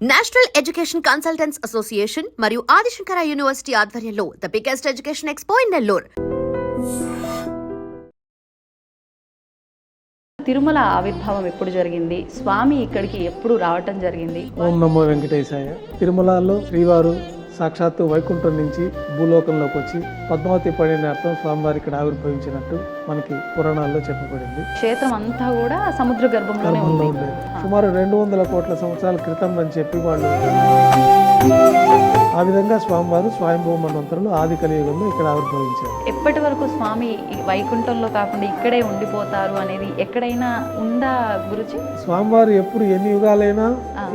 National education consultants association మరియు Adi Shankara university ఆధ్వర్యంలో the biggest education expo in Nellore. Tirumala ఆవిర్భావం ఎప్పుడు జరిగింది? స్వామి ఇక్కడికి ఎప్పుడు రావటం జరిగింది? ఓం నమో వెంకటేశాయ. తిరుమలలో శ్రీవారు సాక్షాత్తు వైకుంఠం నుంచి భూలోకంలోకి వచ్చి పద్మావతి పడిన అర్థం స్వామివారి ఇక్కడ ఆవిర్భవించినట్టు మనకి పురాణాల్లో చెప్పబడింది. క్షేత్రం అంతా కూడా సముద్ర గర్భంలోనే ఉంది. ఉండేది సుమారు 200 కోట్ల సంవత్సరాల క్రితం అని చెప్పి వాళ్ళు ఆ విధంగా స్వామివారు స్వయంభూ మన్వంతరులు ఆది కలియుగంలో ఇక్కడ ఆవిర్భవించారు. ఎప్పటి వరకు స్వామి ఈ వైకుంఠంలో కాకుండా ఇక్కడే ఉండిపోతారు అనేది ఎక్కడైనా ఉందా గురుజీ? స్వామివారు ఎప్పుడు ఎన్ని యుగాలైనా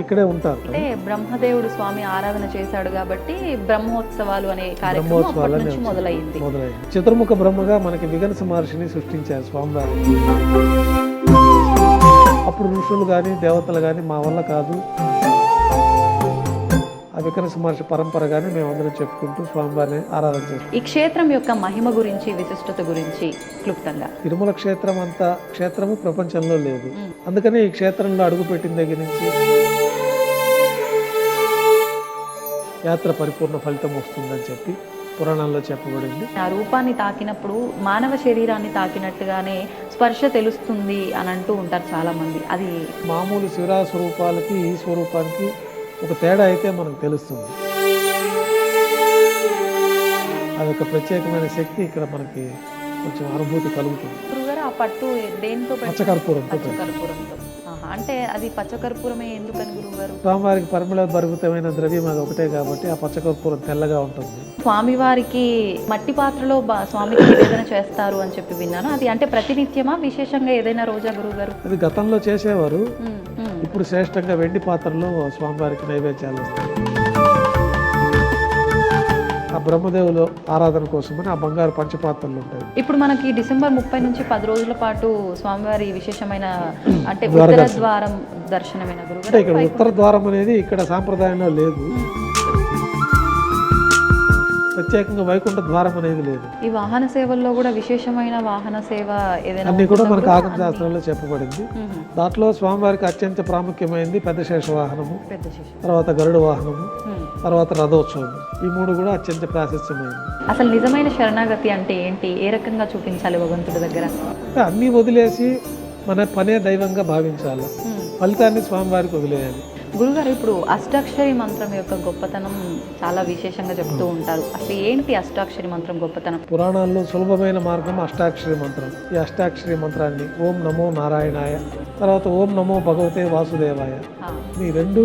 ఇక్కడే ఉంటారు. అంటే బ్రహ్మదేవుడు స్వామి ఆరాధన చేశాడు కాబట్టి బ్రహ్మోత్సవాలు అనే కార్యక్రమం అప్పటి నుంచి మొదలైంది. చతుర్ముఖ బ్రహ్మగా మనకి విగనస మహర్షిని సృష్టించారు స్వామివారు. అప్పుడు ఋషులు కానీ దేవతలు కానీ మా వల్ల కాదు, ఆ వికనస మహర్షి పరంపరగానే మేమందరం చెప్పుకుంటూ స్వామివారిని ఆరాధన చేస్తాం. ఈ క్షేత్రం యొక్క మహిమ గురించి, విశిష్టత గురించి క్లుప్తంగా. తిరుమల క్షేత్రం అంత క్షేత్రము ప్రపంచంలో లేదు. అందుకని ఈ క్షేత్రంలో అడుగుపెట్టిన దగ్గర నుంచి యాత్ర పరిపూర్ణ ఫలితం వస్తుందని చెప్పి పురాణాల్లో చెప్పబడింది. ఆ రూపాన్ని తాకినప్పుడు మానవ శరీరాన్ని తాకినట్టుగానే స్పర్శ తెలుస్తుంది అని అంటూ ఉంటారు చాలా మంది. అది మామూలు శివరా స్వరూపాలకి ఈ స్వరూపానికి ఒక తేడా అయితే మనకు తెలుస్తుంది. అదొక ప్రత్యేకమైన శక్తి ఇక్కడ మనకి కొంచెం అనుభూతి కలుగుతుంది. గురుగారు ఆ పట్టు దేంతో? పచ్చకర్పూరంతో. పచ్చకర్పూరంతో. అంటే అది పచ్చకర్పూరమే ఎందుకని గురుగారు? స్వామివారికి పరిమళ భరితమైన ద్రవ్యం అది ఒకటే కాబట్టి ఆ పచ్చకర్పూరం తెల్లగా ఉంటుంది. స్వామివారికి మట్టి పాత్రలో స్వామికి నివేదన చేస్తారు అని చెప్పి విన్నాను. అది అంటే ప్రతినిత్యమా, విశేషంగా ఏదైనా రోజా గురుగారు? అది గతంలో చేసేవారు. ఇప్పుడు శ్రేష్టంగా వెండి పాత్రలో స్వామివారికి నైవేద్యాలు వస్తాయి. ఆ బ్రహ్మదేవులు ఆరాధన కోసమని ఆ బంగారు పంచపాత్రలు ఉంటాయి. ఇప్పుడు మనకి డిసెంబర్ 30 నుంచి 10 రోజుల పాటు స్వామివారి విశేషమైన అంటే ఉత్తర ద్వారం దర్శనమైన గురుగారు. అంటే ఇక్కడ ఉత్తర ద్వారం అనేది ఇక్కడ సాంప్రదాయంలో లేదు. ప్రత్యేకంగా వైకుంఠ ద్వారం అనేది లేదు. ఈ వాహన సేవల్లో కూడా విశేషమైన వాహన సేవ ఏదైనా అన్ని కూడా మనకు ఆగమ శాస్త్రంలో చెప్పబడింది. దాంట్లో స్వామివారికి అత్యంత ప్రాముఖ్యమైనది పెద్ద శేష వాహనము, తర్వాత గరుడ వాహనము, తర్వాత రథోత్సవం. ఈ మూడు కూడా అత్యంత ప్రాశస్త్యమైనది. అసలు నిజమైన శరణాగతి అంటే ఏంటి? ఏ రకంగా చూపించాలి భగవంతుడి దగ్గర? అన్నీ వదిలేసి మన పనే దైవంగా భావించాలి, ఫలితాన్ని స్వామివారికి వదిలేయాలి. గురుగారు, ఇప్పుడు అష్టాక్షరి మంత్రం యొక్క గొప్పతనం చాలా విశేషంగా చెప్తూ ఉంటారు. అసలు ఏంటి అష్టాక్షరి మంత్రం గొప్పతనం? పురాణాల్లో సులభమైన మార్గం అష్టాక్షరి మంత్రం. ఈ అష్టాక్షరి మంత్రాన్ని ఓం నమో నారాయణాయ, తర్వాత ఓం నమో భగవతే వాసుదేవాయ, ఈ రెండు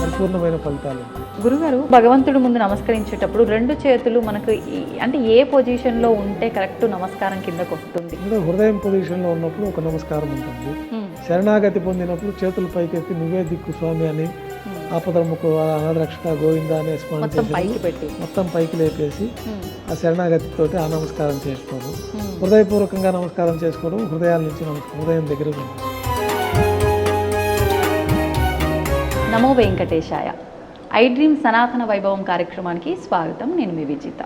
పరిపూర్ణమైన ఫలితాలు. గురుగారు, భగవంతుడి ముందు నమస్కరించేటప్పుడు రెండు చేతులు మనకు అంటే ఏ పొజిషన్లో ఉంటే కరెక్ట్ నమస్కారం కిందకు వస్తుంది? హృదయం పొజిషన్లో ఉన్నప్పుడు ఒక నమస్కారం ఉంటుంది. శరణాగతి పొందినప్పుడు చేతులు పైకెత్తి నువ్వే దిక్కు స్వామి అని, ఆపదముకు అనాథరక్షక గోవింద అనే స్మరణ చేసి మొత్తం పైకి లేపేసి ఆ శరణాగతితోటి ఆ నమస్కారం చేసుకోవడం, హృదయపూర్వకంగా నమస్కారం చేసుకోవడం, హృదయాల నుంచి హృదయం దగ్గర ఉంటుంది. నమో వెంకటేశాయ. ఐ డ్రీమ్ సనాతన వైభవం కార్యక్రమానికి స్వాగతం. నేను మీ విజిత.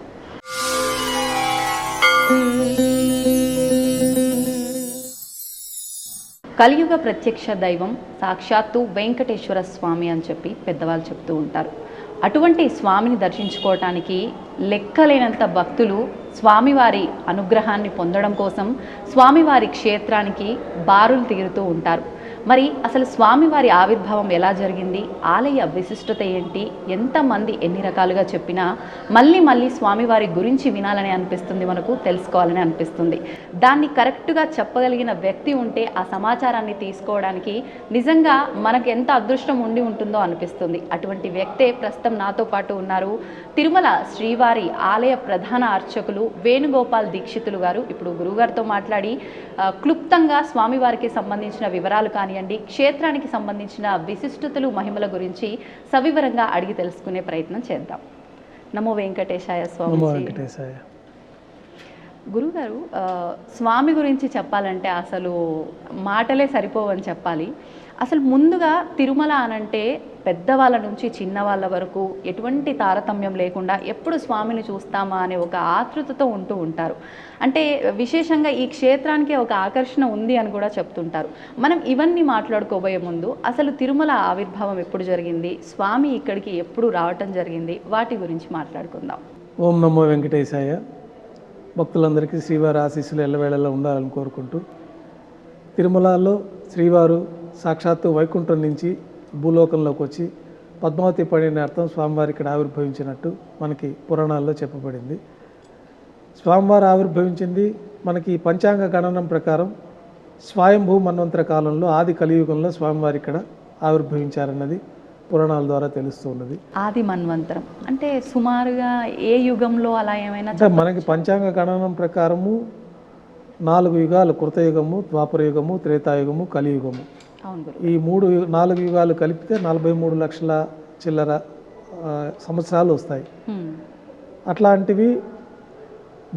కలియుగ ప్రత్యక్ష దైవం సాక్షాత్తు వెంకటేశ్వర స్వామి అని చెప్పి పెద్దవాళ్ళు చెప్తూ ఉంటారు. అటువంటి స్వామిని దర్శించుకోవటానికి లెక్కలేనంత భక్తులు స్వామివారి అనుగ్రహాన్ని పొందడం కోసం స్వామివారి క్షేత్రానికి బారులు తీరుతూ ఉంటారు. మరి అసలు స్వామివారి ఆవిర్భావం ఎలా జరిగింది, ఆలయ విశిష్టత ఏంటి, ఎంతమంది ఎన్ని రకాలుగా చెప్పినా మళ్ళీ మళ్ళీ స్వామివారి గురించి వినాలని అనిపిస్తుంది, మనకు తెలుసుకోవాలని అనిపిస్తుంది. దాన్ని కరెక్ట్గా చెప్పగలిగిన వ్యక్తి ఉంటే ఆ సమాచారాన్ని తీసుకోవడానికి నిజంగా మనకు ఎంత అదృష్టం ఉండి ఉంటుందో అనిపిస్తుంది. అటువంటి వ్యక్తే ప్రస్తుతం నాతో పాటు ఉన్నారు. తిరుమల శ్రీవారి ఆలయ ప్రధాన అర్చకులు వేణుగోపాల్ దీక్షితులు గారు. ఇప్పుడు గురువుగారితో మాట్లాడి క్లుప్తంగా స్వామివారికి సంబంధించిన వివరాలు కానివ్వండి, క్షేత్రానికి సంబంధించిన విశిష్టతలు, మహిమల గురించి సవివరంగా అడిగి తెలుసుకునే ప్రయత్నం చేద్దాం. నమో వెంకటేశాయ స్వామి. గురుగారు, స్వామి గురించి చెప్పాలంటే అసలు మాటలే సరిపోవని చెప్పాలి. అసలు ముందుగా తిరుమల అనంటే పెద్దవాళ్ళ నుంచి చిన్నవాళ్ళ వరకు ఎటువంటి తారతమ్యం లేకుండా ఎప్పుడు స్వామిని చూస్తామా అనే ఒక ఆతృతతో ఉంటూ ఉంటారు. అంటే విశేషంగా ఈ క్షేత్రానికి ఒక ఆకర్షణ ఉంది అని కూడా చెప్తుంటారు. మనం ఇవన్నీ మాట్లాడుకోబోయే ముందు అసలు తిరుమల ఆవిర్భావం ఎప్పుడు జరిగింది, స్వామి ఇక్కడికి ఎప్పుడు రావటం జరిగింది, వాటి గురించి మాట్లాడుకుందాం. ఓం నమో వెంకటేశాయ. భక్తులందరికీ శ్రీవారి ఆశీస్సులు ఎల్లవేళలా ఉండాలని కోరుకుంటూ, తిరుమలలో శ్రీవారు సాక్షాత్తు వైకుంఠం నుంచి భూలోకంలోకి వచ్చి పద్మావతి పడినార్థం స్వామివారి ఇక్కడ ఆవిర్భవించినట్టు మనకి పురాణాల్లో చెప్పబడింది. స్వామివారు ఆవిర్భవించింది మనకి పంచాంగ గణనం ప్రకారం స్వయంభూ మన్వంతర కాలంలో ఆది కలియుగంలో స్వామివారి ఇక్కడ ఆవిర్భవించారన్నది పురాణాల ద్వారా తెలుస్తున్నది. ఆది మన్వంతరం అంటే సుమారుగా ఏ యుగంలో అలా ఏమైనా? అంటే మనకి పంచాంగ గణనం ప్రకారము 4 యుగాలు, కృతయుగము, ద్వాపరయుగము, త్రేతాయుగము, కలియుగము. ఈ 4 యుగాలు కలిపితే 43 లక్షల చిల్లర సంవత్సరాలు వస్తాయి. అట్లాంటివి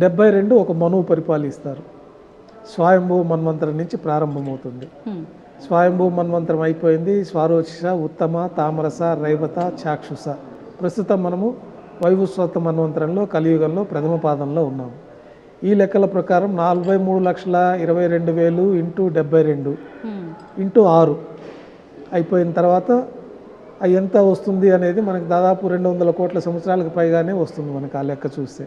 72 ఒక మనువు పరిపాలిస్తారు. స్వయంభూ మన్వంతరం నుంచి ప్రారంభమవుతుంది. స్వయంభూ మన్వంతరం అయిపోయింది. స్వారోచిష, ఉత్తమ, తామరస, రైవత, చాక్షుష. ప్రస్తుతం మనము వైవస్వత మన్వంతరంలో కలియుగంలో ప్రథమ పాదంలో ఉన్నాము. ఈ లెక్కల ప్రకారం 43,22,000 ఇంటూ 72 ఇంటూ 6 అయిపోయిన తర్వాత అది ఎంత వస్తుంది అనేది మనకి దాదాపు 200 కోట్ల సంవత్సరాలకు పైగానే వస్తుంది మనకి ఆ లెక్క చూస్తే.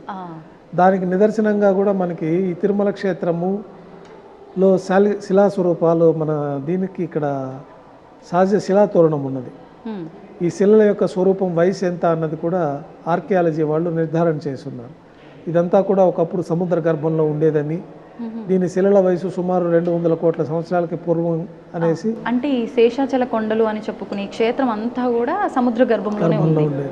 దానికి నిదర్శనంగా కూడా మనకి ఈ తిరుమల క్షేత్రములో శిలాస్వరూపాలు మన దీనికి ఇక్కడ సహజ శిలాతోరణం ఉన్నది. ఈ శిలల యొక్క స్వరూపం వయసు ఎంత అన్నది కూడా ఆర్కియాలజీ వాళ్ళు నిర్ధారణ చేస్తున్నారు. ఇదంతా కూడా ఒకప్పుడు సముద్ర గర్భంలో ఉండేదని, దీని శిలల వయసు సుమారు 200 కోట్ల సంవత్సరాలకి పూర్వం అనేసి. అంటే ఈ శేషాచల కొండలు అని చెప్పుకునే క్షేత్రం అంతా కూడా సముద్ర గర్భంలోనే ఉండేది.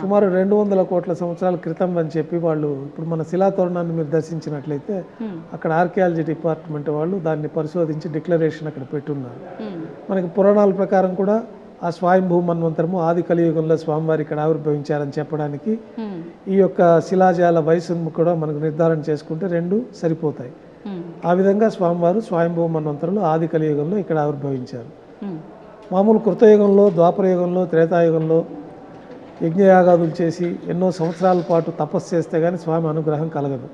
సుమారు 200 కోట్ల సంవత్సరాల క్రితం అని చెప్పి వాళ్ళు, ఇప్పుడు మన శిలాతోరణాన్ని మీరు దర్శించినట్లయితే అక్కడ ఆర్కియాలజీ డిపార్ట్మెంట్ వాళ్ళు దాన్ని పరిశోధించి డిక్లరేషన్ అక్కడ పెట్టున్నారు. మనకి పురాణాల ప్రకారం కూడా ఆ స్వయంభూ మన్వంతరము ఆది కలియుగంలో స్వామివారి ఇక్కడ ఆవిర్భవించారని చెప్పడానికి ఈ యొక్క శిలాజాల వయసును కూడా మనకు నిర్ధారణ చేసుకుంటే 2 సరిపోతాయి. ఆ విధంగా స్వామివారు స్వయంభూ మన్వంతరంలో ఆది కలియుగంలో ఇక్కడ ఆవిర్భవించారు. మామూలు కృతయుగంలో, ద్వాపరయుగంలో, త్రేతాయుగంలో యజ్ఞయాగాదులు చేసి ఎన్నో సంవత్సరాల పాటు తపస్సు చేస్తే కానీ స్వామి అనుగ్రహం కలగదు.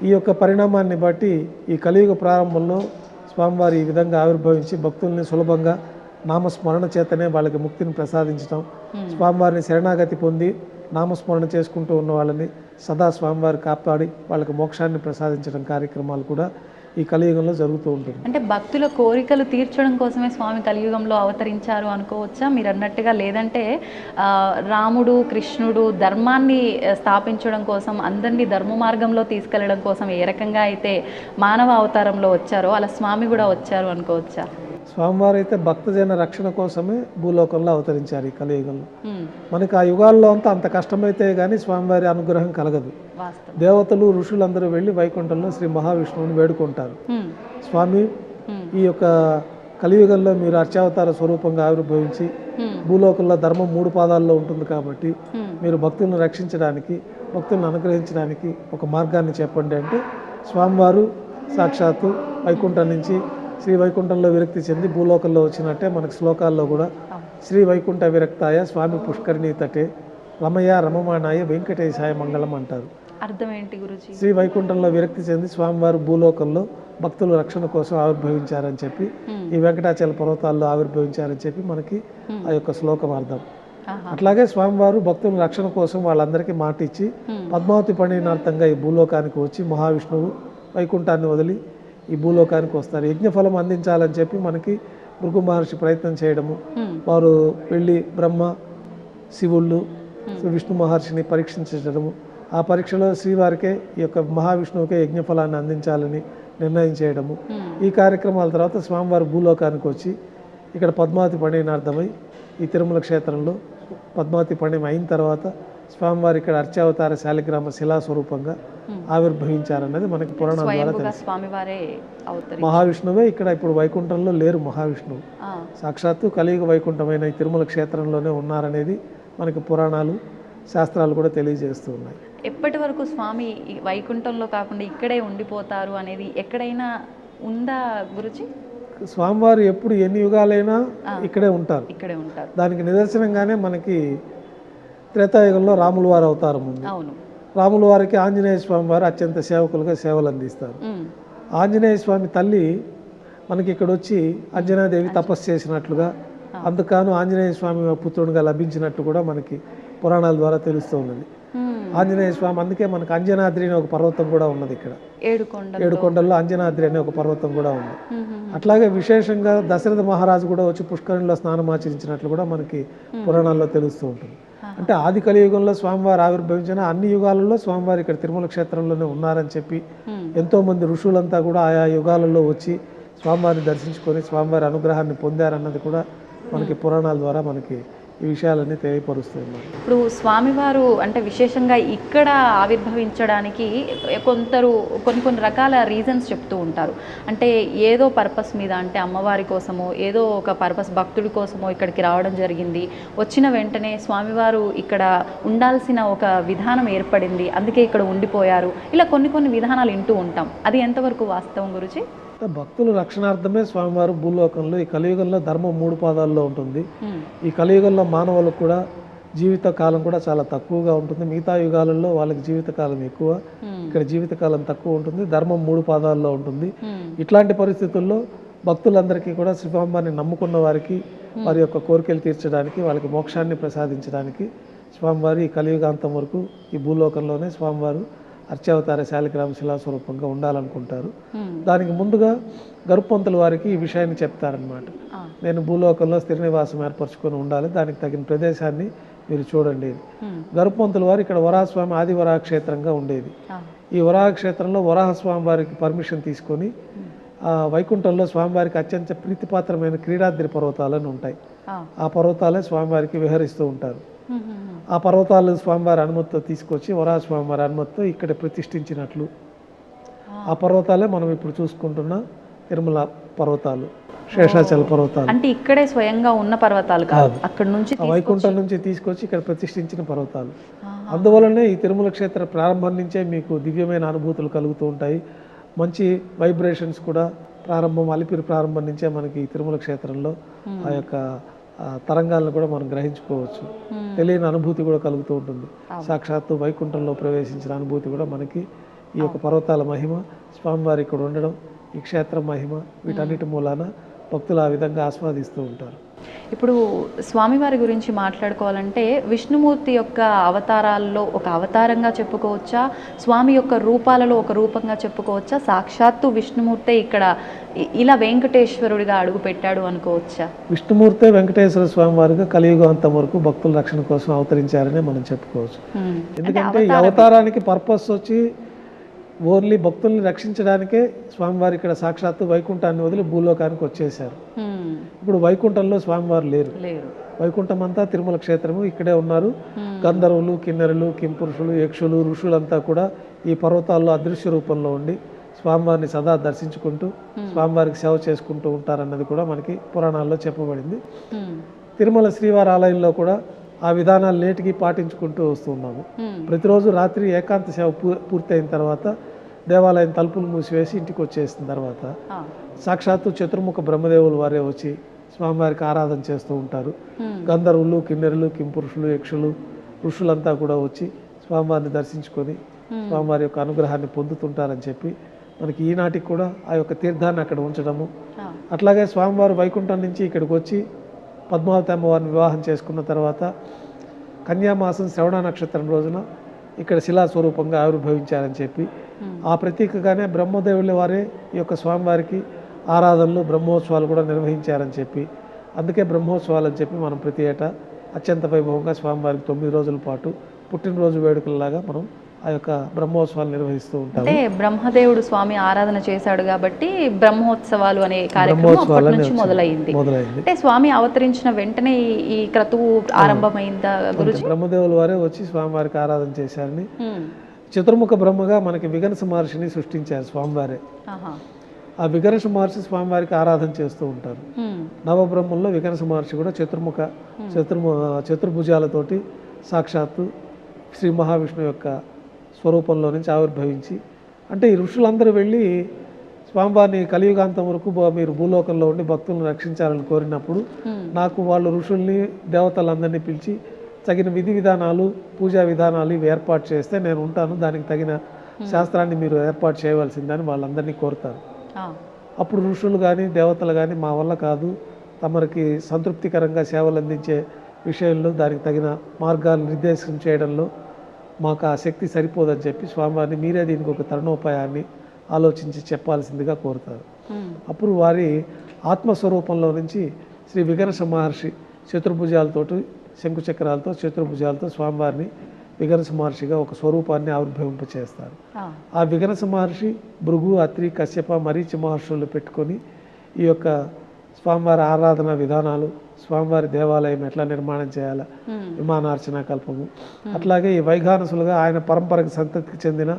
ఈ యొక్క పరిణామాన్ని బట్టి ఈ కలియుగ ప్రారంభంలో స్వామివారి ఈ విధంగా ఆవిర్భవించి భక్తుల్ని సులభంగా నామస్మరణ చేతనే వాళ్ళకి ముక్తిని ప్రసాదించడం, స్వామివారిని శరణాగతి పొంది నామస్మరణ చేసుకుంటూ ఉన్న వాళ్ళని సదా స్వామివారి కాపాడి వాళ్ళకి మోక్షాన్ని ప్రసాదించడం కార్యక్రమాలు కూడా ఈ కలియుగంలో జరుగుతూ ఉంటుంది. అంటే భక్తుల కోరికలు తీర్చడం కోసమే స్వామి కలియుగంలో అవతరించారు అనుకోవచ్చా మీరు అన్నట్టుగా? లేదంటే రాముడు, కృష్ణుడు ధర్మాన్ని స్థాపించడం కోసం, అందరినీ ధర్మ మార్గంలో తీసుకెళ్లడం కోసం ఏ రకంగా అయితే మానవ అవతారంలో వచ్చారో అలా స్వామి కూడా వచ్చారు అనుకోవచ్చా? స్వామివారు అయితే భక్తజన రక్షణ కోసమే భూలోకంలో అవతరించారు ఈ కలియుగంలో. మనకి ఆ యుగాల్లో అంత కష్టమైతే కానీ స్వామివారి అనుగ్రహం కలగదు. దేవతలు, ఋషులందరూ వెళ్ళి వైకుంఠంలో శ్రీ మహావిష్ణువుని వేడుకుంటారు. స్వామి, ఈ యొక్క కలియుగంలో మీరు అర్చావతార స్వరూపంగా ఆవిర్భవించి భూలోకంలో ధర్మం 3 పాదాల్లో ఉంటుంది కాబట్టి మీరు భక్తులను రక్షించడానికి, భక్తులను అనుగ్రహించడానికి ఒక మార్గాన్ని చెప్పండి అంటే స్వామివారు సాక్షాత్తు వైకుంఠం నుంచి శ్రీ వైకుంఠంలో విరక్తి చెంది భూలోకంలో వచ్చినట్టే మనకు శ్లోకాల్లో కూడా శ్రీ వైకుంఠ విరక్తాయ స్వామి పుష్కరిణీ తటే రమయ రమమానాయ వెంకటేశాయ మంగళం అంటారు. అర్థం ఏంటి గురుజీ? శ్రీ వైకుంఠంలో విరక్తి చెంది స్వామివారు భూలోకంలో భక్తుల రక్షణ కోసం ఆవిర్భవించారని చెప్పి, ఈ వెంకటాచల పర్వతాల్లో ఆవిర్భవించారని చెప్పి మనకి ఆ యొక్క శ్లోకం అర్థం. అట్లాగే స్వామివారు భక్తుల రక్షణ కోసం వాళ్ళందరికీ మాట ఇచ్చి పద్మావతి పండినార్థంగా ఈ భూలోకానికి వచ్చి మహావిష్ణువు వైకుంఠాన్ని వదిలి ఈ భూలోకానికి వస్తారు. యజ్ఞఫలం అందించాలని చెప్పి మనకి భృగు మహర్షి ప్రయత్నం చేయడము, వారు వెళ్ళి బ్రహ్మ, శివుళ్ళు, విష్ణు మహర్షిని పరీక్షించడము, ఆ పరీక్షలో శ్రీవారికే ఈ యొక్క మహావిష్ణువుకే యజ్ఞఫలాన్ని అందించాలని నిర్ణయం చేయడము. ఈ కార్యక్రమాల తర్వాత స్వామివారు భూలోకానికి వచ్చి ఇక్కడ పద్మావతి పండినార్థమై ఈ తిరుమల క్షేత్రంలో పద్మావతి పండిన అయిన తర్వాత స్వామివారి ఇక్కడ అర్చావతార శాలిగ్రామ శిలాస్వరూపంగా ఆవిర్భవించారన్నది మనకి పురాణాల ద్వారా తెలుసు. మహావిష్ణువే ఇక్కడ ఇప్పుడు వైకుంఠంలో లేరు. మహావిష్ణువు సాక్షాత్తు కలియుగ వైకుంఠమైన ఈ తిరుమల క్షేత్రంలోనే ఉన్నారనేది మనకి పురాణాలు, శాస్త్రాలు కూడా తెలియజేస్తూ ఉన్నాయి. ఎప్పటి వరకు స్వామి వైకుంఠంలో కాకుండా ఇక్కడే ఉండిపోతారు అనేది ఎక్కడైనా ఉందా గురుజీ? స్వామివారు ఎప్పుడు ఎన్ని యుగాలైనా ఇక్కడే ఉంటారు. ఇక్కడే ఉంటారు. దానికి నిదర్శనంగానే మనకి త్రేతాయుగంలో రాముల వారి అవతారం ఉంది. అవును. రాముల వారికి ఆంజనేయ స్వామి వారు అత్యంత సేవకులుగా సేవలు అందిస్తారు. ఆంజనేయ స్వామి తల్లి మనకి ఇక్కడ వచ్చి అంజనాదేవి తపస్సు చేసినట్లుగా, అందుకను ఆంజనేయ స్వామి పుత్రుడిగా లభించినట్టు కూడా మనకి పురాణాల ద్వారా తెలుస్తూ ఉన్నది. ఆంజనేయ స్వామి, అందుకే మనకు అంజనాద్రి అనే ఒక పర్వతం కూడా ఉన్నది ఇక్కడ. 7 కొండల్లో అంజనాద్రి అనే ఒక పర్వతం కూడా ఉంది. అట్లాగే విశేషంగా దశరథ మహారాజు కూడా వచ్చి పుష్కరిణిలో స్నానం ఆచరించినట్లు కూడా మనకి పురాణాల్లో తెలుస్తూ ఉంటుంది. అంటే ఆది కలియుగంలో స్వామివారు ఆవిర్భవించిన అన్ని యుగాలలో స్వామివారు ఇక్కడ తిరుమల క్షేత్రంలోనే ఉన్నారని చెప్పి ఎంతో మంది ఋషులంతా కూడా ఆయా యుగాలలో వచ్చి స్వామివారిని దర్శించుకొని స్వామివారి అనుగ్రహాన్ని పొందారన్నది కూడా మనకి పురాణాల ద్వారా మనకి ఈ విషయాలన్నీ తెలియపరుస్తాయి. ఇప్పుడు స్వామివారు అంటే విశేషంగా ఇక్కడ ఆవిర్భవించడానికి కొన్ని రకాల రీజన్స్ చెప్తూ ఉంటారు. అంటే ఏదో పర్పస్ మీద, అంటే అమ్మవారి కోసమో ఏదో ఒక పర్పస్ భక్తుడి కోసమో ఇక్కడికి రావడం జరిగింది. వచ్చిన వెంటనే స్వామివారు ఇక్కడ ఉండాల్సిన ఒక విధానం ఏర్పడింది, అందుకే ఇక్కడ ఉండిపోయారు. ఇలా కొన్ని విధానాలు వింటూ ఉంటాం. అది ఎంతవరకు వాస్తవం గురించి? భక్తుల రక్షణార్థమే స్వామివారు భూలోకంలో ఈ కలియుగంలో ధర్మం 3 పాదాల్లో ఉంటుంది. ఈ కలియుగంలో మానవులకు కూడా జీవిత కాలం కూడా చాలా తక్కువగా ఉంటుంది. మిగతా యుగాలలో వాళ్ళకి జీవితకాలం ఎక్కువ, ఇక్కడ జీవితకాలం తక్కువ ఉంటుంది. ధర్మం 3 పాదాల్లో ఉంటుంది. ఇట్లాంటి పరిస్థితుల్లో భక్తులందరికీ కూడా స్వామివారిని నమ్ముకున్న వారికి వారి యొక్క కోరికలు తీర్చడానికి, వాళ్ళకి మోక్షాన్ని ప్రసాదించడానికి స్వామివారి ఈ కలియుగాంతం వరకు ఈ భూలోకంలోనే స్వామివారు అర్చావతార శాలిగ్రామ శిలాస్వరూపంగా ఉండాలనుకుంటారు. దానికి ముందుగా గరుప్పొంతుల వారికి ఈ విషయాన్ని చెప్తారనమాట. నేను భూలోకంలో స్థిర నివాసం ఏర్పరచుకొని ఉండాలి, దానికి తగిన ప్రదేశాన్ని మీరు చూడండి. గరుప్పొంతుల వారు ఇక్కడ వరాహస్వామి ఆది వరాహ క్షేత్రంగా ఉండేది. ఈ వరాహ క్షేత్రంలో వరాహస్వామి వారికి పర్మిషన్ తీసుకొని వైకుంఠంలో స్వామివారికి అత్యంత ప్రీతిపాత్రమైన క్రీడాద్రి పర్వతాలని ఉంటాయి. ఆ పర్వతాలే స్వామివారికి విహరిస్తూ ఉంటారు. ఆ పర్వతాలు స్వామివారి అనుమతితో తీసుకొచ్చి వరాహ స్వామివారి అనుమతితో ఇక్కడ ప్రతిష్ఠించినట్లు ఆ పర్వతాలే మనం ఇప్పుడు చూసుకుంటున్న తిరుమల పర్వతాలు, శేషాచల పర్వతాలు. అంటే ఇక్కడే స్వయంగా ఉన్న పర్వతాలు కాదు, అక్కడ నుంచి వైకుంఠం నుంచి తీసుకొచ్చి ఇక్కడ ప్రతిష్ఠించిన పర్వతాలు. అందువలనే ఈ తిరుమల క్షేత్ర ప్రారంభం నుంచే మీకు దివ్యమైన అనుభూతులు కలుగుతూ ఉంటాయి. మంచి వైబ్రేషన్స్ కూడా అలిపిరి ప్రారంభం నుంచే మనకి ఈ తిరుమల క్షేత్రంలో ఆ యొక్క తరంగాలను కూడా మనం గ్రహించుకోవచ్చు. తెలియని అనుభూతి కూడా కలుగుతూ ఉంటుంది. సాక్షాత్తు వైకుంఠంలో ప్రవేశించిన అనుభూతి కూడా మనకి ఈ యొక్క పర్వతాల మహిమ, స్వామివారి ఇక్కడ ఉండడం, ఈ క్షేత్రం మహిమ, వీటన్నిటి మూలాన భక్తులు ఆ విధంగా ఆస్వాదిస్తూ ఉంటారు. ఇప్పుడు స్వామివారి గురించి మాట్లాడుకోవాలంటే విష్ణుమూర్తి యొక్క అవతారాల్లో ఒక అవతారంగా చెప్పుకోవచ్చా, స్వామి యొక్క రూపాలలో ఒక రూపంగా చెప్పుకోవచ్చా, సాక్షాత్తు విష్ణుమూర్తే ఇక్కడ ఇలా వెంకటేశ్వరుడిగా అడుగు పెట్టాడు అనుకోవచ్చా? విష్ణుమూర్తే వెంకటేశ్వర స్వామి వారిగా కలియుగాంతం వరకు భక్తుల రక్షణ కోసం అవతరించారని మనం చెప్పుకోవచ్చు. ఎందుకంటే ఈ అవతారానికి పర్పస్ వచ్చి ఓన్లీ భక్తుల్ని రక్షించడానికే స్వామివారు ఇక్కడ సాక్షాత్తు వైకుంఠాన్ని వదిలి భూలోకానికి వచ్చేసారు. ఇప్పుడు వైకుంఠంలో స్వామివారు లేరు. వైకుంఠం అంతా తిరుమల క్షేత్రము, ఇక్కడే ఉన్నారు. గంధర్వులు, కిన్నెరులు, కింపురుషులు, యక్షులు, ఋషులంతా కూడా ఈ పర్వతాల్లో అదృశ్య రూపంలో ఉండి స్వామివారిని సదా దర్శించుకుంటూ స్వామివారికి సేవ చేసుకుంటూ ఉంటారన్నది కూడా మనకి పురాణాల్లో చెప్పబడింది. తిరుమల శ్రీవారి ఆలయంలో కూడా ఆ విధానాలు నేటికి పాటించుకుంటూ వస్తున్నాము. ప్రతిరోజు రాత్రి ఏకాంత సేవ పూర్తయిన తర్వాత దేవాలయం తలుపులు మూసివేసి ఇంటికి వచ్చేసిన తర్వాత సాక్షాత్తు చతుర్ముఖ బ్రహ్మదేవులు వారే వచ్చి స్వామివారికి ఆరాధన చేస్తూ ఉంటారు. గంధర్వులు, కిన్నెరులు, కింపురుషులు, యక్షులు, ఋషులంతా కూడా వచ్చి స్వామివారిని దర్శించుకొని స్వామివారి యొక్క అనుగ్రహాన్ని పొందుతుంటారని చెప్పి మనకి ఈనాటికి కూడా ఆ యొక్క తీర్థాన్ని అక్కడ ఉంచడము. అట్లాగే స్వామివారు వైకుంఠం నుంచి ఇక్కడికి వచ్చి పద్మావతి అమ్మవారిని వివాహం చేసుకున్న తర్వాత కన్యామాసం శ్రవణ నక్షత్రం రోజున ఇక్కడ శిలాస్వరూపంగా ఆవిర్భవించారని చెప్పి ఆ ప్రతీకగానే బ్రహ్మదేవుల వారే ఈ యొక్క స్వామివారికి ఆరాధనలు, బ్రహ్మోత్సవాలు కూడా నిర్వహించారని చెప్పి, అందుకే బ్రహ్మోత్సవాలు అని చెప్పి మనం ప్రతి ఏటా అత్యంత వైభవంగా స్వామివారికి 9 రోజుల పాటు పుట్టినరోజు వేడుకలలాగా మనం ఆ యొక్క బ్రహ్మోత్సవాలు నిర్వహిస్తూ ఉంటాం. అంటే బ్రహ్మదేవుడు స్వామి ఆరాధన చేశాడు కాబట్టి బ్రహ్మోత్సవాలు అనే కార్యక్రమం అప్పటి నుంచి మొదలైంది. అంటే స్వామి అవతరించిన వెంటనే ఈ క్రతువు ఆరంభమైందా గురుజీ? బ్రహ్మదేవుల వారే వచ్చి స్వామివారికి ఆరాధన చేశారని, చతుర్ముఖ బ్రహ్మగా మనకి విఘనస మహర్షిని సృష్టించారు స్వామివారే. ఆ విఘనస మహర్షి స్వామివారికి ఆరాధన చేస్తూ ఉంటారు. నవబ్రహ్మంలో విఘనస మహర్షి కూడా చతుర్భుజాలతోటి సాక్షాత్తు శ్రీ మహావిష్ణువు యొక్క స్వరూపంలో నుంచి ఆవిర్భవించి, అంటే ఈ ఋషులందరూ వెళ్ళి స్వామివారిని కలియుగాంతం వరకు మీరు భూలోకంలో ఉండి భక్తులను రక్షించాలని కోరినప్పుడు నాకు వాళ్ళు ఋషుల్ని దేవతలందరినీ పిలిచి తగిన విధి విధానాలు పూజా విధానాలు ఇవి ఏర్పాటు చేస్తే నేను ఉంటాను, దానికి తగిన శాస్త్రాన్ని మీరు ఏర్పాటు చేయవలసిందని వాళ్ళందరినీ కోరుతారు. అప్పుడు ఋషులు కానీ దేవతలు కానీ మా వల్ల కాదు, తమరికి సంతృప్తికరంగా సేవలు అందించే విషయంలో దానికి తగిన మార్గాలు నిర్దేశం చేయడంలో మాకు ఆ శక్తి సరిపోదని చెప్పి స్వామివారిని మీరే దీనికి ఒక తరుణోపాయాన్ని ఆలోచించి చెప్పాల్సిందిగా కోరుతారు. అప్పుడు వారి ఆత్మస్వరూపంలో నుంచి శ్రీ విఘర్ష మహర్షి చతుర్భుజాలతోటి శంకుచక్రాలతో చతుర్భుజాలతో స్వామివారిని విఘర్ష మహర్షిగా ఒక స్వరూపాన్ని ఆవిర్భవింపచేస్తారు. ఆ విఘర్ష మహర్షి భృగు, అత్రి, కశ్యప, మరీచి మహర్షులు పెట్టుకొని ఈ యొక్క స్వామివారి ఆరాధన విధానాలు, స్వామివారి దేవాలయం ఎట్లా నిర్మాణం చేయాలా, విమానార్చన కల్పము, అట్లాగే ఈ వైఘానసులుగా ఆయన పరంపరకు సంతతికి చెందిన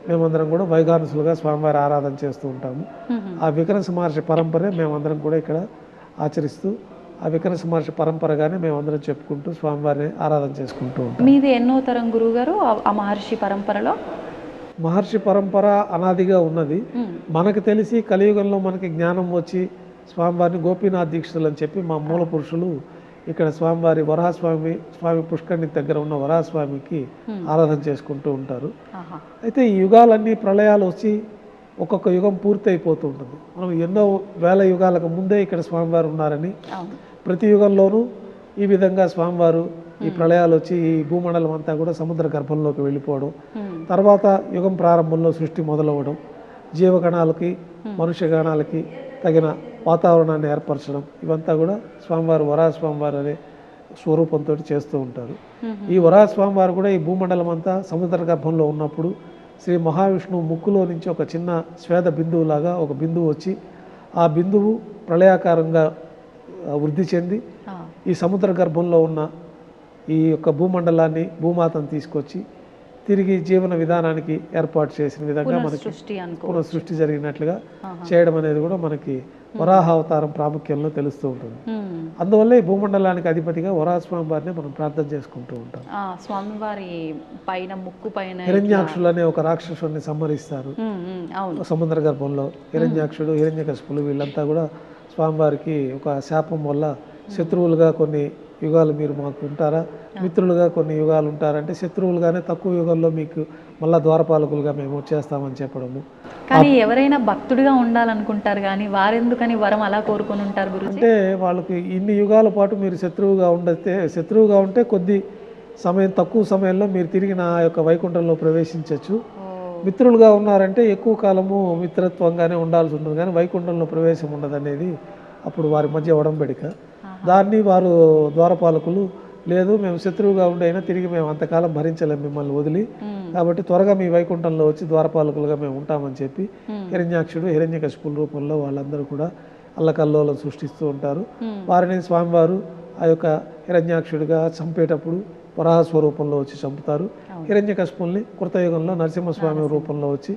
మేమందరం కూడా వైఘానసులుగా స్వామివారి ఆరాధన చేస్తూ ఉంటాము. ఆ విఘర్ష మహర్షి పరంపరే మేమందరం కూడా ఇక్కడ ఆచరిస్తూ ఆ విఘర్ష మహర్షి పరంపరగానే మేమందరం చెప్పుకుంటూ స్వామివారిని ఆరాధన చేసుకుంటూ ఉంటాం. మీది ఎన్నో తరం గురువు గారు ఆ మహర్షి పరంపరలో? మహర్షి పరంపర అనాదిగా ఉన్నది. మనకు తెలిసి కలియుగంలో మనకి జ్ఞానం వచ్చి స్వామివారిని గోపీనాథ్ దీక్షితులు అని చెప్పి మా మూల పురుషులు ఇక్కడ స్వామివారి స్వామి పుష్కరిణి దగ్గర ఉన్న వరాహస్వామికి ఆరాధన చేసుకుంటూ ఉంటారు. అయితే ఈ యుగాలన్నీ ప్రళయాలు వచ్చి ఒక్కొక్క యుగం పూర్తి అయిపోతూ ఉంటుంది. మనం ఎన్నో వేల యుగాలకు ముందే ఇక్కడ స్వామివారు ఉన్నారని, ప్రతి యుగంలోనూ ఈ విధంగా స్వామివారు ఈ ప్రళయాలు వచ్చి ఈ భూమండలం అంతా కూడా సముద్ర గర్భంలోకి వెళ్ళిపోవడం, తర్వాత యుగం ప్రారంభంలో సృష్టి మొదలవ్వడం, జీవగణాలకి మనుష్య గణాలకి తగిన వాతావరణాన్ని ఏర్పరచడం, ఇవంతా కూడా స్వామివారు వరాహస్వామివారు అనే స్వరూపంతో చేస్తూ ఉంటారు. ఈ వరాహస్వామివారు కూడా ఈ భూమండలం అంతా సముద్ర గర్భంలో ఉన్నప్పుడు శ్రీ మహావిష్ణువు ముక్కులో నుంచి ఒక చిన్న స్వేద బిందువులాగా ఒక బిందువు వచ్చి ఆ బిందువు ప్రళయాకారంగా వృద్ధి చెంది ఈ సముద్ర గర్భంలో ఉన్న ఈ యొక్క భూమండలాన్ని భూమాతను తీసుకొచ్చి తిరిగి జీవన విధానానికి ఏర్పాటు చేసిన విధంగా మనకి పునఃసృష్టి జరిగినట్లుగా చేయడం అనేది కూడా మనకి వరాహ అవతారం ప్రాముఖ్యంలో తెలుస్తూ ఉంటుంది. అందువల్ల ఈ భూమండలానికి అధిపతిగా వరాహస్వామి వారిని మనం ప్రార్థన చేసుకుంటూ ఉంటాం. స్వామివారి పైన ముక్కు పైన హిరణ్యాక్షులు అనే ఒక రాక్షసుని సంహరిస్తారు సముద్ర గర్భంలో. హిరణ్యాక్షుడు, హిరణ్యకశిపులు వీళ్ళంతా కూడా స్వామివారికి ఒక శాపం వల్ల శత్రువులుగా కొన్ని యుగాలు మీరు మాకు ఉంటారా, మిత్రులుగా కొన్ని యుగాలు ఉంటారంటే శత్రువులుగానే తక్కువ యుగంలో మీకు మళ్ళా ద్వారపాలకులుగా మేము వచ్చేస్తామని చెప్పడము. కానీ ఎవరైనా భక్తుడిగా ఉండాలనుకుంటారు కానీ వారెందుకని వరం అలా కోరుకొని ఉంటారు గురుజీ? అంటే వాళ్ళకి ఇన్ని యుగాల పాటు మీరు శత్రువుగా ఉంటే కొద్ది సమయం, తక్కువ సమయంలో మీరు తిరిగి నా యొక్క వైకుంఠంలో ప్రవేశించవచ్చు. మిత్రులుగా ఉన్నారంటే ఎక్కువ కాలము మిత్రత్వంగానే ఉండాల్సి ఉంటుంది, కానీ వైకుంఠంలో ప్రవేశం ఉండదు అనేది అప్పుడు వారి మధ్య ఒడంబడిక. దాన్ని వారు ద్వారపాలకులు లేదు, మేము శత్రువుగా ఉండైనా తిరిగి మేము అంతకాలం భరించలేము మిమ్మల్ని వదిలి, కాబట్టి త్వరగా మీ వైకుంఠంలో వచ్చి ద్వారపాలకులుగా మేము ఉంటామని చెప్పి హిరణ్యాక్షుడు, హిరణ్యకశిపుల రూపంలో వాళ్ళందరూ కూడా అల్లకల్లోలం సృష్టిస్తూ ఉంటారు. వారిని స్వామివారు ఆ యొక్క హిరణ్యాక్షుడిగా చంపేటప్పుడు వరాహ స్వరూపంలో వచ్చి చంపుతారు. హిరణ్యకశిపుల్ని కృతయుగంలో నరసింహస్వామి రూపంలో వచ్చి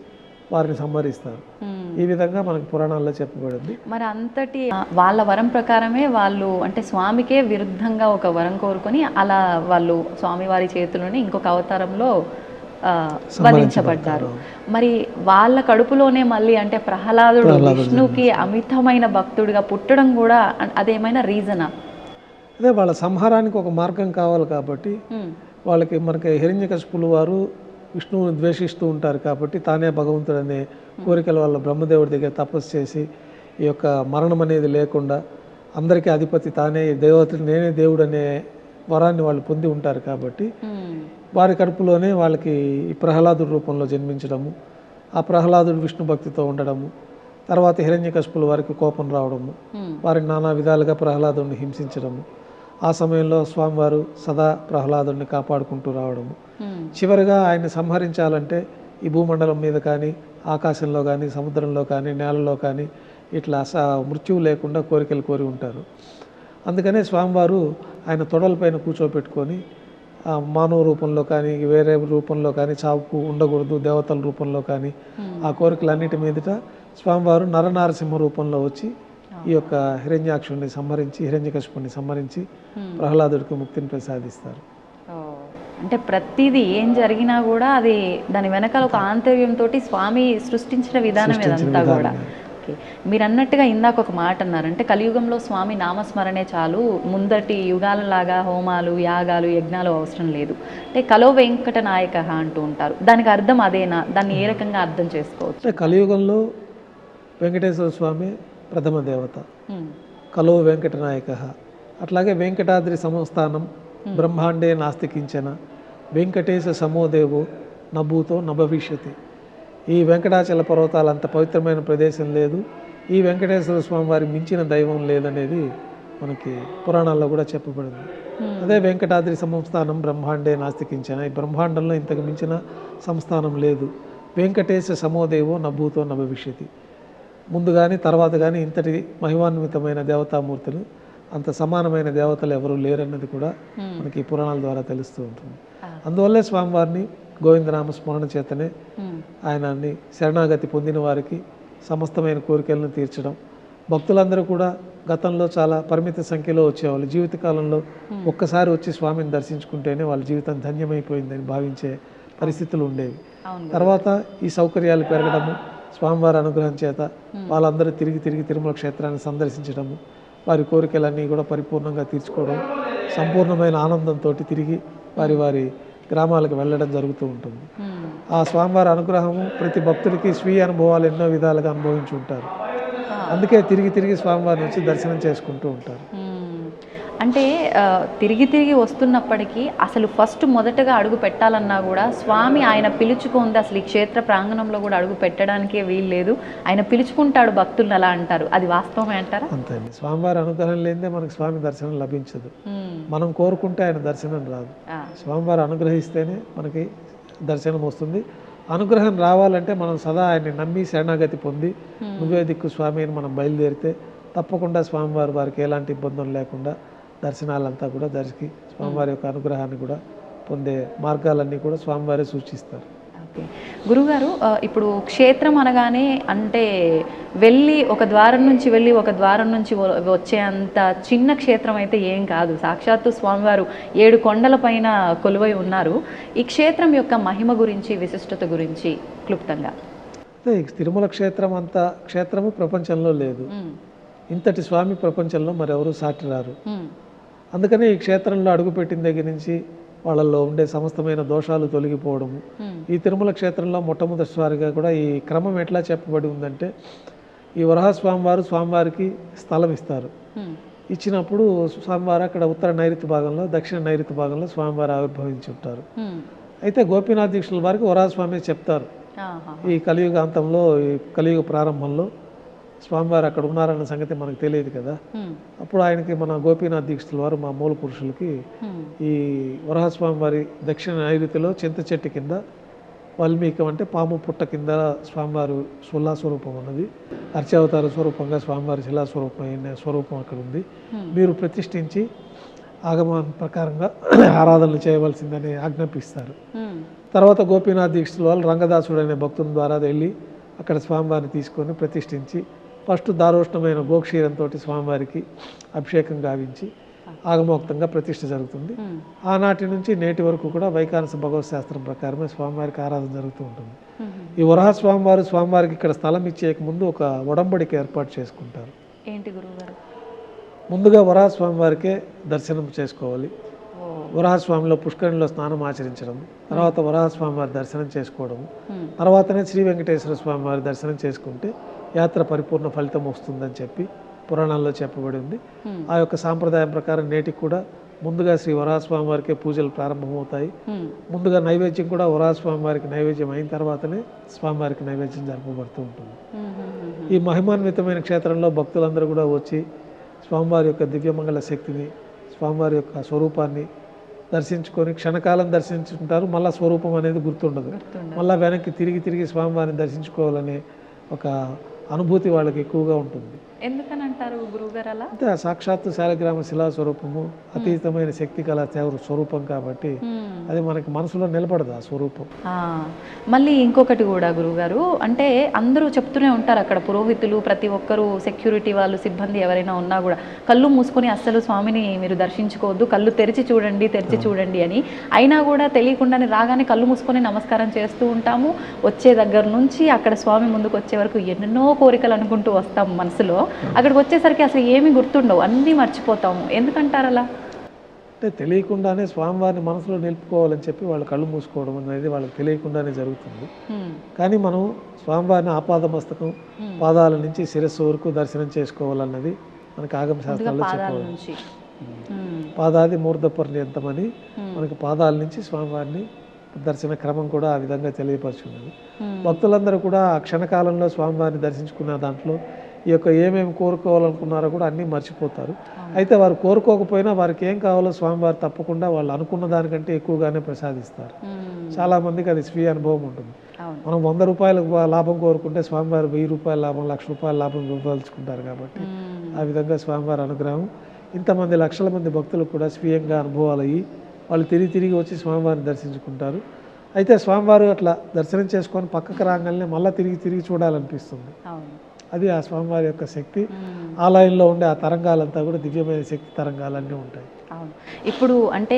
వారిని సంహరిస్తారు. ఈ విధంగా మనకు పురాణాల్లో చెప్పబడింది. మరి అంతటి వాళ్ళ వరం ప్రకారమే వాళ్ళు అంటే స్వామికే విరుద్ధంగా ఒక వరం కోరుకొని అలా వాళ్ళు స్వామివారి చేతుల్లోనే ఇంకొక అవతారంలో వధించబడ్డారు. మరి వాళ్ళ కడుపులోనే మళ్ళీ అంటే ప్రహ్లాదుడు విష్ణుకి అమితమైన భక్తుడిగా పుట్టడం కూడా అదేమైనా రీజనా? అదే వాళ్ళ సంహారానికి ఒక మార్గం కావాలి కాబట్టి మనకి హిరణ్యకశిపులు వారు విష్ణువుని ద్వేషిస్తూ ఉంటారు కాబట్టి తానే భగవంతుడు అనే కోరికల వల్ల బ్రహ్మదేవుడి దగ్గర తపస్సు చేసి ఈ యొక్క మరణం అనేది లేకుండా అందరికీ అధిపతి తానే నేనే దేవుడు అనే వరాన్ని వాళ్ళు పొంది ఉంటారు కాబట్టి వారి కడుపులోనే వాళ్ళకి ఈ ప్రహ్లాదుడి రూపంలో జన్మించడము, ఆ ప్రహ్లాదుడు విష్ణు భక్తితో ఉండడము, తర్వాత హిరణ్యకశిపుల వారికి కోపం రావడము, వారిని నానా విధాలుగా ప్రహ్లాదుడిని హింసించడము, ఆ సమయంలో స్వామివారు సదా ప్రహ్లాదుడిని కాపాడుకుంటూ రావడము, చివరిగా ఆయన్ని సంహరించాలంటే ఈ భూమండలం మీద కానీ ఆకాశంలో కానీ సముద్రంలో కానీ నేలలో కానీ ఇట్లా మృత్యువు లేకుండా కోరికలు కోరి ఉంటారు. అందుకనే స్వామివారు ఆయన తొడలపైన కూర్చోపెట్టుకొని మానవ రూపంలో కానీ వేరే రూపంలో కానీ చావుకు ఉండకూడదు, దేవతల రూపంలో కానీ ఆ కోరికలన్నిటి మీదట స్వామివారు నరనారసింహ రూపంలో వచ్చి ఈ యొక్క హిరణ్యాక్షుడిని సంహరించి హిరణ్యకశిపుని సంహరించి ప్రహ్లాదుడికి ముక్తిని ప్రసాదిస్తారు. అంటే ప్రతిదీ ఏం జరిగినా కూడా అది దాని వెనకాల ఒక ఆంతర్యంతో స్వామి సృష్టించిన విధానం ఇదంతా కూడా ఓకే. మీరు అన్నట్టుగా ఇందాక ఒక మాట అన్నారు, అంటే కలియుగంలో స్వామి నామస్మరణే చాలు, ముందటి యుగాలలాగా హోమాలు, యాగాలు, యజ్ఞాలు అవసరం లేదు. అంటే కలో వెంకట నాయక అంటూ ఉంటారు, దానికి అర్థం అదేనా? దాన్ని ఏ రకంగా అర్థం చేసుకోవచ్చు? అంటే కలియుగంలో వెంకటేశ్వర స్వామి ప్రథమ దేవత, కలో వెంకటనాయక. అట్లాగే వెంకటాద్రి సంస్థానం బ్రహ్మాండే నాస్తి కించన, వెంకటేశ సమోదేవో నభూతో నభవిష్యతి. ఈ వెంకటాచల పర్వతాలు అంత పవిత్రమైన ప్రదేశం లేదు, ఈ వెంకటేశ్వర స్వామి వారి మించిన దైవం లేదనేది మనకి పురాణాల్లో కూడా చెప్పబడింది. అదే వెంకటాద్రి సంస్థానం బ్రహ్మాండే నాస్తి కించన, ఈ బ్రహ్మాండంలో ఇంతకు మించిన సంస్థానం లేదు. వెంకటేశ సమోదేవో నభూతో నభవిష్యతి. ముందు కానీ తర్వాత కానీ ఇంతటి మహిమాన్వితమైన దేవతామూర్తులు, అంత సమానమైన దేవతలు ఎవరు లేరన్నది కూడా మనకి పురాణాల ద్వారా తెలుస్తూ ఉంటుంది. అందువల్లే స్వామివారిని గోవిందనామ స్మరణ చేతనే ఆయనాన్ని శరణాగతి పొందిన వారికి సమస్తమైన కోరికలను తీర్చడం. భక్తులందరూ కూడా గతంలో చాలా పరిమిత సంఖ్యలో వచ్చేవాళ్ళు, జీవితకాలంలో ఒక్కసారి వచ్చి స్వామిని దర్శించుకుంటేనే వాళ్ళ జీవితం ధన్యమైపోయిందని భావించే పరిస్థితులు ఉండేవి. తర్వాత ఈ సౌకర్యాలు పెరగడము, స్వామివారి అనుగ్రహం చేత వాళ్ళందరూ తిరిగి తిరుమల క్షేత్రాన్ని సందర్శించడము, వారి కోరికలన్నీ కూడా పరిపూర్ణంగా తీర్చుకోవడం, సంపూర్ణమైన ఆనందంతో తిరిగి వారి గ్రామాలకు వెళ్ళడం జరుగుతూ ఉంటుంది. ఆ స్వామివారి అనుగ్రహము ప్రతి భక్తుడికి స్వీయ అనుభవాలు ఎన్నో విధాలుగా అనుభవించి ఉంటారు. అందుకే తిరిగి స్వామివారిని వచ్చి దర్శనం చేసుకుంటూ ఉంటారు. అంటే తిరిగి వస్తున్నప్పటికీ అసలు ఫస్ట్ మొదటగా అడుగు పెట్టాలన్నా కూడా స్వామి ఆయన పిలుచుకుంది, అసలు ఈ క్షేత్ర ప్రాంగణంలో కూడా అడుగు పెట్టడానికే వీలు లేదు, ఆయన పిలుచుకుంటాడు భక్తులను అలా అంటారు. అది వాస్తవమే అంటారా? అంతే అండి. స్వామివారి అనుగ్రహం లేదే మనకు స్వామి దర్శనం లభించదు. మనం కోరుకుంటే ఆయన దర్శనం రాదు. స్వామివారు అనుగ్రహిస్తేనే మనకి దర్శనం వస్తుంది. అనుగ్రహం రావాలంటే మనం సదా ఆయన్ని నమ్మి శరణాగతి పొంది నువ్వే దిక్కు స్వామి అని మనం బయలుదేరితే తప్పకుండా స్వామివారి వారికి ఎలాంటి ఇబ్బందులు లేకుండా దర్శనాలంతా కూడా జరిగి స్వామివారి యొక్క అనుగ్రహాన్ని కూడా పొందే మార్గాలన్నీ కూడా స్వామివారే సూచిస్తారు. ఓకే గురుగారు, ఇప్పుడు క్షేత్రం అనగానే అంటే వెళ్ళి ఒక ద్వారం నుంచి వచ్చే అంత చిన్న క్షేత్రం అయితే ఏం కాదు. సాక్షాత్తు స్వామివారు 7 కొండల పైన కొలువై ఉన్నారు. ఈ క్షేత్రం యొక్క మహిమ గురించి, విశిష్టత గురించి క్లుప్తంగా. తిరుమల క్షేత్రం అంత క్షేత్రము ప్రపంచంలో లేదు. ఇంతటి స్వామి ప్రపంచంలో మరెవరూ సాటి రారు. అందుకనే ఈ క్షేత్రంలో అడుగుపెట్టిన దగ్గర నుంచి వాళ్ళల్లో ఉండే సమస్తమైన దోషాలు తొలగిపోవడము. ఈ తిరుమల క్షేత్రంలో మొట్టమొదటిసారిగా కూడా ఈ క్రమం ఎట్లా చెప్పబడి ఉందంటే, ఈ స్వామివారికి స్థలం ఇస్తారు. ఇచ్చినప్పుడు స్వామివారు అక్కడ ఉత్తర నైరుతి భాగంలో, దక్షిణ నైరుతి భాగంలో స్వామివారు ఆవిర్భవించి ఉంటారు. అయితే గోపీనాథ దీక్షల వారికి వరాహస్వామి చెప్తారు, ఈ కలియుగాంతంలో, ఈ కలియుగ ప్రారంభంలో స్వామివారు అక్కడ ఉన్నారన్న సంగతి మనకు తెలియదు కదా. అప్పుడు ఆయనకి మన గోపీనాథ్ దీక్షితుల వారు, మా మూల పురుషులకి, ఈ వరాహస్వామి వారి దక్షిణ నైరుతిలో చింత చెట్టు కింద వాల్మీకం అంటే పాము పుట్ట కింద స్వామివారు శిలాస్వరూపం ఉన్నది. అర్చావతార స్వరూపంగా స్వామివారి శిలాస్వరూపమైన స్వరూపం అక్కడ ఉంది. మీరు ప్రతిష్ఠించి ఆగమన ప్రకారంగా ఆరాధనలు చేయవలసిందని ఆజ్ఞాపిస్తారు. తర్వాత గోపీనాథ్ దీక్షితుల వాళ్ళు రంగదాసుడు అనే భక్తుని ద్వారా వెళ్ళి అక్కడ స్వామివారిని తీసుకొని ప్రతిష్ఠించి ఫస్ట్ దారోష్ణమైన గోక్షీరంతో స్వామివారికి అభిషేకం గావించి ఆగమోక్తంగా ప్రతిష్ఠ జరుగుతుంది. ఆనాటి నుంచి నేటి వరకు కూడా వైఖానస భగవత్ శాస్త్రం ప్రకారమే స్వామివారికి ఆరాధన జరుగుతూ ఉంటుంది. ఈ వరాహ స్వామివారికి ఇక్కడ స్థలం ఇచ్చేక ముందు ఒక ఒడంబడిక ఏర్పాటు చేసుకుంటారు. ఏంటి గురువుగారు? ముందుగా వరాహ స్వామివారికే దర్శనం చేసుకోవాలి. వరాహస్వామిలో పుష్కరిణిలో స్నానం ఆచరించడం, తర్వాత వరాహస్వామి వారి దర్శనం చేసుకోవడము, తర్వాతనే శ్రీ వెంకటేశ్వర స్వామి వారి దర్శనం చేసుకుంటే యాత్ర పరిపూర్ణ ఫలితం వస్తుందని చెప్పి పురాణాల్లో చెప్పబడి ఉంది. ఆ యొక్క సాంప్రదాయం ప్రకారం నేటికి కూడా ముందుగా శ్రీ వరాహస్వామి వారికే పూజలు ప్రారంభమవుతాయి. ముందుగా నైవేద్యం కూడా వరాహస్వామి వారికి నైవేద్యం అయిన తర్వాతనే స్వామివారికి నైవేద్యం జరపబడుతూ ఉంటుంది. ఈ మహిమాన్వితమైన క్షేత్రంలో భక్తులందరూ కూడా వచ్చి స్వామివారి యొక్క దివ్యమంగళ శక్తిని, స్వామివారి యొక్క స్వరూపాన్ని దర్శించుకొని క్షణకాలం దర్శించుకుంటారు. మళ్ళీ స్వరూపం అనేది గుర్తుండదు. మళ్ళీ వెనక్కి తిరిగి స్వామివారిని దర్శించుకోవాలనే ఒక అనుభూతి వాళ్ళకి ఎక్కువగా ఉంటుంది. ఎందుకని అంటారు గురువుగారు అలా? అంటే ఆ సాక్షాత్తు శాలిగ్రామ శిలా స్వరూపము అతీతమైన శక్తి కళ స్వరూపం కాబట్టి అది మనకి మనసులో నిలబడదు ఆ స్వరూపం. మళ్ళీ ఇంకొకటి కూడా గురువుగారు, అంటే అందరూ చెప్తూనే ఉంటారు అక్కడ పురోహితులు ప్రతి ఒక్కరూ, సెక్యూరిటీ వాళ్ళు, సిబ్బంది ఎవరైనా ఉన్నా కూడా కళ్ళు మూసుకొని అస్సలు స్వామిని మీరు దర్శించుకోవద్దు, కళ్ళు తెరిచి చూడండి అని. అయినా కూడా తెలియకుండానే రాగానే కళ్ళు మూసుకొని నమస్కారం చేస్తూ ఉంటాము. వచ్చే దగ్గర నుంచి అక్కడ స్వామి ముందుకు వచ్చే వరకు ఎన్నెన్నో కోరికలు అనుకుంటూ వస్తాము మనసులో. అక్కడికి వచ్చేసరికి అసలు ఏమీ గుర్తుండవు, అన్నీ మర్చిపోతాము. ఎందుకంటారు అలా? అంటే తెలియకుండానే స్వామివారిని మనసులో నిలుపుకోవాలని చెప్పి వాళ్ళు కళ్ళు మూసుకోవడం అనేది వాళ్ళకి తెలియకుండానే జరుగుతుంది. కానీ మనం స్వామివారిని ఆపాదమస్తకం పాదాల నుంచి శిరస్సు వరకు దర్శనం చేసుకోవాలన్నది మనకి ఆగమ శాస్త్రాల్లో చెప్పవచ్చు. పాదాది మూర్ధ పర్యంతమని మనకి పాదాల నుంచి స్వామివారిని దర్శన క్రమం కూడా ఆ విధంగా తెలియపరుచున్నది. భక్తులందరూ కూడా ఆ క్షణకాలంలో స్వామివారిని దర్శించుకున్న దాంట్లో ఈ యొక్క ఏమేమి కోరుకోవాలనుకున్నారో కూడా అన్నీ మర్చిపోతారు. అయితే వారు కోరుకోకపోయినా వారికి ఏం కావాలో స్వామివారు తప్పకుండా వాళ్ళు అనుకున్న దానికంటే ఎక్కువగానే ప్రసాదిస్తారు. చాలామందికి అది స్వీయ అనుభవం ఉంటుంది. మనం 100 రూపాయల లాభం కోరుకుంటే స్వామివారు 1000 రూపాయల లాభం, 1,00,000 రూపాయల లాభం ఇవ్వదలుచుకుంటారు. కాబట్టి ఆ విధంగా స్వామివారి అనుగ్రహం ఇంతమంది లక్షల మంది భక్తులకు కూడా స్వీయంగా అనుభవాలు అయ్యి వాళ్ళు తిరిగి వచ్చి స్వామివారిని దర్శించుకుంటారు. అయితే స్వామివారు అట్లా దర్శనం చేసుకొని పక్కకు రాగానే మళ్ళీ తిరిగి చూడాలనిపిస్తుంది. అది ఆ స్వామివారి యొక్క శక్తి. ఆలయంలో ఉండే ఆ తరంగాలంతా కూడా దివ్యమైన శక్తి తరంగాలన్నీ ఉంటాయి. అవును. ఇప్పుడు అంటే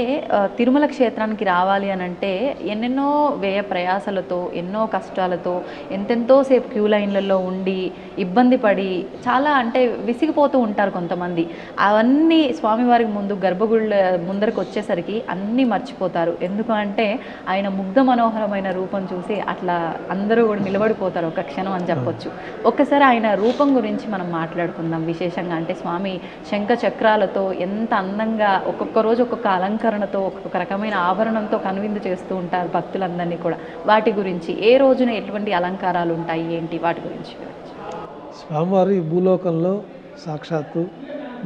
తిరుమల క్షేత్రానికి రావాలి అని అంటే ఎన్నెన్నో వ్యయ ప్రయాసలతో, ఎన్నో కష్టాలతో, ఎంతెంతో సేపు క్యూ లైన్లలో ఉండి ఇబ్బంది పడి చాలా అంటే విసిగిపోతూ ఉంటారు కొంతమంది. అవన్నీ స్వామివారికి ముందు గర్భగుళ్ళ ముందరకు వచ్చేసరికి అన్నీ మర్చిపోతారు. ఎందుకు అంటే ఆయన ముగ్ధ మనోహరమైన రూపం చూసి అట్లా అందరూ కూడా నిలబడిపోతారు ఒక క్షణం అని చెప్పొచ్చు. ఒక్కసారి ఆయన రూపం గురించి మనం మాట్లాడుకుందాం విశేషంగా. అంటే స్వామి శంఖ చక్రాలతో ఎంత అందంగా ఒక్కొక్క రోజు ఒక్కొక్క అలంకరణతో, ఒక్కొక్క రకమైన ఆభరణంతో కనువిందు చేస్తూ ఉంటారు భక్తులందరినీ కూడా. వాటి గురించి ఏ రోజున ఎటువంటి అలంకారాలు ఉంటాయి, ఏంటి వాటి గురించి? స్వామివారు ఈ భూలోకంలో సాక్షాత్తు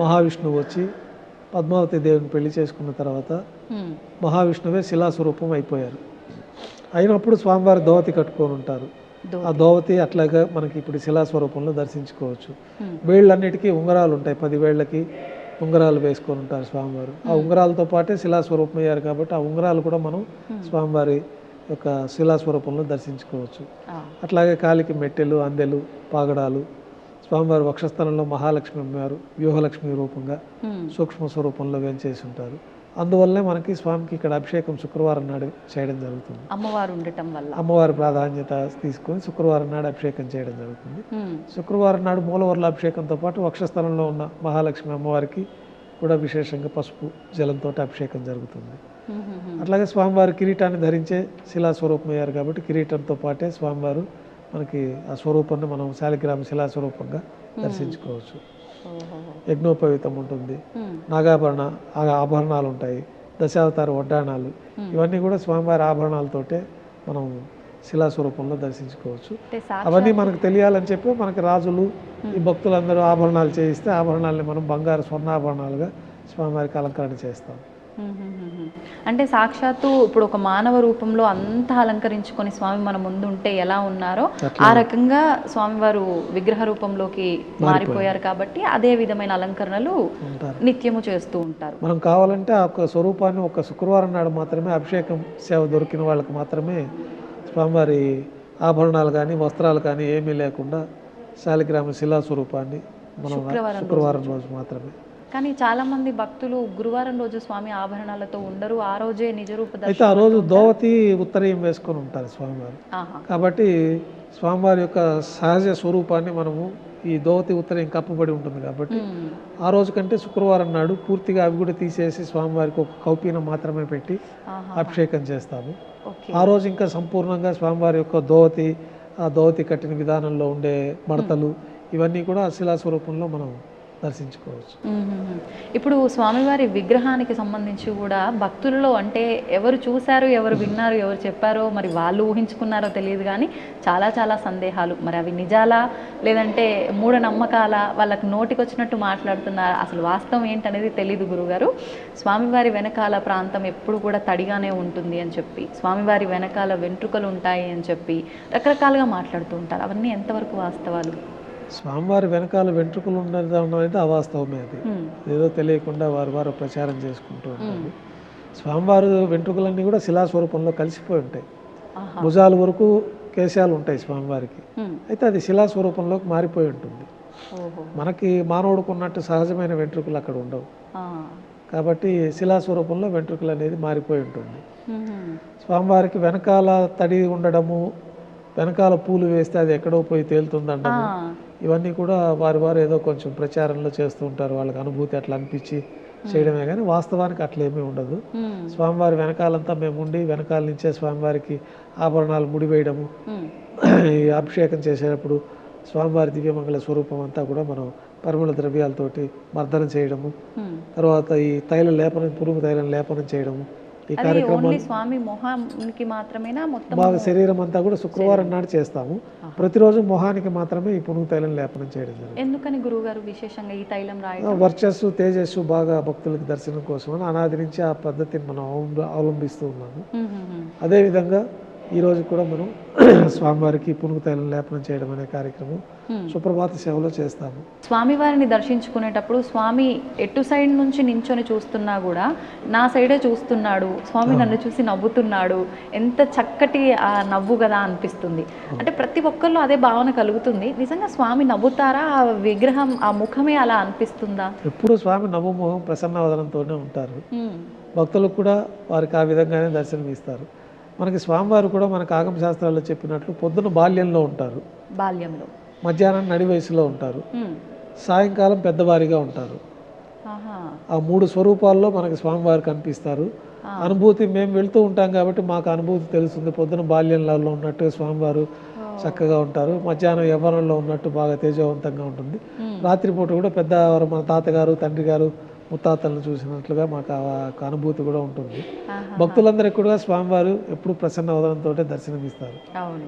మహావిష్ణువు వచ్చి పద్మావతి దేవిని పెళ్లి చేసుకున్న తర్వాత మహావిష్ణువే శిలాస్వరూపం అయిపోయారు. అయినప్పుడు స్వామివారు దోవతి కట్టుకొని ఉంటారు. ఆ దోవతి అట్లాగా మనకి ఇప్పుడు శిలాస్వరూపంలో దర్శించుకోవచ్చు. వేళ్ళన్నిటికీ ఉంగరాలు ఉంటాయి. 10 వేళ్ళకి ఉంగరాలు వేసుకొని ఉంటారు స్వామివారు. ఆ ఉంగరాలతో పాటే శిలాస్వరూపం అయ్యారు కాబట్టి ఆ ఉంగరాలు కూడా మనం స్వామివారి యొక్క శిలాస్వరూపంలో దర్శించుకోవచ్చు. అట్లాగే కాలికి మెట్టెలు, అందెలు, పాగడాలు. స్వామివారి వక్షస్థలంలో మహాలక్ష్మి అమ్మవారు వ్యూహలక్ష్మి రూపంగా సూక్ష్మ స్వరూపంలో వేంచేసి ఉంటారు. అందువల్లనే మనకి స్వామికి ఇక్కడ అభిషేకం శుక్రవారం నాడు చేయడం జరుగుతుంది. అమ్మవారు ఉండటం వల్ల అమ్మవారి ప్రాధాన్యత తీసుకొని శుక్రవారం నాడు అభిషేకం చేయడం జరుగుతుంది. శుక్రవారం నాడు మూలవర్ల అభిషేకంతో పాటు వక్షస్థలంలో ఉన్న మహాలక్ష్మి అమ్మవారికి కూడా విశేషంగా పసుపు జలంతో అభిషేకం జరుగుతుంది. అట్లాగే స్వామివారి కిరీటాన్ని ధరించే శిలాస్వరూపం అయ్యారు కాబట్టి కిరీటంతో పాటే స్వామివారు మనకి ఆ స్వరూపాన్ని మనం శాలిగ్రామ శిలాస్వరూపంగా దర్శించుకోవచ్చు. యజ్ఞోపవీతం ఉంటుంది, నాగాభరణ ఆభరణాలు ఉంటాయి, దశావతార వడ్డాణాలు, ఇవన్నీ కూడా స్వామివారి ఆభరణాలతోటే మనం శిలాస్వరూపంలో దర్శించుకోవచ్చు. అవన్నీ మనకు తెలియాలని చెప్పి మనకి రాజులు ఈ భక్తులందరూ ఆభరణాలు చేయిస్తే ఆభరణాలని మనం బంగారు స్వర్ణాభరణాలుగా స్వామివారికి అలంకరణ చేస్తాం. అంటే సాక్షాత్తు ఇప్పుడు ఒక మానవ రూపంలో అంతా అలంకరించుకొని స్వామి మన ముందు ఉంటే ఎలా ఉన్నారో ఆ రకంగా స్వామివారు విగ్రహ రూపంలోకి మారిపోయారు కాబట్టి అదే విధమైన అలంకరణలు నిత్యము చేస్తూ ఉంటారు. మనం కావాలంటే ఆ స్వరూపాన్ని ఒక శుక్రవారం నాడు మాత్రమే అభిషేకం సేవ దొరికిన వాళ్ళకి మాత్రమే స్వామివారి ఆభరణాలు కానీ వస్త్రాలు కానీ ఏమీ లేకుండా శాలిగ్రామ శిలా స్వరూపాన్ని మనం శుక్రవారం రోజు మాత్రమే. కానీ చాలా మంది భక్తులు గురువారం రోజు స్వామి ఆభరణాలతో ఉండరు, ఆ రోజే నిజ రూప దర్శనం. అయితే ఆ రోజు దోవతి ఉత్తరీయం వేసుకొని ఉంటారు స్వామివారు. కాబట్టి స్వామివారి యొక్క సహజ స్వరూపాన్ని మనము ఈ దోవతి ఉత్తరీయం కప్పబడి ఉంటుంది కాబట్టి ఆ రోజు కంటే శుక్రవారం నాడు పూర్తిగా అవి కూడా తీసేసి స్వామివారికి ఒక కౌపీనం మాత్రమే పెట్టి అభిషేకం చేస్తాము. ఆ రోజు ఇంకా సంపూర్ణంగా స్వామివారి యొక్క దోవతి, ఆ దోవతి కట్టిన విధానంలో ఉండే మడతలు ఇవన్నీ కూడా శిలాస్వరూపంలో మనం దర్శించుకోవచ్చు. ఇప్పుడు స్వామివారి విగ్రహానికి సంబంధించి కూడా భక్తులలో అంటే ఎవరు చూశారు, ఎవరు విన్నారు, ఎవరు చెప్పారో మరి వాళ్ళు ఊహించుకున్నారో తెలియదు కానీ చాలా సందేహాలు. మరి అవి నిజాలా లేదంటే మూఢనమ్మకాలా, వాళ్ళకి నోటికి వచ్చినట్టు మాట్లాడుతున్నారా, అసలు వాస్తవం ఏంటనేది తెలియదు గురుగారు. స్వామివారి వెనకాల ప్రాంతం ఎప్పుడు కూడా తడిగానే ఉంటుంది అని చెప్పి, స్వామివారి వెనకాల వెంట్రుకలు ఉంటాయి అని చెప్పి రకరకాలుగా మాట్లాడుతూ ఉంటారు. అవన్నీ ఎంతవరకు వాస్తవాలు? స్వామివారి వెనకాల వెంట్రుకలు ఉండడం అనేది అవాస్తవమే. అది ఏదో తెలియకుండా వారు ప్రచారం చేసుకుంటూ ఉంటారు. స్వామివారు వెంట్రుకలన్నీ కూడా శిలాస్వరూపంలో కలిసిపోయి ఉంటాయి. భుజాల వరకు కేశాలు ఉంటాయి స్వామివారికి, అయితే అది శిలాస్వరూపంలోకి మారిపోయి ఉంటుంది. మనకి మానవుడికి ఉన్నట్టు సహజమైన వెంట్రుకలు అక్కడ ఉండవు కాబట్టి శిలాస్వరూపంలో వెంట్రుకలు అనేది మారిపోయి ఉంటుంది. స్వామివారికి వెనకాల తడి ఉండడము, వెనకాల పూలు వేస్తే అది ఎక్కడో పోయి తేలుతుందండము, ఇవన్నీ కూడా వారు ఏదో కొంచెం ప్రచారంలో చేస్తూ ఉంటారు. వాళ్ళకి అనుభూతి అట్లా అనిపించి చేయడమే కానీ వాస్తవానికి అట్లేమీ ఉండదు. స్వామివారి వెనకాలంతా మేము ఉండి వెనకాల నుంచే స్వామివారికి ఆభరణాలు ముడివేయడము, ఈ అభిషేకం చేసేటప్పుడు స్వామివారి దివ్యమంగళ స్వరూపం అంతా కూడా మనం పరిమళ ద్రవ్యాలతోటి మర్దనం చేయడము, తర్వాత ఈ తైల లేపనం, పురుగు తైలం లేపనం చేయడము, ఈ కార్యక్రమం స్వామి మొహానికి మాత్రమేనా మొత్తం బాగా శరీరం అంతా కూడా శుక్రవారం నాడు చేస్తాము. ప్రతిరోజు మొహానికి మాత్రమే ఈ పురుగు తైలం లేపనం చేయడం జరుగుతుంది. ఎందుకని గురువుగారు విశేషంగా ఈ తైలం రాయడం? వర్చస్సు తేజస్సు బాగా భక్తులకు దర్శనం కోసం అని అనాది నుంచి ఆ పద్ధతిని మనం అవలంబిస్తూ ఉన్నాము. అదేవిధంగా ఈరోజు కూడా మనం స్వామివారికి పునుగు తైలం లేపనం చేయడం అనే కార్యక్రమం సుప్రభాత సేవలో చేస్తాము. స్వామివారిని దర్శించుకునేటప్పుడు స్వామి ఎటు సైడ్ నుంచి నించొని చూస్తున్నా కూడా నా సైడే చూస్తున్నాడు, స్వామి నన్ను చూసి నవ్వుతున్నాడు, ఎంత చక్కటి ఆ నవ్వు కదా అనిపిస్తుంది. అంటే ప్రతి ఒక్కళ్ళు అదే భావన కలుగుతుంది. నిజంగా స్వామి నవ్వుతారా? ఆ విగ్రహం, ఆ ముఖమే అలా అనిపిస్తుందా? ఎప్పుడు స్వామి నవ్వు ముఖం ప్రసన్నవదనంతోనే ఉంటారు. భక్తులకు కూడా వారికి ఆ విధంగానే దర్శనం. మనకి స్వామివారు కూడా మనకు ఆగమ శాస్త్రాల్లో చెప్పినట్లు పొద్దున బాల్యంలో ఉంటారు, బాల్యంలో, మధ్యాహ్నం నడి వయసులో ఉంటారు, సాయంకాలం పెద్దవారిగా ఉంటారు. ఆ 3 స్వరూపాల్లో మనకి స్వామివారు కనిపిస్తారు. అనుభూతి మేము వెళ్తూ ఉంటాం కాబట్టి మాకు అనుభూతి తెలుస్తుంది. పొద్దున బాల్యంలో ఉన్నట్టుగా స్వామివారు చక్కగా ఉంటారు, మధ్యాహ్నం యవ్వనంలో ఉన్నట్టు బాగా తేజవంతంగా ఉంటుంది, రాత్రిపూట కూడా పెద్దవారు మన తాతగారు, తండ్రి గారు, ముత్తాతలను చూసినట్లుగా మాకు ఆ అనుభూతి కూడా ఉంటుంది. భక్తులందరికీ కూడా స్వామివారు ఎప్పుడు ప్రసన్న వదనంతో దర్శనమిస్తారు. అవును.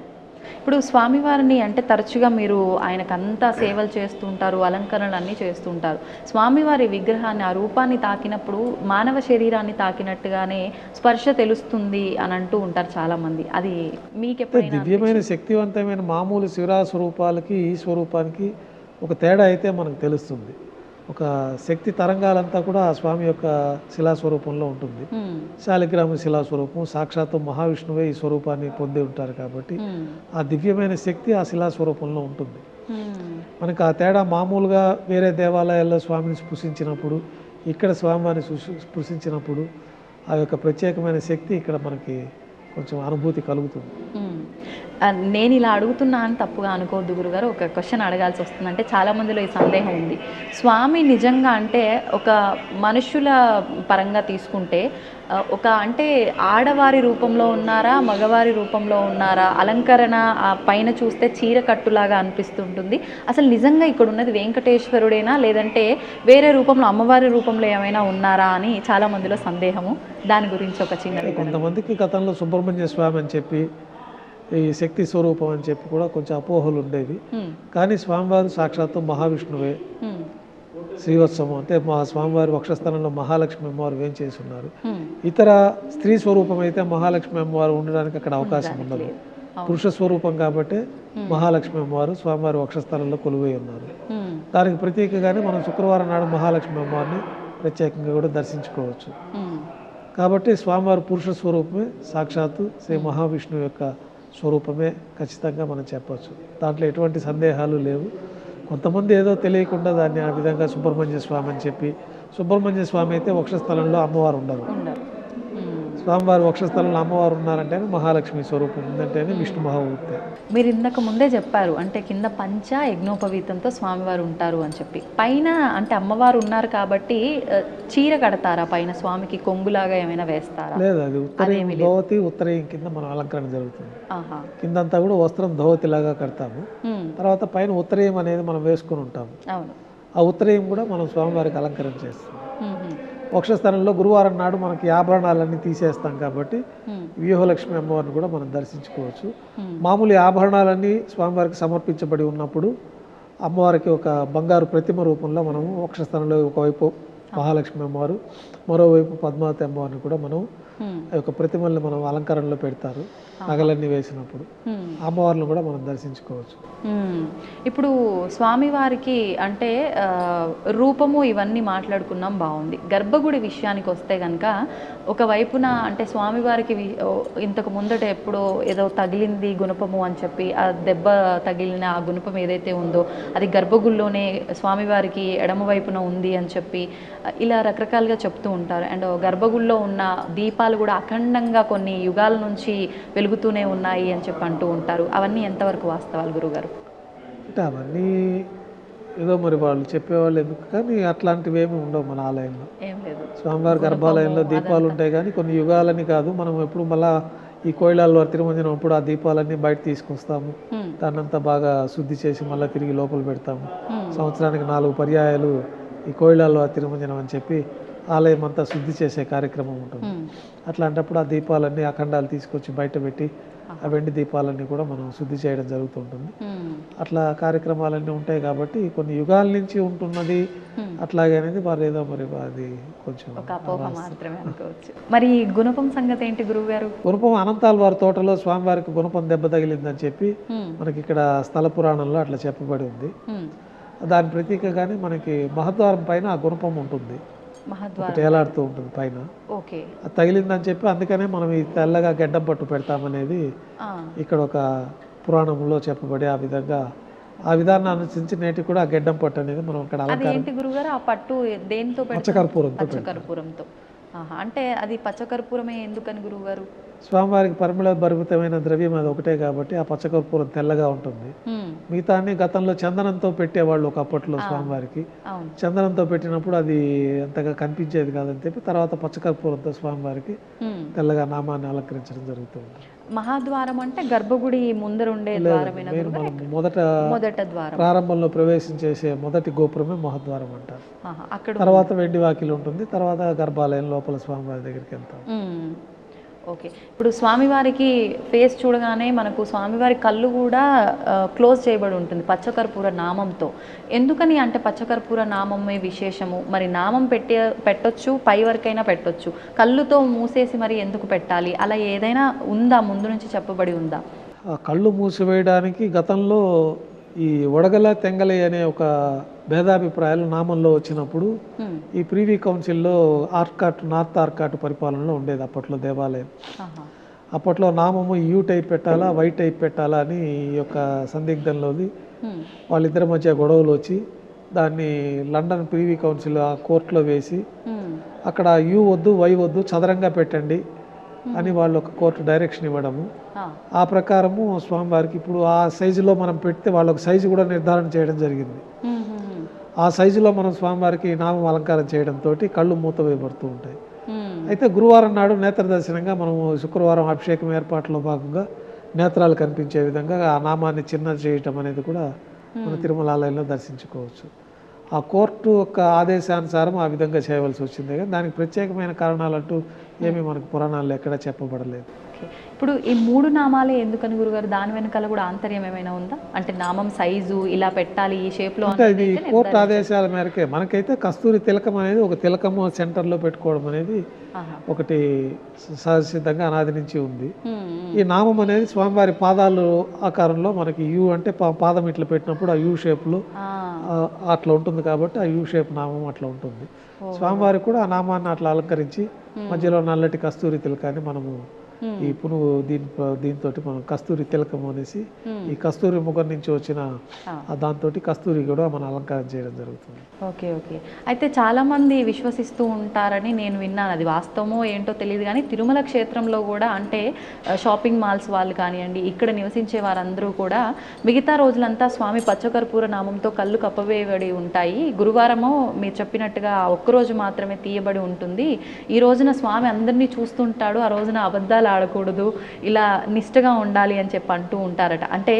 ఇప్పుడు స్వామివారిని అంటే తరచుగా మీరు ఆయనకంతా సేవలు చేస్తుంటారు, అలంకరణలు అన్నీ చేస్తుంటారు. స్వామివారి విగ్రహాన్ని, ఆ రూపాన్ని తాకినప్పుడు మానవ శరీరాన్ని తాకినట్టుగానే స్పర్శ తెలుస్తుంది అని అంటూ ఉంటారు చాలామంది. అది మీకు ఎప్పుడైనా? దివ్యమైన శక్తివంతమైన మామూలు శివరా స్వరూపాలకి ఈ స్వరూపానికి ఒక తేడా అయితే మనకు తెలుస్తుంది. ఒక శక్తి తరంగాలంతా కూడా ఆ స్వామి యొక్క శిలాస్వరూపంలో ఉంటుంది. శాలిగ్రామ శిలాస్వరూపం, సాక్షాత్తు మహావిష్ణువే ఈ స్వరూపాన్ని పొంది ఉంటారు కాబట్టి ఆ దివ్యమైన శక్తి ఆ శిలాస్వరూపంలో ఉంటుంది. మనకు ఆ తేడా మామూలుగా వేరే దేవాలయాల్లో స్వామిని స్పృశించినప్పుడు, ఇక్కడ స్వామివారిని స్పృశించినప్పుడు ఆ యొక్క ప్రత్యేకమైన శక్తి ఇక్కడ మనకి కొంచెం అనుభూతి కలుగుతుంది. నేను ఇలా అడుగుతున్నా అని తప్పుగా అనుకోవద్దు గురుగారు, ఒక క్వశ్చన్ అడగాల్సి వస్తుంది. అంటే చాలామందిలో ఈ సందేహం ఉంది. స్వామి నిజంగా అంటే ఒక మనుషుల పరంగా తీసుకుంటే ఒక అంటే ఆడవారి రూపంలో ఉన్నారా, మగవారి రూపంలో ఉన్నారా? అలంకరణ పైన చూస్తే చీర కట్టులాగా అనిపిస్తుంటుంది. అసలు నిజంగా ఇక్కడ ఉన్నది వెంకటేశ్వరుడేనా, లేదంటే వేరే రూపంలో అమ్మవారి రూపంలో ఏమైనా ఉన్నారా అని చాలామందిలో సందేహము. దాని గురించి ఒక చిన్న, కొంతమందికి గతంలో సుబ్రహ్మణ్య స్వామి అని చెప్పి, ఈ శక్తి స్వరూపం అని చెప్పి కూడా కొంచెం అపోహలు ఉండేవి. కానీ స్వామివారు సాక్షాత్తు మహావిష్ణువే. శ్రీవత్సవం అంటే మా స్వామివారి వక్షస్థలంలో మహాలక్ష్మి అమ్మవారు వేంచేసి ఉన్నారు. ఇతర స్త్రీ స్వరూపం అయితే మహాలక్ష్మి అమ్మవారు ఉండడానికి అక్కడ అవకాశం ఉండదు. పురుష స్వరూపం కాబట్టి మహాలక్ష్మి అమ్మవారు స్వామివారి వక్షస్థలంలో కొలువై ఉన్నారు. దానికి ప్రతీకగానే మనం శుక్రవారం నాడు మహాలక్ష్మి అమ్మవారిని ప్రత్యేకంగా కూడా దర్శించుకోవచ్చు. కాబట్టి స్వామివారి పురుష స్వరూపమే, సాక్షాత్తు శ్రీ మహావిష్ణువు యొక్క స్వరూపమే ఖచ్చితంగా మనం చెప్పచ్చు. దాంట్లో ఎటువంటి సందేహాలు లేవు. కొంతమంది ఏదో తెలియకుండా దాన్ని ఆ విధంగా సుబ్రహ్మణ్య స్వామి అని చెప్పి, సుబ్రహ్మణ్య స్వామి అయితే వక్షస్థలంలో అమ్మవారు ఉండరు. స్వామివారి వక్షస్థలంలో అమ్మవారు ఉన్నారంటే మహాలక్ష్మి స్వరూపం ఉందంటేనే విష్ణు మహామూర్తి. మీరు ఇందాక ముందే చెప్పారు అంటే కింద పంచ యజ్ఞోపవీతంతో స్వామివారు ఉంటారు అని చెప్పి, పైన అంటే అమ్మవారు ఉన్నారు కాబట్టి చీర కడతారా పైన స్వామికి, కొంగులాగా ఏమైనా వేస్తారా? లేదు, అది ఉత్తరీయం ధోవతి, ఉత్తరీయం కింద మనం అలంకరణ జరుగుతుంది. కిందంతా కూడా వస్త్రం ధోవతి లాగా కడతాము. తర్వాత పైన ఉత్తరీయం అనేది మనం వేసుకుని ఉంటాము. అవును, ఆ ఉత్తరీయం కూడా మనం స్వామివారికి అలంకరణ చేస్తాం. వక్షస్థలంలో గురువారం నాడు మనకి ఆభరణాలన్నీ తీసేస్తాం కాబట్టి వ్యూహలక్ష్మి అమ్మవారిని కూడా మనం దర్శించుకోవచ్చు. మామూలు ఆభరణాలన్నీ స్వామివారికి సమర్పించబడి ఉన్నప్పుడు అమ్మవారికి ఒక బంగారు ప్రతిమ రూపంలో మనము వక్షస్థలంలో ఒకవైపు మహాలక్ష్మి అమ్మవారు, మరోవైపు పద్మావతి అమ్మవారిని కూడా మనం ఆ యొక్క ప్రతిమల్ని మనం అలంకరణలో పెడతారు నగలన్నీ వేసినప్పుడు. అమ్మవారిని కూడా మనం దర్శించుకోవచ్చు. ఇప్పుడు స్వామివారికి అంటే రూపము ఇవన్నీ మాట్లాడుకున్నాం, బాగుంది. గర్భగుడి విషయానికి వస్తే కనుక ఒకవైపున అంటే స్వామివారికి ఇంతకు ముందట ఎప్పుడో ఏదో తగిలింది గుణపము అని చెప్పి ఆ దెబ్బ తగిలిన ఆ గుణపం ఏదైతే ఉందో అది గర్భగుడిలోనే స్వామివారికి ఎడమ వైపున ఉంది అని చెప్పి ఇలా రకరకాలుగా చెప్తూ ఉంటారు. అండ్ గర్భగుడిలో ఉన్న దీపాలు కూడా అఖండంగా కొన్ని యుగాల నుంచి వెలుగుతూనే ఉన్నాయి అని చెప్పి అంటూ ఉంటారు. అవన్నీ ఎంతవరకు వాస్తవాలు గురుగారు? అంటే అవన్నీ ఏదో మరి వాళ్ళు చెప్పేవాళ్ళు ఎందుకు, కానీ అట్లాంటివి ఏమి ఉండవు మన ఆలయంలో. ఏం లేదు. స్వామివారి గర్భాలయంలో దీపాలు ఉంటాయి కానీ కొన్ని యుగాలని కాదు. మనం ఎప్పుడు మళ్ళా ఈ కోయిలాల తిరుమంజనం అప్పుడు ఆ దీపాలన్నీ బయట తీసుకొస్తాము, దాన్నంతా బాగా శుద్ధి చేసి మళ్ళీ తిరిగి లోపల పెడతాము. సంవత్సరానికి 4 పర్యాయాలు ఈ కోయిలాల తిరుమంజనం అని చెప్పి ఆలయం అంతా శుద్ధి చేసే కార్యక్రమం ఉంటుంది. అట్లాంటప్పుడు ఆ దీపాలన్నీ అఖండాలు తీసుకొచ్చి బయట పెట్టి ఆ వెండి దీపాలన్నీ కూడా మనం శుద్ధి చేయడం జరుగుతుంటుంది. అట్లా కార్యక్రమాలన్నీ ఉంటాయి కాబట్టి కొన్ని యుగాల నుంచి ఉంటున్నది అట్లాగే అనేది మరి ఏదో మరి అది కొంచెం మాత్రమే అనుకోవచ్చు. మరి గుణపం సంగతి ఏంటి గురువు గారు? గుణపం అనంతాల వారి తోటలో స్వామివారికి గుణపం దెబ్బ తగిలిందని చెప్పి మనకి ఇక్కడ స్థల పురాణంలో అట్లా చెప్పబడి ఉంది. దాని ప్రతీకగానే మనకి మహద్వారం పైన ఆ గుణపం ఉంటుంది, ఏలాడుతూ ఉంటుంది పైన. అది తగిలిందని చెప్పి అందుకనే మనం ఈ తెల్లగా గెడ్డం పట్టు పెడతామనేది ఇక్కడ ఒక పురాణంలో చెప్పబడి ఆ విధంగా ఆ విధానాన్ని అనుసరించి నేటి కూడా ఆ గెడ్డం పట్టు అనేది మనం అక్కడ పచ్చకర్పూరంతో. అంటే అది పచ్చకర్పూరమే ఎందుకని గురువుగారు? స్వామివారికి పరిమళ భరితమైన ద్రవ్యం అది ఒకటే కాబట్టి ఆ పచ్చకర్పూరం తెల్లగా ఉంటుంది. మిగతా గతంలో చందనంతో పెట్టేవాళ్ళు ఒకప్పట్లో స్వామివారికి. చందనంతో పెట్టినప్పుడు అది అంతగా కనిపించేది కాదని చెప్పి తర్వాత పచ్చకర్పూరంతో స్వామివారికి తెల్లగా నామాన్ని అలంకరించడం జరుగుతుంది. మహాద్వారం అంటే గర్భగుడి ముందర ఉండే ద్వారమేనా? మొదట ద్వారం, ప్రారంభంలో ప్రవేశించేసే మొదటి గోపురమే మహాద్వారం అంటారు. తర్వాత వెండి వాకిలి ఉంటుంది, తర్వాత గర్భాలయం లోపల స్వామివారి దగ్గరికి వెళ్తాం. ఓకే. ఇప్పుడు స్వామివారికి ఫేస్ చూడగానే మనకు స్వామివారి కళ్ళు కూడా క్లోజ్ చేయబడి ఉంటుంది పచ్చకర్పూర నామంతో. ఎందుకని అంటే పచ్చకర్పూర నామమే విశేషము. మరి నామం పెట్టొచ్చు, పై వరకైనా పెట్టొచ్చు, కళ్ళుతో మూసేసి మరి ఎందుకు పెట్టాలి? అలా ఏదైనా ఉందా, ముందు నుంచి చెప్పబడి ఉందా? కళ్ళు మూసివేయడానికి గతంలో ఈ వడగల తెంగలి అనే ఒక భేదాభిప్రాయాలు నామంలో వచ్చినప్పుడు ఈ ప్రీవీ కౌన్సిల్లో నార్త్ ఆర్కాట్ పరిపాలనలో ఉండేది అప్పట్లో దేవాలయం. అప్పట్లో నామము యూ టైప్ పెట్టాలా, వై టైప్ పెట్టాలా అని ఈ యొక్క సందిగ్ధంలోది వాళ్ళిద్దరి మధ్య గొడవలు వచ్చి దాన్ని లండన్ ప్రీవీ కౌన్సిల్ ఆ కోర్టులో వేసి అక్కడ యూ వద్దు, వై వద్దు, చదరంగా పెట్టండి అని వాళ్ళు ఒక కోర్టు డైరెక్షన్ ఇవ్వడము. ఆ ప్రకారము స్వామివారికి ఇప్పుడు ఆ సైజులో మనం పెడితే వాళ్ళొక సైజు కూడా నిర్ధారణ చేయడం జరిగింది. ఆ సైజులో మనం స్వామివారికి నామం అలంకారం చేయడంతో కళ్ళు మూత వేయబడుతూ ఉంటాయి. అయితే గురువారం నాడు నేత్ర దర్శనంగా మనము శుక్రవారం అభిషేకం ఏర్పాట్లో భాగంగా నేత్రాలు కనిపించే విధంగా ఆ నామాన్ని చిన్న చేయటం అనేది కూడా మన తిరుమల ఆలయంలో దర్శించుకోవచ్చు. ఆ కోర్టు యొక్క ఆదేశానుసారం ఆ విధంగా చేయవలసి వచ్చింది, కానీ దానికి ప్రత్యేకమైన కారణాలంటూ ఏమీ మనకు పురాణాల్లో ఎక్కడ చెప్పబడలేదు. ఇప్పుడు ఈ 3 నామాలే ఎందుకని గురుగారు? దాని వెనకాల కూడా ఆంతర్యం ఏమైనా ఉందా? అంటే నామం సైజు ఇలా పెట్టాలి, ఈ షేప్లో. అంటే ఇది కోర్టు ఆదేశాల మేరకే. మనకైతే కస్తూరి తిలకం అనేది ఒక తిలకము సెంటర్లో పెట్టుకోవడం అనేది ఒకటి సహజసిద్ధంగా అనాది నుంచి ఉంది. ఈ నామం అనేది స్వామివారి పాదాలు ఆకారంలో మనకి యూ అంటే పాదం ఇట్లా పెట్టినప్పుడు ఆ యూ షేప్లో అట్లా ఉంటుంది కాబట్టి ఆ యూ షేప్ నామం అట్లా ఉంటుంది. స్వామివారికి కూడా ఆ నామాన్ని అట్లా అలంకరించి మధ్యలో నల్లటి కస్తూరి తిలకాన్ని మనము ఈ పునుగు దీంతో మనం కస్తూరి తిలకం అనేసి ఈ కస్తూరి ముఖం నుంచి వచ్చిన దాంతో కస్తూరి కూడా మనం అలంకారం చేయడం జరుగుతుంది. Okay okay. అయితే చాలా మంది విశ్వసిస్తూ ఉంటారని నేను విన్నాను, అది వాస్తవమో ఏంటో తెలియదు కానీ తిరుమల క్షేత్రంలో కూడా అంటే షాపింగ్ మాల్స్ వాళ్ళు కానివ్వండి, ఇక్కడ నివసించే వారందరూ కూడా మిగతా రోజులంతా స్వామి పచ్చకర్పూర నామంతో కళ్ళు కప్పవేయబడి ఉంటాయి. గురువారమో మీరు చెప్పినట్టుగా ఒక్కరోజు మాత్రమే తీయబడి ఉంటుంది. ఈ రోజున స్వామి అందరినీ చూస్తుంటాడు, ఆ రోజున అబద్ధాలు ఆడకూడదు, ఇలా నిష్టగా ఉండాలి అని చెప్పి అంటూ ఉంటారట. అంటే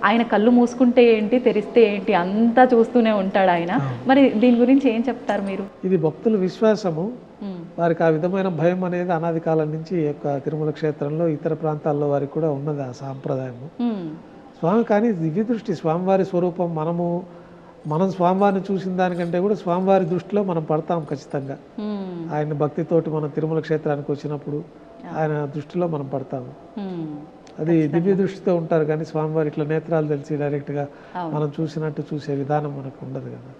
ఆయన కళ్ళు మూసుకుంటే ఏంటి, తెరిస్తే ఏంటి, అంతా చూస్తూనే ఉంటాడు ఆయన. మరి దీని గురించి ఏం చెప్తారు మీరు? ఇది భక్తుల విశ్వాసము, వారికి ఆ విధమైన భయం అనేది అనాది కాలం నుంచి యొక్క తిరుమల క్షేత్రంలో ఇతర ప్రాంతాల్లో వారికి కూడా ఉన్నది ఆ సాంప్రదాయము. స్వామి కానీ దివ్య దృష్టి, స్వామివారి స్వరూపం మనము మనం స్వామివారిని చూసిన దానికంటే కూడా స్వామివారి దృష్టిలో మనం పడతాం ఖచ్చితంగా. ఆయన భక్తితోటి మనం తిరుమల క్షేత్రానికి వచ్చినప్పుడు ఆయన దృష్టిలో మనం పడతాము. అది దివ్య దృష్టితో ఉంటారు, కానీ స్వామివారి ఇట్లా నేత్రాలు తెలిసి డైరెక్ట్గా మనం చూసినట్టు చూసే విధానం మనకు ఉండదు కదా.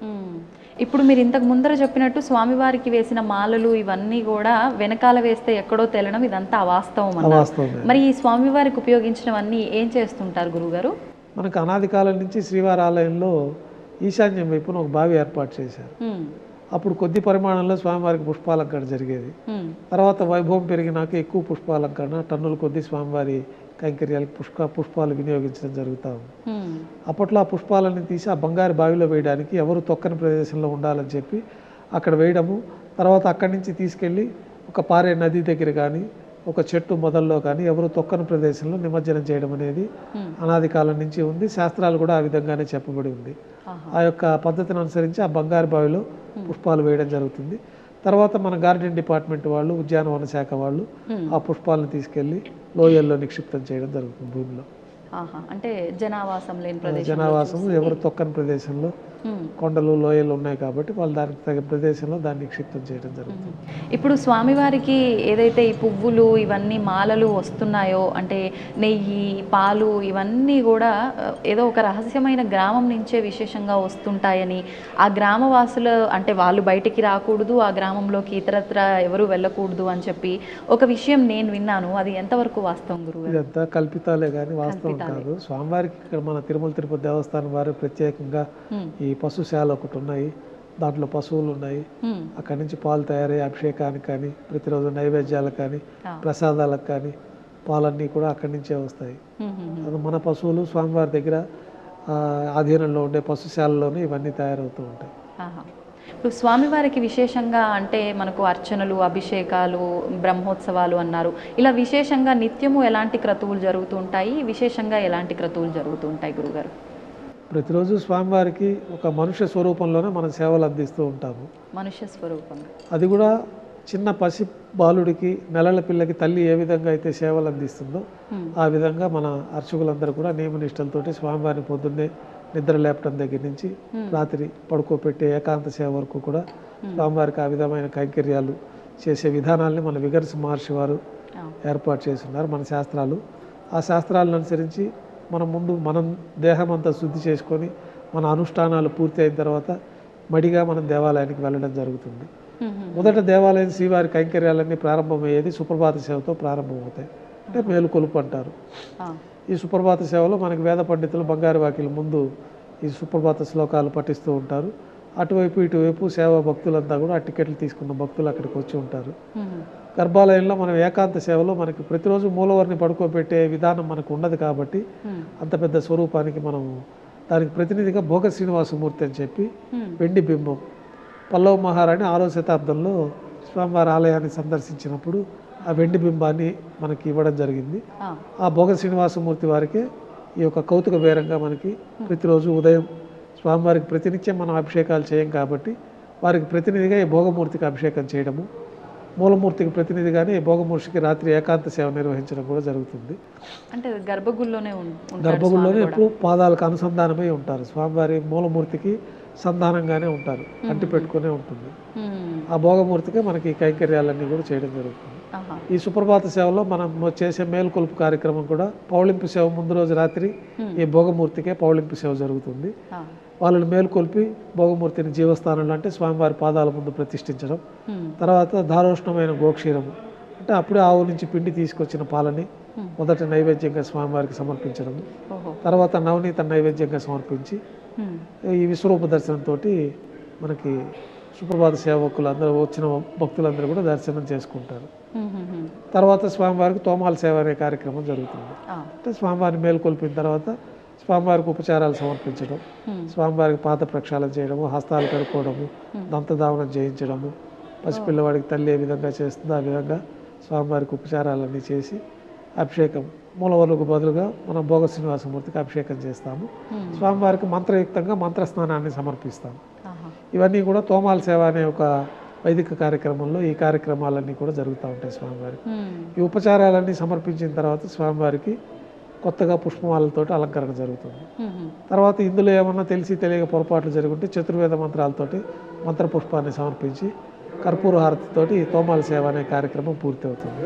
ఇప్పుడు మీరు ఇంతకు ముందర చెప్పినట్టు స్వామివారికి వేసిన మాలలు ఇవన్నీ కూడా వెనకాల వేస్తే ఎక్కడో తెలడం ఇదంతా అవాస్తవం అన్నారు. మరి ఈ స్వామివారికి ఉపయోగించినవన్నీ ఏం చేస్తుంటారు గురుగారు? మనకు అనాది కాలం నుంచి శ్రీవారి ఆలయంలో ఈశాన్యం వైపున ఒక బావి ఏర్పాటు చేశారు. అప్పుడు కొద్ది పరిమాణంలో స్వామివారికి పుష్పాలంకరణ జరిగేది. తర్వాత వైభవం పెరిగినాక ఎక్కువ పుష్పాలంకరణ, టన్నుల కొద్ది స్వామివారి కైంకర్యాలకు పుష్పాలు వినియోగించడం జరుగుతూ ఉంది. అప్పట్లో ఆ పుష్పాలని తీసి ఆ బంగారు బావిలో వేయడానికి ఎవరు తొక్కని ప్రదేశంలో ఉండాలని చెప్పి అక్కడ వేయడము, తర్వాత అక్కడి నుంచి తీసుకెళ్ళి ఒక పారే నది దగ్గర కానీ ఒక చెట్టు మొదల్లో కానీ ఎవరు తొక్కని ప్రదేశంలో నిమజ్జనం చేయడం అనేది అనాది కాలం నుంచి ఉంది. శాస్త్రాలు కూడా ఆ విధంగానే చెప్పబడి ఉంది. ఆ యొక్క పద్ధతిని అనుసరించి ఆ బంగారు బావిలో పుష్పాలు వేయడం జరుగుతుంది. తర్వాత మన గార్డెన్ డిపార్ట్మెంట్ వాళ్ళు, ఉద్యానవన శాఖ వాళ్ళు ఆ పుష్పాలను తీసుకెళ్లి లోయల్లో నిక్షిప్తం చేయడం జరుగుతుంది భూమిలో. అంటే జనావాసం లేని ప్రదేశం, జనావాసం ఎవరు తొక్కని ప్రదేశంలో, కొండలు లోయలు ఉన్నాయి కాబట్టి వాళ్ళు దానికి తగిన ప్రదేశంలో దాన్ని నిక్షిప్తం చేయడం జరుగుతుంది. ఇప్పుడు స్వామివారికి ఏదైతే ఈ పువ్వులు ఇవన్నీ మాలలు వస్తున్నాయో, అంటే నెయ్యి, పాలు ఇవన్నీ కూడా ఏదో ఒక రహస్యమైన గ్రామం నుంచే విశేషంగా వస్తుంటాయని, ఆ గ్రామవాసులు అంటే వాళ్ళు బయటికి రాకూడదు, ఆ గ్రామంలోకి ఇతరత్ర ఎవరు వెళ్ళకూడదు అని చెప్పి ఒక విషయం నేను విన్నాను. అది ఎంతవరకు వాస్తవం గురువు? ఇదంతా కల్పితాలే కానీ వాస్తవం కాదు. స్వామివారికి ఇక్కడ మన తిరుమల తిరుపతి దేవస్థానం వారు ప్రత్యేకంగా ఈ పశుశాల ఒకటి ఉన్నాయి, దాంట్లో పశువులు ఉన్నాయి. అక్కడి నుంచి పాలు తయారయ్యి అభిషేకానికి కానీ, ప్రతిరోజు నైవేద్యాలకు కానీ, ప్రసాదాలకు కానీ పాలన్నీ కూడా అక్కడి నుంచే వస్తాయి. మన పశువులు స్వామివారి దగ్గర ఆధీనంలో ఉండే పశుశాలలోనే ఇవన్నీ తయారవుతూ ఉంటాయి. ఇప్పుడు స్వామివారికి విశేషంగా అంటే మనకు అర్చనలు, అభిషేకాలు, బ్రహ్మోత్సవాలు అన్నారు. ఇలా విశేషంగా నిత్యము ఎలాంటి క్రతువులు జరుగుతూ ఉంటాయి, విశేషంగా ఎలాంటి క్రతువులు జరుగుతూ ఉంటాయి గురుగారు? ప్రతిరోజు స్వామివారికి ఒక మనుష్య స్వరూపంలోనే మనం సేవలు అందిస్తూ ఉంటాము. మనుష్య స్వరూపం, అది కూడా చిన్న పసి బాలుడికి, నెలల పిల్లకి తల్లి ఏ విధంగా అయితే సేవలు అందిస్తుందో ఆ విధంగా మన అర్చకులందరూ కూడా నియమనిష్టలతోటి స్వామివారిని పొద్దున్నే నిద్ర లేపడం దగ్గర నుంచి రాత్రి పడుకోపెట్టే ఏకాంత సేవ వరకు కూడా స్వామివారికి ఆ విధమైన కైంకర్యాలు చేసే విధానాల్ని మన విగర్శ మహర్షి వారు ఏర్పాటు చేస్తున్నారు. మన శాస్త్రాలు, ఆ శాస్త్రాలను అనుసరించి మనం దేహం అంతా శుద్ధి చేసుకొని మన అనుష్ఠానాలు పూర్తి అయిన తర్వాత మడిగా మనం దేవాలయానికి వెళ్ళడం జరుగుతుంది. మొదట దేవాలయం శ్రీవారి కైంకర్యాలన్నీ ప్రారంభమయ్యేది సుప్రభాత సేవతో ప్రారంభమవుతాయి. అంటే మేలుకొలుపు అంటారు. ఈ సుప్రభాత సేవలో మనకి వేద పండితులు బంగారు వాకిల ముందు ఈ సుప్రభాత శ్లోకాలు పఠిస్తూ ఉంటారు. అటువైపు ఇటువైపు సేవా భక్తులంతా కూడా ఆ టికెట్లు తీసుకున్న భక్తులు అక్కడికి వచ్చి ఉంటారు. గర్భాలయంలో మనం ఏకాంత సేవలో మనకి ప్రతిరోజు మూలవర్ని పడుకోబెట్టే విధానం మనకు ఉండదు కాబట్టి అంత పెద్ద స్వరూపానికి మనం దానికి ప్రతినిధిగా భోగ శ్రీనివాసమూర్తి అని చెప్పి వెండి బింబం, పల్లవ మహారాణి 6వ శతాబ్దంలో స్వామివారి ఆలయాన్ని సందర్శించినప్పుడు ఆ వెండి బింబాన్ని మనకి ఇవ్వడం జరిగింది. ఆ భోగ శ్రీనివాసమూర్తి వారికే ఈ యొక్క కౌతుక బేరంగా మనకి ప్రతిరోజు ఉదయం స్వామివారికి ప్రతినిత్యం మనం అభిషేకాలు చేయం కాబట్టి వారికి ప్రతినిధిగా ఈ భోగమూర్తికి అభిషేకం చేయడము, మూలమూర్తికి ప్రతినిధిగానే ఈ భోగమూర్తికి రాత్రి ఏకాంత సేవ నిర్వహించడం కూడా జరుగుతుంది. అంటే గర్భగుడిలోనే ఎప్పుడు పాదాలకు అనుసంధానమై ఉంటారు. స్వామివారి మూలమూర్తికి సంధానంగానే ఉంటారు, అంటి పెట్టుకునే ఉంటుంది. ఆ భోగమూర్తికే మనకి ఈ కైంకర్యాలన్నీ కూడా చేయడం జరుగుతుంది. ఈ సుప్రభాత సేవలో మనం చేసే మేలుకొలుపు కార్యక్రమం కూడా పౌళింపు సేవ ముందు రోజు రాత్రి ఈ భోగమూర్తికే పౌళింపు సేవ జరుగుతుంది. వాళ్ళని మేలుకొల్పి భోగమూర్తిని జీవస్థానంలో అంటే స్వామివారి పాదాల ముందు ప్రతిష్ఠించడం, తర్వాత దారోష్ణమైన గోక్షీరము అంటే అప్పుడే ఆవు నుంచి పిండి తీసుకొచ్చిన పాలని మొదట నైవేద్యంగా స్వామివారికి సమర్పించడం, తర్వాత నవనీత నైవేద్యంగా సమర్పించి ఈ విశ్వరూప దర్శనంతో మనకి సుప్రభాత సేవకులు అందరూ వచ్చిన భక్తులందరూ కూడా దర్శనం చేసుకుంటారు. తర్వాత స్వామివారికి తోమాల సేవ అనే కార్యక్రమం జరుగుతుంది. అంటే స్వామివారిని మేలుకొల్పిన తర్వాత స్వామివారికి ఉపచారాలు సమర్పించడం, స్వామివారికి పాత ప్రక్షాళన చేయడము, హస్తాలు కడుక్కోవడము, దంతధావనం చేయించడము, పసిపిల్లవాడికి తల్లి ఏ విధంగా చేస్తుందో ఆ విధంగా స్వామివారికి ఉపచారాలన్నీ చేసి అభిషేకం, మూలవర్లకు బదులుగా మనం భోగ శ్రీనివాసమూర్తికి అభిషేకం చేస్తాము. స్వామివారికి మంత్రయుక్తంగా మంత్రస్నానాన్ని సమర్పిస్తాము. ఇవన్నీ కూడా తోమాల సేవ అనే ఒక వైదిక కార్యక్రమంలో ఈ కార్యక్రమాలన్నీ కూడా జరుగుతూ ఉంటాయి స్వామివారికి. ఈ ఉపచారాలన్నీ సమర్పించిన తర్వాత స్వామివారికి కొత్తగా పుష్పమాలతోటి అలంకరణ జరుగుతుంది. తర్వాత ఇందులో ఏమన్నా తెలిసి తెలియక పొరపాట్లు జరుగుంటే చతుర్వేద మంత్రాలతోటి మంత్రపుష్పాన్ని సమర్పించి కర్పూర హారతితోటి తోమాల సేవ అనే కార్యక్రమం పూర్తి అవుతుంది.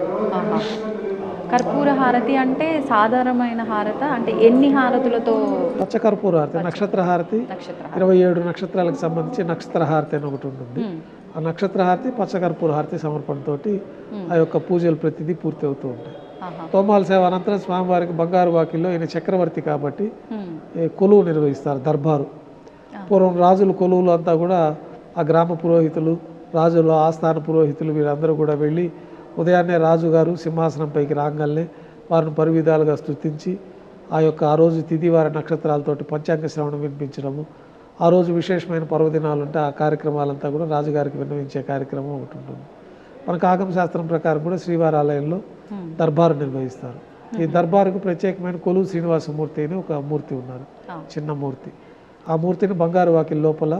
కర్పూర హారతి అంటే సాధారణమైన హారత, అంటే ఎన్ని హారతులతో? పచ్చ కర్పూర హారతి, నక్షత్ర హారతి, 27 నక్షత్రాలకు సంబంధించి నక్షత్ర హారతి అని ఒకటి ఉంటుంది. ఆ నక్షత్ర హారతి, పచ్చ కర్పూర హారతి సమర్పణతోటి ఆ యొక్క పూజలు ప్రతిదీ పూర్తి అవుతూ ఉంటాయి. తోమాల సేవ అనంతరం స్వామివారికి బంగారు వాకిల్లో ఈయన చక్రవర్తి కాబట్టి కొలువు నిర్వహిస్తారు, దర్బారు. పూర్వం రాజుల కొలువులు అంతా కూడా ఆ గ్రామ పురోహితులు, రాజుల ఆస్థాన పురోహితులు వీళ్ళందరూ కూడా వెళ్ళి ఉదయాన్నే రాజుగారు సింహాసనంపైకి రాగానే వారిని పరివిధాలుగా స్తుతించి ఆ రోజు తిథివార నక్షత్రాలతోటి పంచాంగ శ్రవణం వినిపించడము, ఆ రోజు విశేషమైన పర్వదినాలు ఉంటే ఆ కార్యక్రమాలంతా కూడా రాజుగారికి విన్నవించే కార్యక్రమం ఒకటి ఉంటుంది. మనకు ఆగమ శాస్త్రం ప్రకారం కూడా శ్రీవారి ఆలయంలో దర్బారు నిర్వహిస్తారు. ఈ దర్బారుకు ప్రత్యేకమైన కొలువు శ్రీనివాసమూర్తి అని ఒక మూర్తి ఉన్నారు, చిన్న మూర్తి. ఆ మూర్తిని బంగారు వాకిల్ లోపల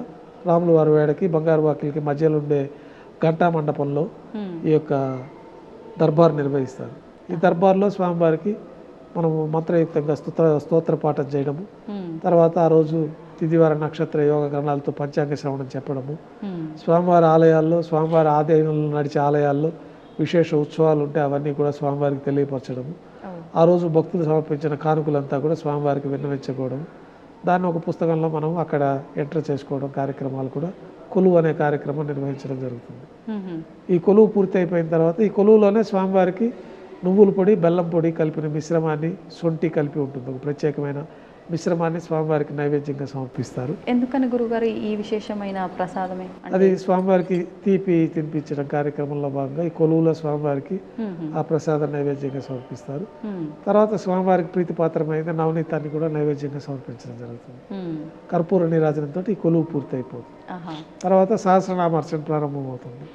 రాముల వారి వేడకి బంగారు వాకిల్కి మధ్యలో ఉండే ఘంటా మండపంలో ఈ యొక్క దర్బార్ నిర్వహిస్తారు. ఈ దర్బార్లో స్వామివారికి మనము మంత్రయుక్తంగా స్తోత్ర పాఠం చేయడము, తర్వాత ఆ రోజు తిథివార నక్షత్ర యోగ గణాలతో పంచాంగ శ్రవణం చెప్పడము, స్వామివారి ఆలయాల్లో స్వామివారి ఆలయంలో నడిచే ఆలయాల్లో విశేష ఉత్సవాలు ఉంటే అవన్నీ కూడా స్వామివారికి తెలియపరచడము, ఆ రోజు భక్తులు సమర్పించిన కానుకలంతా కూడా స్వామివారికి విన్నవించుకోవడం, దాన్ని ఒక పుస్తకంలో మనం అక్కడ ఎంటర్ చేసుకోవడం కార్యక్రమాలు కూడా కొలువు అనే కార్యక్రమం నిర్వహించడం జరుగుతుంది. ఈ కొలువు పూర్తి అయిపోయిన తర్వాత ఈ కొలువులోనే స్వామివారికి నువ్వుల పొడి, బెల్లం పొడి కలిపిన మిశ్రమాన్ని, సొంటి కలిపి ఉంటుంది, ఒక ప్రత్యేకమైన మిశ్రమాన్ని స్వామివారికి నైవేద్యంగా సమర్పిస్తారు. ఎందుకని గురుగారు ఈ విశేషమైన ప్రసాదమే? అది స్వామివారికి తీపి తినిపించడం కార్యక్రమంలో భాగంగా ఈ కొలువులో స్వామివారికి ఆ ప్రసాదం నైవేద్యంగా సమర్పిస్తారు. తర్వాత స్వామివారికి ప్రీతిపాత్రమైన నవనీతాన్ని కూడా నైవేద్యంగా సమర్పించడం జరుగుతుంది. కర్పూర నీరాజనంతో ఈ కొలువు పూర్తి అయిపోతుంది. తర్వాత సహస్రనామార్చన ప్రారంభమవుతుంది.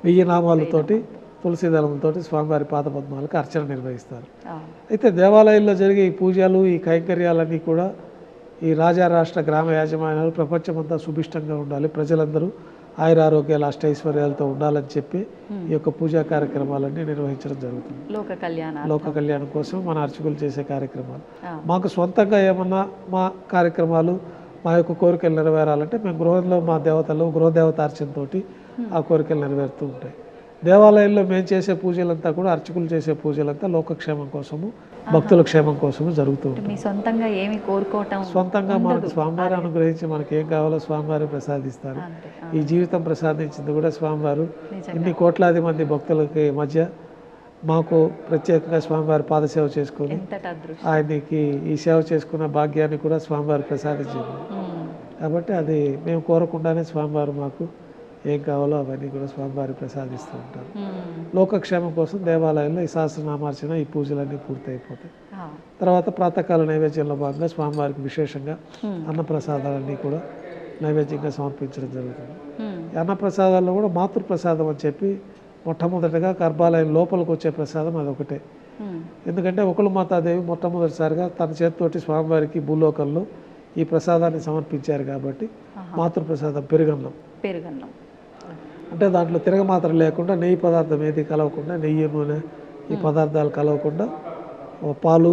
1000 నామాలతోటి తులసి దళంతో స్వామివారి పాదపద్మాలకు అర్చన నిర్వహిస్తారు. అయితే దేవాలయాల్లో జరిగే ఈ పూజలు, ఈ కైంకర్యాలన్నీ కూడా ఈ రాజా రాష్ట్ర గ్రామ యాజమాన్యాలు ప్రపంచమంతా సుభిష్టంగా ఉండాలి, ప్రజలందరూ ఆయురారోగ్యాలు అష్టైశ్వర్యాలతో ఉండాలని చెప్పి ఈ యొక్క పూజా కార్యక్రమాలన్నీ నిర్వహించడం జరుగుతుంది. లోక కళ్యాణం కోసం మన అర్చకులు చేసే కార్యక్రమాలు. మాకు సొంతంగా ఏమన్నా మా కార్యక్రమాలు, మా యొక్క కోరికలు నెరవేరాలంటే మేము గృహంలో మా దేవతలు గృహదేవత అర్చనతో ఆ కోరికలు నెరవేరుతూ ఉంటాయి. దేవాలయంలో మేము చేసే పూజలంతా కూడా అర్చకులు చేసే పూజలంతా లోకక్షేమం కోసము, భక్తుల క్షేమం కోసము జరుగుతూ ఉంటుంది. సొంతంగా ఏమి కోరుకోవటం, సొంతంగా మనకు స్వామివారి అనుగ్రహించి మనకి ఏం కావాలో స్వామివారు ప్రసాదిస్తారు. ఈ జీవితం ప్రసాదించింది కూడా స్వామివారు. ఇన్ని కోట్లాది మంది భక్తులకి మధ్య మాకు ప్రత్యేకంగా స్వామివారి పాదసేవ చేసుకొని ఆయనకి ఈ సేవ చేసుకున్న భాగ్యాన్ని కూడా స్వామివారు ప్రసాదించింది. కాబట్టి అది మేము కోరకుండానే స్వామివారు మాకు ఏం కావాలో అవన్నీ కూడా స్వామివారి ప్రసాదిస్తూ ఉంటారు. లోకక్షేమం కోసం దేవాలయంలో ఈ సహస్రనామార్చన, ఈ పూజలన్నీ పూర్తి అయిపోతాయి. తర్వాత ప్రాతకాల నైవేద్యంలో భాగంగా స్వామివారికి విశేషంగా అన్నప్రసాదాలన్నీ కూడా నైవేద్యంగా సమర్పించడం జరుగుతుంది. ఈ అన్నప్రసాదాల్లో కూడా మాతృప్రసాదం అని చెప్పి మొట్టమొదటిగా గర్భాలయం లోపలికి వచ్చే ప్రసాదం అదొకటే. ఎందుకంటే ఒకళ్ళు మాతాదేవి మొట్టమొదటిసారిగా తన చేతితోటి స్వామివారికి భూలోకంలో ఈ ప్రసాదాన్ని సమర్పించారు కాబట్టి మాతృప్రసాదం పెరుగన్నం. అంటే దాంట్లో తిరగమాత్ర లేకుండా, నెయ్యి పదార్థం ఏది కలవకుండా, నెయ్యి, నూనె ఈ పదార్థాలు కలవకుండా పాలు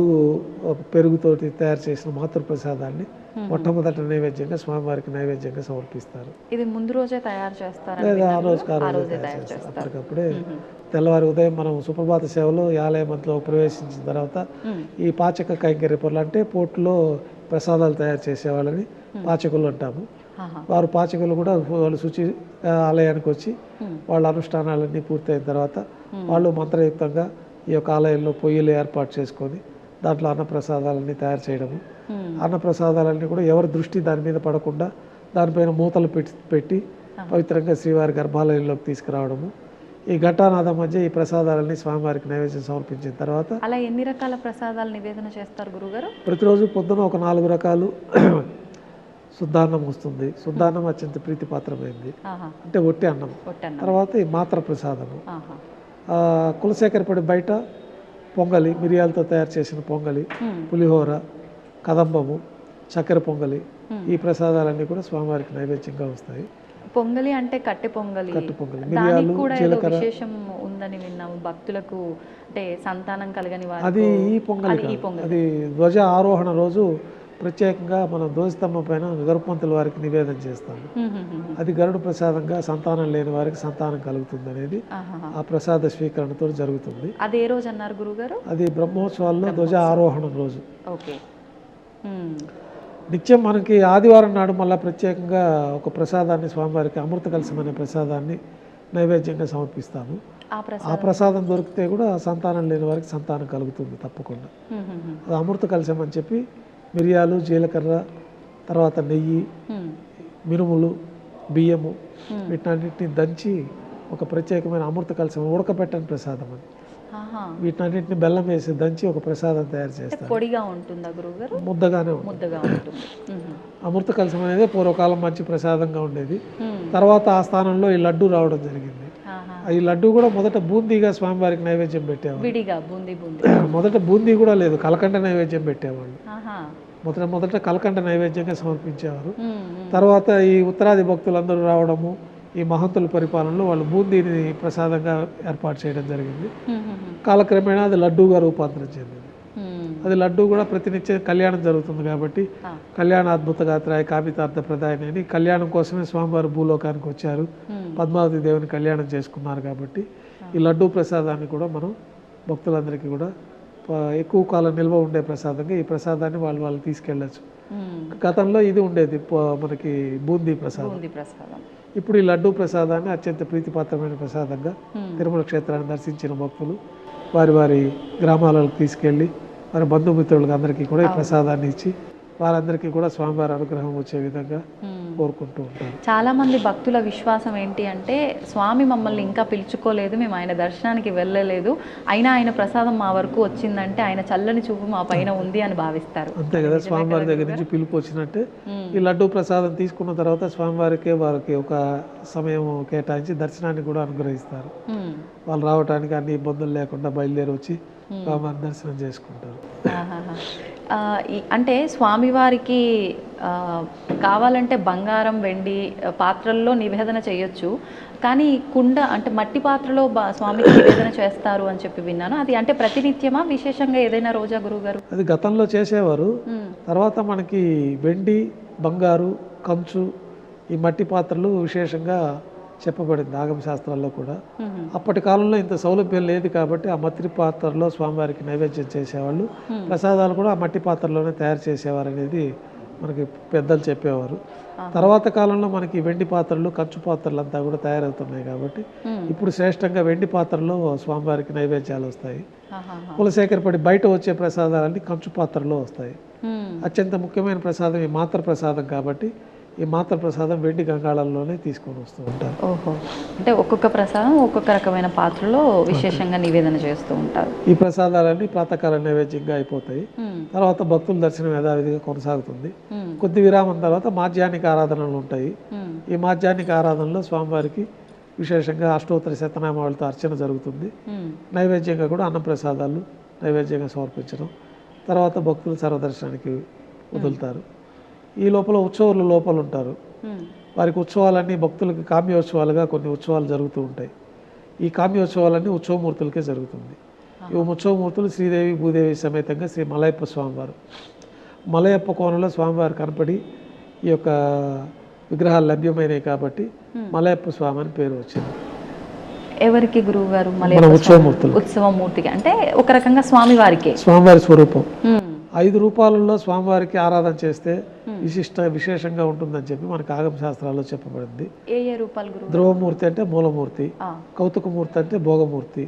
పెరుగుతోటి తయారు చేసిన మాతృప్రసాదాన్ని మొట్టమొదటి నైవేద్యంగా స్వామివారికి నైవేద్యంగా సమర్పిస్తారు. ఇది ముందు రోజే తయారు చేస్తారు లేదా ఆ రోజు తయారు చేస్తారు. అప్పటికప్పుడే తెల్లవారి ఉదయం మనం సుప్రభాత సేవలో ఆలయంలో ప్రవేశించిన తర్వాత ఈ పాచక కైంకర్య పనులు అంటే పోట్లో ప్రసాదాలు తయారు చేసేవాళ్ళని పాచకులు అంటాము. వారు పాచకులు కూడా వాళ్ళు శుచి ఆలయానికి వచ్చి వాళ్ళ అనుష్ఠానాలన్నీ పూర్తయిన తర్వాత వాళ్ళు మంత్రయుక్తంగా ఈ యొక్క ఆలయంలో పొయ్యిలు ఏర్పాటు చేసుకొని దాంట్లో అన్నప్రసాదాలన్నీ తయారు చేయడము, అన్నప్రసాదాలన్నీ కూడా ఎవరి దృష్టి దాని మీద పడకుండా దానిపైన మూతలు పెట్టి పవిత్రంగా శ్రీవారి గర్భాలయంలోకి తీసుకురావడము. ఈ ఘటానాథం మధ్య ఈ ప్రసాదాలన్నీ స్వామివారికి నైవేద్యం సమర్పించిన తర్వాత అలా ఎన్ని రకాల ప్రసాదాలు నివేదన చేస్తారు గురుగారు? ప్రతిరోజు పొద్దున ఒక 4 రకాలు శుద్ధాన్నం వస్తుంది. శుద్ధాన్నం అత్యంత ప్రీతిపాత్రమైంది, అంటే ఒట్టి అన్నం. తర్వాత ఈ మాత్ర ప్రసాదము, కులశేఖరపడి బయట పొంగలి, మిరియాలతో తయారు చేసిన పొంగలి, పులిహోర, కదంబము, చక్కెర పొంగలి, ఈ ప్రసాదాలన్నీ కూడా స్వామివారికి నైవేద్యంగా వస్తాయి. పొంగలి అంటే కట్టె పొంగలి, పొంగలి, దానికి మిరియాలు, కూడా ఏదో జీలకర్ర. విశేషం ఉందని విన్నాము. భక్తులకు అంటే సంతానం కలగని అది వారికి ఈ పొంగలి అది ఈ కాదు. పొంగలి. అది ధ్వజ ఆరోహణ రోజు ప్రత్యేకంగా మనం ధ్వజస్తంభం పైన గరుపంతుల వారికి నివేదన చేస్తాము. అది గరుడు ప్రసాదంగా సంతానం లేని వారికి సంతానం కలుగుతుంది అనేది ఆహాహా. ఆ ప్రసాద స్వీకరణతో జరుగుతుంది. అది ఏ రోజు అన్నారు గురుగారు? అది బ్రహ్మోత్సవాల్లో ధ్వజ ఆరోహణం రోజు. ఓకే. నిత్యం మనకి ఆదివారం నాడు మళ్ళీ ప్రత్యేకంగా ఒక ప్రసాదాన్ని స్వామివారికి అమృత కలశం అనే ప్రసాదాన్ని నైవేద్యంగా సమర్పిస్తాము. ఆ ప్రసాదం దొరికితే కూడా సంతానం లేని వారికి సంతానం కలుగుతుంది తప్పకుండా. అది అమృత కలశం అని చెప్పి మిరియాలు, జీలకర్ర, తర్వాత నెయ్యి, మినుములు, బియ్యము వీటన్నిటిని దంచి ఒక ప్రత్యేకమైన అమృత కలశం, ఉడకబెట్టని ప్రసాదం అది. వీటన్నిటిని బెల్లం వేసి దంచి ఒక ప్రసాదం తయారు చేస్తారు. పొడిగా ఉంటుందా గురుగారు? ముద్దగానే ముద్దగా ఉంటుంది. అమృత కలశం అనేది పూర్వకాలం మంచి ప్రసాదంగా ఉండేది. తర్వాత ఆ స్థానంలో ఈ లడ్డు రావడం జరిగింది. ఈ లడ్డు కూడా మొదట బూందీగా స్వామివారికి నైవేద్యం పెట్టేవాళ్ళు. విడిగా బూందీ బూందీ. మొదట బూందీ కూడా లేదు, కలకండ నైవేద్యం పెట్టేవాళ్ళు. మొదట కలకండ నైవేద్యంగా సమర్పించేవారు. తర్వాత ఈ ఉత్తరాది భక్తులందరూ రావడము, ఈ మహంతుల పరిపాలనలో వాళ్ళు బూందీని ప్రసాదంగా ఏర్పాటు చేయడం జరిగింది. కాలక్రమేణా అది లడ్డూగా రూపాంతరం చెందింది. అది లడ్డు కూడా ప్రతినిత్యం కళ్యాణం జరుగుతుంది కాబట్టి కళ్యాణ అద్భుత గాత్రాయ కామితార్థ ప్రదాయని అని కళ్యాణం కోసమే స్వామివారు భూలోకానికి వచ్చారు. పద్మావతి దేవుని కళ్యాణం చేసుకున్నారు కాబట్టి ఈ లడ్డూ ప్రసాదాన్ని కూడా మనం భక్తులందరికీ కూడా ఎక్కువ కాలం నిల్వ ఉండే ప్రసాదంగా ఈ ప్రసాదాన్ని వాళ్ళు తీసుకెళ్ళచ్చు. గతంలో ఇది ఉండేది మనకి బూందీ ప్రసాదం. ఇప్పుడు ఈ లడ్డూ ప్రసాదాన్ని అత్యంత ప్రీతిపాత్రమైన ప్రసాదంగా తిరుమల క్షేత్రాన్ని దర్శించిన భక్తులు వారి వారి గ్రామాలకు తీసుకెళ్ళి వారి బంధుమిత్రులకు అందరికీ కూడా ఈ ప్రసాదాన్ని ఇచ్చి వారందరికీ కూడా స్వామివారి అనుగ్రహం వచ్చే విధంగా కోరుకుంటూ ఉంటారు. చాలా మంది భక్తుల విశ్వాసం ఏంటి అంటే, స్వామి మమ్మల్ని ఇంకా పిలుచుకోలేదు, మేము ఆయన దర్శనానికి వెళ్ళలేదు, అయినా ఆయన ప్రసాదం మా వరకు వచ్చిందంటే ఆయన చల్లని చూపు మా పైన ఉంది అని భావిస్తారు. అంతే కదా, స్వామివారి దగ్గర నుంచి పిలుపు వచ్చినట్టే ఈ లడ్డూ ప్రసాదం తీసుకున్న తర్వాత స్వామివారికి వారికి ఒక సమయం కేటాయించి దర్శనాన్ని కూడా అనుగ్రహిస్తారు. వాళ్ళు రావడానికి అన్ని ఇబ్బందులు లేకుండా బయలుదేరి వచ్చి స్వామివారి దర్శనం చేసుకుంటారు. అంటే స్వామివారికి కావాలంటే బంగారం, వెండి పాత్రల్లో నివేదన చేయొచ్చు, కానీ కుండ అంటే మట్టి పాత్రలో స్వామికి నివేదన చేస్తారు అని చెప్పి విన్నాను. అది అంటే ప్రతినిత్యమా, విశేషంగా ఏదైనా రోజా గురువుగారు? అది గతంలో చేసేవారు. తర్వాత మనకి వెండి, బంగారు, కంచు, ఈ మట్టి పాత్రలు విశేషంగా చెప్పబడింది ఆగమ శాస్త్రాల్లో కూడా. అప్పటి కాలంలో ఇంత సౌలభ్యం లేదు కాబట్టి ఆ మట్టి పాత్రలో స్వామివారికి నైవేద్యం చేసేవాళ్ళు. ప్రసాదాలు కూడా ఆ మట్టి పాత్రలోనే తయారు చేసేవారు అనేది మనకి పెద్దలు చెప్పేవారు. తర్వాత కాలంలో మనకి వెండి పాత్రలు, కంచు పాత్రలు అంతా కూడా తయారవుతున్నాయి కాబట్టి ఇప్పుడు శ్రేష్టంగా వెండి పాత్రలో స్వామివారికి నైవేద్యాలు వస్తాయి. కులశేఖరపడి బయట వచ్చే ప్రసాదాలన్నీ కంచు పాత్రలో వస్తాయి. అత్యంత ముఖ్యమైన ప్రసాదం ఈ మాత్ర ప్రసాదం కాబట్టి ఈ మాత్ర ప్రసాదం వెండి గంగాళంలోనే తీసుకొని వస్తూ ఉంటారు. ఓహో, అంటే ఒక్కొక్క ప్రసాదం ఒక్కొక్క రకమైన పాత్రలో విశేషంగా నివేదన చేస్తూ ఉంటారు. ఈ ప్రసాదాలన్నీ ప్రాతకాల నైవేద్యంగా అయిపోతాయి. తర్వాత భక్తుల దర్శనం యథావిధిగా కొనసాగుతుంది. కొద్ది విరామం తర్వాత మాధ్యాహ్నిక ఆరాధనలు ఉంటాయి. ఈ మాధ్యాహ్నిక ఆరాధనలో స్వామివారికి విశేషంగా అష్టోత్తర శతనామాలతో అర్చన జరుగుతుంది. నైవేద్యంగా కూడా అన్న ప్రసాదాలు నైవేద్యంగా సమర్పించడం, తర్వాత భక్తులు సర్వదర్శనానికి వదులుతారు. ఈ లోపల ఉత్సవాలు లోపల ఉంటారు. వారికి ఉత్సవాలన్నీ భక్తులకి కామ్యోత్సవాలుగా కొన్ని ఉత్సవాలు జరుగుతూ ఉంటాయి. ఈ కామ్యోత్సవాలన్నీ ఉత్సవమూర్తులకే జరుగుతుంది. ఈ ఉత్సవమూర్తులు శ్రీదేవి భూదేవి సమేతంగా శ్రీ మలయప్ప స్వామివారు. మలయప్ప కోణంలో స్వామివారు కనపడి ఈ యొక్క విగ్రహాలు లభ్యమైనవి కాబట్టి మలయప్ప స్వామి అని పేరు వచ్చింది. ఎవరికి గురువు గారు? ఉత్సవమూర్తులు. ఉత్సవమూర్తికి అంటే ఒక రకంగా స్వామివారికి, స్వామివారి స్వరూపం. 5 రూపాలలో స్వామివారికి ఆరాధన చేస్తే విశేషంగా ఉంటుందని చెప్పి మనకు ఆగమ శాస్త్రాల్లో చెప్పబడింది. ఏ ఏ రూపాలు గురువు? ధ్రువమూర్తి అంటే మూలమూర్తి, కౌతుకమూర్తి అంటే భోగమూర్తి,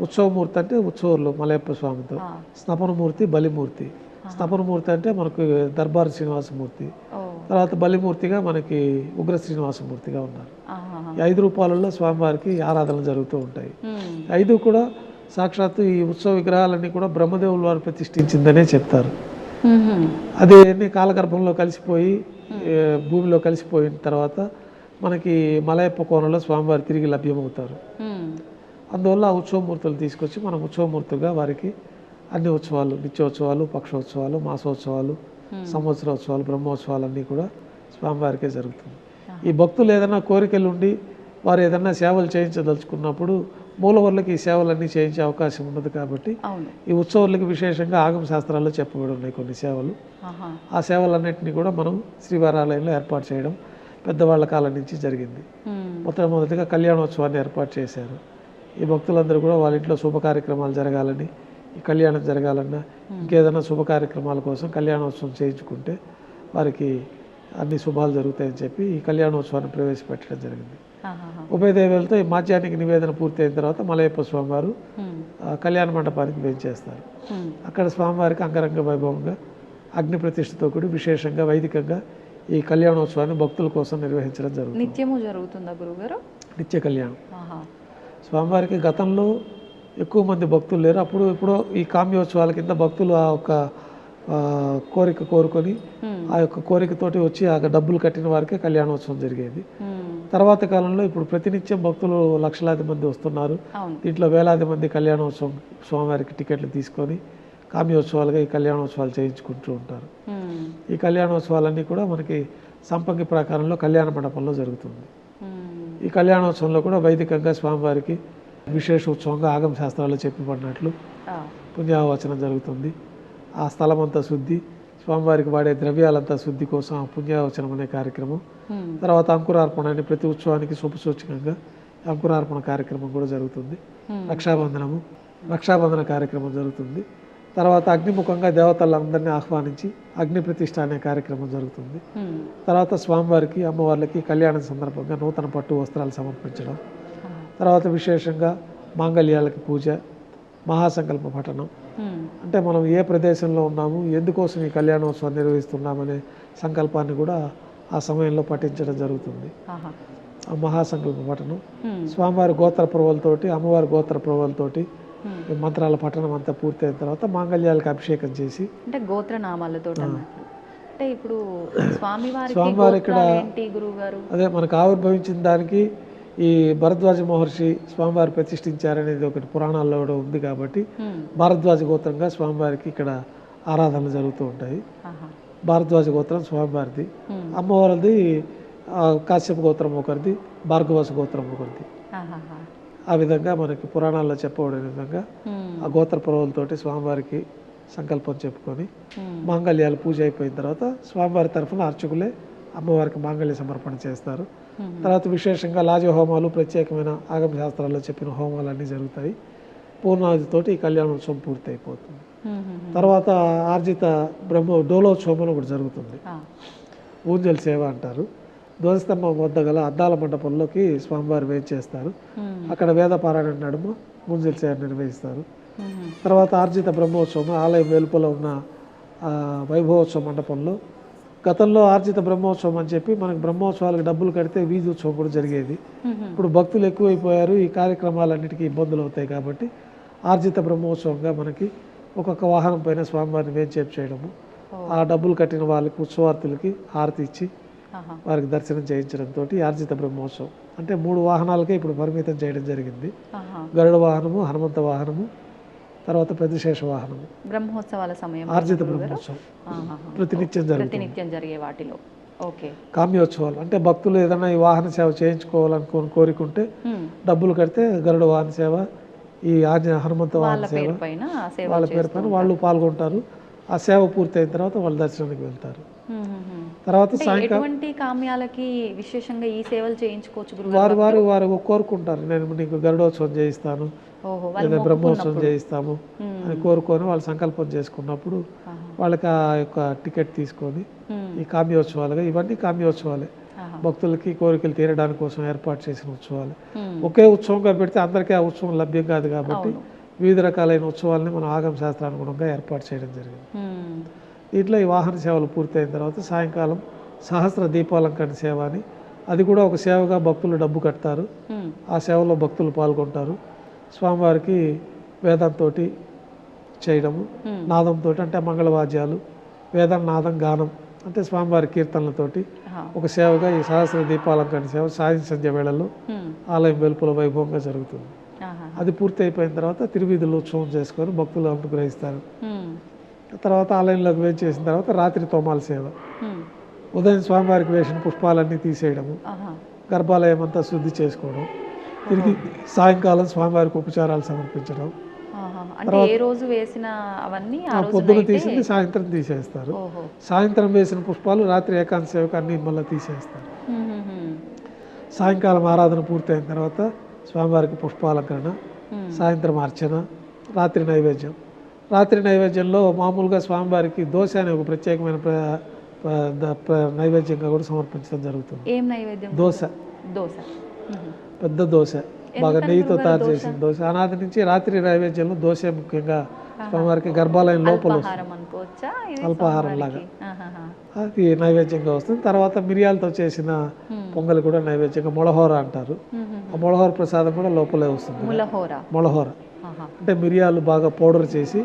ఉత్సవమూర్తి అంటే ఉత్సవర్లు మలయప్ప స్వామితో, స్నపనమూర్తి బలిమూర్తి. స్నపనమూర్తి అంటే మనకు దర్బార్ శ్రీనివాసమూర్తి, తర్వాత బలిమూర్తిగా మనకి ఉగ్ర శ్రీనివాసమూర్తిగా ఉన్నారు. ఈ 5 రూపాలలో స్వామివారికి ఆరాధనలు జరుగుతూ ఉంటాయి. 5 కూడా సాక్షాత్తు ఈ ఉత్సవ విగ్రహాలన్నీ కూడా బ్రహ్మదేవుల వారు ప్రతిష్ఠించిందనే చెప్తారు. అదే కాలగర్భంలో కలిసిపోయి భూమిలో కలిసిపోయిన తర్వాత మనకి మలయప్ప కోణంలో స్వామివారు తిరిగి లభ్యమవుతారు. అందువల్ల ఆ ఉత్సవమూర్తులు తీసుకొచ్చి మనం ఉత్సవమూర్తులుగా వారికి అన్ని ఉత్సవాలు, నిత్యోత్సవాలు, పక్షోత్సవాలు, మాసోత్సవాలు, సంవత్సరోత్సవాలు, బ్రహ్మోత్సవాలు అన్నీ కూడా స్వామివారికే జరుగుతుంది. ఈ భక్తులు ఏదైనా కోరికలు ఉండి వారు ఏదైనా సేవలు చేయించదలుచుకున్నప్పుడు మూలవర్లకు ఈ సేవలన్నీ చేయించే అవకాశం ఉండదు కాబట్టి ఈ ఉత్సవాలకు విశేషంగా ఆగమ శాస్త్రాల్లో చెప్పబడి ఉన్నాయి కొన్ని సేవలు. ఆ సేవలన్నింటినీ కూడా మనం శ్రీవారాలయంలో ఏర్పాటు చేయడం పెద్దవాళ్ళ కాలం నుంచి జరిగింది. మొట్టమొదటిగా కళ్యాణోత్సవాన్ని ఏర్పాటు చేశారు. ఈ భక్తులందరూ కూడా వాళ్ళ ఇంట్లో శుభ కార్యక్రమాలు జరగాలని, ఈ కళ్యాణం జరగాలన్నా ఇంకేదైనా శుభ కార్యక్రమాల కోసం కళ్యాణోత్సవం చేయించుకుంటే వారికి అన్ని శుభాలు జరుగుతాయని చెప్పి ఈ కళ్యాణోత్సవాన్ని ప్రవేశపెట్టడం జరిగింది. ఉభయ దేవాలతో ఈ మాధ్యానికి నివేదన పూర్తయిన తర్వాత మలయప్ప స్వామివారు కళ్యాణ మండపానికి వేంచేస్తారు. అక్కడ స్వామివారికి అంగరంగ వైభవంగా అగ్ని ప్రతిష్టతో కూడి విశేషంగా వైదికంగా ఈ కళ్యాణోత్సవాన్ని భక్తుల కోసం నిర్వహించడం జరుగుతుంది. నిత్యము జరుగుతుందా గురుగారు? నిత్య కళ్యాణం. స్వామివారికి గతంలో ఎక్కువ మంది భక్తులు లేరు. ఇప్పుడు ఈ కామ్యోత్సవాల కింద భక్తులు ఆ ఒక కోరిక కోరుకొని ఆ యొక్క కోరికతోటి వచ్చి ఆ డబ్బులు కట్టిన వారికే కళ్యాణోత్సవం జరిగేది. తర్వాత కాలంలో ఇప్పుడు ప్రతినిత్యం భక్తులు లక్షలాది మంది వస్తున్నారు. దీంట్లో వేలాది మంది కళ్యాణోత్సవం స్వామివారికి టికెట్లు తీసుకొని కామ్యోత్సవాలుగా ఈ కళ్యాణోత్సవాలు చేయించుకుంటూ ఉంటారు. ఈ కళ్యాణోత్సవాలన్నీ కూడా మనకి సంపంగి ప్రాకారంలో కళ్యాణ మండపంలో జరుగుతుంది. ఈ కళ్యాణోత్సవంలో కూడా వైదికంగా స్వామివారికి విశేష ఉత్సవంగా ఆగమ శాస్త్రాల్లో చెప్పబడినట్లు పుణ్యావచనం జరుగుతుంది. ఆ స్థలం అంతా శుద్ధి, స్వామివారికి వాడే ద్రవ్యాలంతా శుద్ధి కోసం ఆ పుణ్యావచనం అనే కార్యక్రమం. తర్వాత అంకురార్పణ అని ప్రతి ఉత్సవానికి శుభసూచకంగా అంకురార్పణ కార్యక్రమం కూడా జరుగుతుంది. రక్షాబంధన కార్యక్రమం జరుగుతుంది. తర్వాత అగ్నిముఖంగా దేవతలందరినీ ఆహ్వానించి అగ్ని ప్రతిష్ఠ అనే కార్యక్రమం జరుగుతుంది. తర్వాత స్వామివారికి అమ్మవార్లకి కళ్యాణం సందర్భంగా నూతన పట్టు వస్త్రాలు సమర్పించడం, తర్వాత విశేషంగా మాంగళ్యాలకి పూజ, మహాసంకల్ప పఠనం. అంటే మనం ఏ ప్రదేశంలో ఉన్నాము, ఎందుకోసం ఈ కళ్యాణోత్సవం నిర్వహిస్తున్నామనే సంకల్పాన్ని కూడా ఆ సమయంలో పఠించడం జరుగుతుంది. ఆ మహాసంకల్ప పఠనం స్వామివారి గోత్ర ప్రవలతోటి, అమ్మవారి గోత్ర ప్రవలతోటి మంత్రాల పఠనం అంతా పూర్తయిన తర్వాత మాంగళ్యాలకు అభిషేకం చేసి, అంటే గోత్రనామాలతో అంటే ఇప్పుడు స్వామివారి ఇక్కడ అదే మనకు ఆవిర్భవించిన దానికి ఈ భరద్వాజ మహర్షి స్వామివారి ప్రతిష్ఠించారనేది ఒకటి పురాణాల్లో కూడా ఉంది కాబట్టి భారద్వాజ గోత్రంగా స్వామివారికి ఇక్కడ ఆరాధనలు జరుగుతూ ఉంటాయి. భారద్వాజ గోత్రం స్వామివారిది, అమ్మవారిది కాశ్యప గోత్రం ఒకరిది, భార్గవస గోత్రం ఒకరిది. ఆ విధంగా మనకి పురాణాల్లో చెప్పబడిన విధంగా ఆ గోత్ర పురవులతోటి స్వామివారికి సంకల్పం చెప్పుకొని మాంగళ్యాలు పూజ అయిపోయిన తర్వాత స్వామివారి తరఫున అర్చకులే అమ్మవారికి మాంగళ్య సమర్పణ చేస్తారు. తర్వాత విశేషంగా లాజ హోమాలు, ప్రత్యేకమైన ఆగమ శాస్త్రాల్లో చెప్పిన హోమాలు అన్నీ జరుగుతాయి. పూర్ణాదితోటి ఈ కళ్యాణోత్సవం పూర్తి అయిపోతుంది. తర్వాత ఆర్జిత డోలోత్సవం అని ఒకటి జరుగుతుంది. ఊంజల్ సేవ అంటారు. ధ్వజస్తంభం వద్ద గల అద్దాల మండపంలోకి స్వామివారి వేంచేస్తారు. అక్కడ వేద పారాయణ నడుమ ఊంజల్ సేవ నిర్వహిస్తారు. తర్వాత ఆర్జిత బ్రహ్మోత్సవం ఆలయం వెలుపల ఉన్న వైభవోత్సవ మండపంలో గతంలో ఆర్జిత బ్రహ్మోత్సవం అని చెప్పి మనకు బ్రహ్మోత్సవాలకు డబ్బులు కడితే వీధి ఉత్సవం కూడా జరిగేది. ఇప్పుడు భక్తులు ఎక్కువైపోయారు, ఈ కార్యక్రమాలన్నిటికీ ఇబ్బందులు అవుతాయి కాబట్టి ఆర్జిత బ్రహ్మోత్సవంగా మనకి ఒక్కొక్క వాహనం పైన స్వామివారిని వేంచేపు చేయడము, ఆ డబ్బులు కట్టిన వాళ్ళకి ఉత్సవార్థులకి హారతి ఇచ్చి వారికి దర్శనం చేయించడంతో ఆర్జిత బ్రహ్మోత్సవం అంటే 3 వాహనాలకే ఇప్పుడు పరిమితం చేయడం జరిగింది. గరుడ వాహనము, హనుమంత వాహనము, తర్వాత పెద్దశేష వాహనము. బ్రహ్మోత్సవాల సమయం ఆర్జిత బ్రహ్మోత్సవం ప్రతినిత్యం జరిగే వాటిలో కామ్యోత్సవాలు అంటే భక్తులు ఏదైనా ఈ వాహన సేవ చేయించుకోవాలనుకుని కోరుకుంటే డబ్బులు కడితే గరుడ వాహన సేవ, ఈ హనుమంత వాహన సేవ వాళ్ళ పేరు పైన వాళ్ళు పాల్గొంటారు. ఆ సేవ పూర్తయిన తర్వాత వాళ్ళు దర్శనానికి వెళ్తారు. తర్వాత సాయంకాలం కామ్యాలకి విశేషంగా ఈ సేవలు చేయించుకోవచ్చు. వారు కోరుకుంటారు, నేను నీకు గరుడోత్సవం చేయిస్తాను లేదా బ్రహ్మోత్సవం చేయిస్తాము అని కోరుకొని వాళ్ళు సంకల్పం చేసుకున్నప్పుడు వాళ్ళకి ఆ యొక్క టికెట్ తీసుకొని ఈ కామ్యోత్సవాలుగా, ఇవన్నీ కామ్యోత్సవాలే, భక్తులకి కోరికలు తీరడానికి కోసం ఏర్పాటు చేసిన ఉత్సవాలు. ఒకే ఉత్సవంగా పెడితే అందరికీ ఆ ఉత్సవం లభ్యం కాదు కాబట్టి వివిధ రకాలైన ఉత్సవాలని మనం ఆగమ శాస్త్రానుగుణంగా ఏర్పాటు చేయడం జరిగింది. దీంట్లో ఈ వాహన సేవలు పూర్తయిన తర్వాత సాయంకాలం సహస్ర దీపాలంకరణ సేవ అని, అది కూడా ఒక సేవగా భక్తులు డబ్బు కడతారు. ఆ సేవలో భక్తులు పాల్గొంటారు. స్వామివారికి వేదంతో చేయడము, నాదంతో అంటే మంగళవాద్యాలు, వేదం నాదం గానం అంటే స్వామివారి కీర్తనలతోటి ఒక సేవగా ఈ సహస్ర దీపాలంకరణ సేవ సాయం సంధ్య వేళల్లో ఆలయం వెలుపల వైభవంగా జరుగుతుంది. అది పూర్తి అయిపోయిన తర్వాత తిరువీధులు ఉత్సవం చేసుకొని భక్తులు అనుగ్రహిస్తారు. తర్వాత ఆలయంలోకి వేచి చేసిన తర్వాత రాత్రి తోమాల సేవ ఉదయం స్వామివారికి వేసిన పుష్పాలన్నీ తీసేయడము, ఆహా. గర్భాలయం అంతా శుద్ధి చేసుకోవడం, తిరిగి సాయంకాలం స్వామివారికి ఉపచారాలు సమర్పించడం. ఆహా. అంటే ఏ రోజు వేసిన అవన్నీ ఆ రోజు పొద్దున నైటే? తీసింది సాయంత్రం తీసేస్తారు. ఓహో. సాయంత్రం వేసిన పుష్పాలు రాత్రి ఏకాంత సేవకు అన్ని మళ్ళీ తీసేస్తారు. సాయంకాలం ఆరాధన పూర్తయిన తర్వాత స్వామివారికి పుష్పాలంకరణ, సాయంత్రం అర్చన, రాత్రి నైవేద్యం. రాత్రి నైవేద్యంలో మామూలుగా స్వామివారికి దోశ అనే ఒక ప్రత్యేకమైన నైవేద్యంగా కూడా సమర్పించడం జరుగుతుంది. ఏం నైవేద్యం? దోశ. దోశ. పెద్ద దోశ, బాగా నెయ్యితో తయారు చేసిన దోశ. అనాది నుంచి రాత్రి నైవేద్యంలో దోశ ముఖ్యంగా స్వామివారికి గర్భాలయం లోపల ఆహారం అనుకోవచ్చా? ఇది అల్పాహారం లాగా ఆహాహా. అది నైవేద్యంగా వస్తుంది. తర్వాత మిరియాలతో చేసిన పొంగలి కూడా నైవేద్యంగా మొలహోర అంటారు. ఆ మొలహోర ప్రసాదం కూడా లోపలే వస్తుంది. ములహోర. మొలహోర ఆహా. అంటే మిరియాలు బాగా పౌడర్ చేసి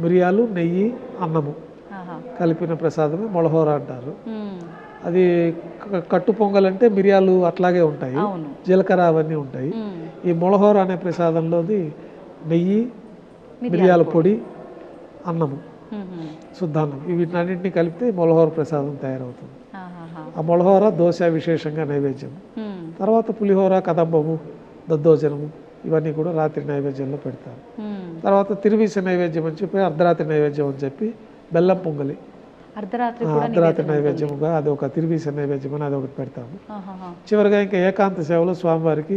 మిరియాలు, నెయ్యి, అన్నము ఆహా. కలిపిన ప్రసాదమే మొలహోర అంటారు. ఉమ్. అది కట్టు పొంగల్ అంటే మిరియాలు అట్లాగే ఉంటాయి, అవును. జీలకర్ర అవన్నీ ఉంటాయి. ఉమ్. ఈ మొలహోర అనే ప్రసాదంలోది నెయ్యి, మిరియాల పొడి, అన్నము, ఉహుం. శుద్ధాన్నం వీటినన్నింటినీ కలిపితే మొలహోర ప్రసాదం తయారవుతుంది. ఆహాహా. ఆ మొలహోర దోశ విశేషంగా నైవేద్యం. ఉమ్. తర్వాత పులిహోర, కదంబము, దద్దోజనము ఇవన్నీ కూడా రాత్రి నైవేద్యంలో పెడతారు. ఉమ్. తర్వాత తిరువీస నైవేద్యం అని చెప్పి అర్ధరాత్రి నైవేద్యం అని చెప్పి బెల్లం పొంగలి అర్ధరాత్రి కూడా అర్ధరాత్రి నైవేద్యముగా అది ఒక తిరువీస నైవేద్యం అని అది ఒకటి పెడతాము. ఆహాహా. చివరిగా ఇంకా ఏకాంత సేవలో స్వామివారికి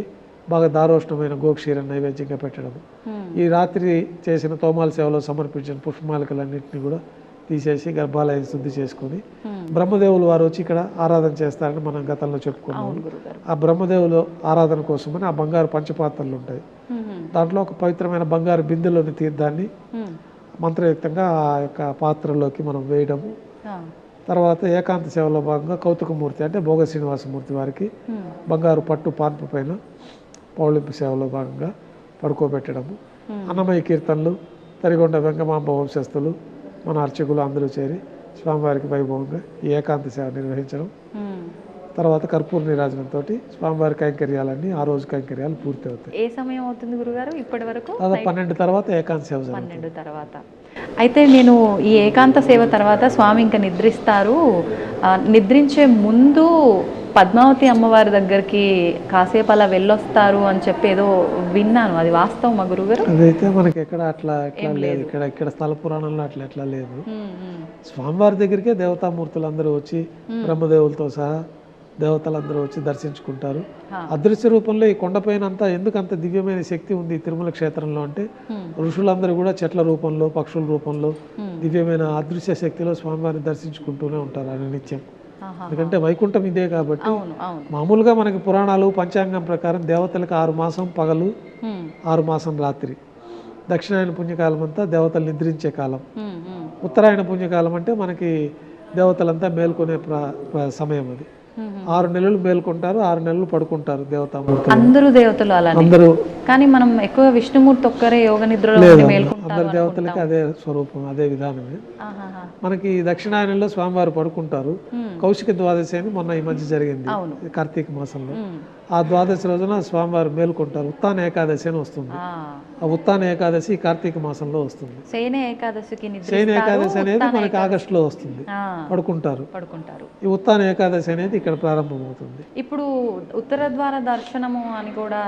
బాగా దారోష్ణమైన గోక్షీర నైవేద్యంగా పెట్టడం. ఉమ్. ఈ రాత్రి చేసిన తోమాల సేవలో సమర్పించిన పుష్పమాలికలన్నింటినీ కూడా తీసేసి గర్భాలయం శుద్ధి చేసుకొని ఉమ్. బ్రహ్మదేవులు వారు వచ్చి ఇక్కడ ఆరాధన చేస్తారని మనం గతంలో చెప్పుకున్నాము. అవును గురుగారు. ఆ బ్రహ్మదేవులు ఆరాధన కోసమని ఆ బంగారు పంచపాత్రలు ఉంటాయి. ఉహుం. దాంట్లో ఒక పవిత్రమైన బంగారు బిందెలోని తీర్థాన్ని ఉమ్. మంత్రయుక్తంగా ఆ యొక్క పాత్రలోకి మనం వేయడము. ఆ. తర్వాత ఏకాంత సేవలో భాగంగా కౌతుకమూర్తి అంటే భోగ శ్రీనివాసమూర్తి వారికి ఉమ్. బంగారు పట్టు పాన్పు పైన పౌళింపు సేవలో భాగంగా పడుకోబెట్టడము. అన్నమయ్య కీర్తనలు, తరిగొండ వెంగమాంబ వంశస్థులు, మన అర్చకులు అందరూ చేరి స్వామివారికి వైభవంగా ఈ ఏకాంత సేవ నిర్వహించడం. ఉమ్. తర్వాత కర్పూర నీరాజనంతో స్వామివారి కైంకర్యాలన్నీ ఆ రోజు కైంకర్యాలు పూర్తి అవుతాయి. ఏ సమయం అవుతుంది గురుగారు ఇప్పటి వరకు? దాదాపు 12 తర్వాత ఏకాంత సేవ జరుగుతుంది. 12 తర్వాత. అయితే నేను ఈ ఏకాంత సేవ తర్వాత స్వామి ఇంకా నిద్రిస్తారు. నిద్రించే ముందు పద్మావతి అమ్మవారి దగ్గరికి కాసేపు అలా వెళ్ళొస్తారు అని చెప్పి ఏదో విన్నాను. అది వాస్తవం మా గురుగారు? అదైతే మనకి ఎక్కడ అట్లా లేదు. ఇక్కడ స్థల పురాణంలో ఎట్లా లేదు. స్వామివారి దగ్గరికే దేవతామూర్తులు అందరూ వచ్చి బ్రహ్మదేవులతో సహా దేవతలందరూ వచ్చి దర్శించుకుంటారు. అదృశ్య రూపంలో ఈ కొండపైన అంతా ఎందుకు అంత దివ్యమైన శక్తి ఉంది తిరుమల క్షేత్రంలో అంటే ఋషులందరూ కూడా చెట్ల రూపంలో, పక్షుల రూపంలో దివ్యమైన అదృశ్య శక్తిలో స్వామివారిని దర్శించుకుంటూనే ఉంటారు అని నిత్యం. ఎందుకంటే వైకుంఠం ఇదే కాబట్టి. మామూలుగా మనకి పురాణాలు పంచాంగం ప్రకారం దేవతలకు 6 మాసం పగలు, 6 మాసం రాత్రి. దక్షిణాయన పుణ్యకాలం అంతా దేవతలు నిద్రించే కాలం. ఉత్తరాయణ పుణ్యకాలం అంటే మనకి దేవతలంతా మేల్కొనే సమయం. అది 6 నెలలు మేల్కొంటారు, 6 నెలలు పడుకుంటారు దేవతామూర్తులు. అందరూ దేవతలు అలానే. అందరూ. కానీ మనం ఎక్కువ విష్ణుమూర్తి ఒక్కరే యోగ నిద్రలో మేల్కొంటారు. అందరు దేవతలకి అదే స్వరూపం, అదే విధానమే. మనకి దక్షిణాయనంలో స్వామివారు పడుకుంటారు. కౌశిక ద్వాదశి అని మొన్న ఈ మధ్య జరిగింది కార్తీక మాసంలో. ఆ ద్వాదశి రోజున స్వామివారు మేల్కొంటారు. ఉత్తాన ఏకాదశి అని వస్తుంది. ఆ ఉత్తాన ఏకాదశి కార్తీక మాసంలో వస్తుంది. శయన ఏకాదశికి శయన ఏకాదశి అనేది మనకి ఆగస్టులో వస్తుంది. పడుకుంటారు. ఈ ఉత్తాన ఏకాదశి అనేది ఇక్కడ ప్రారంభమవుతుంది. ఇప్పుడు ఉత్తర ద్వార దర్శనము అని కూడా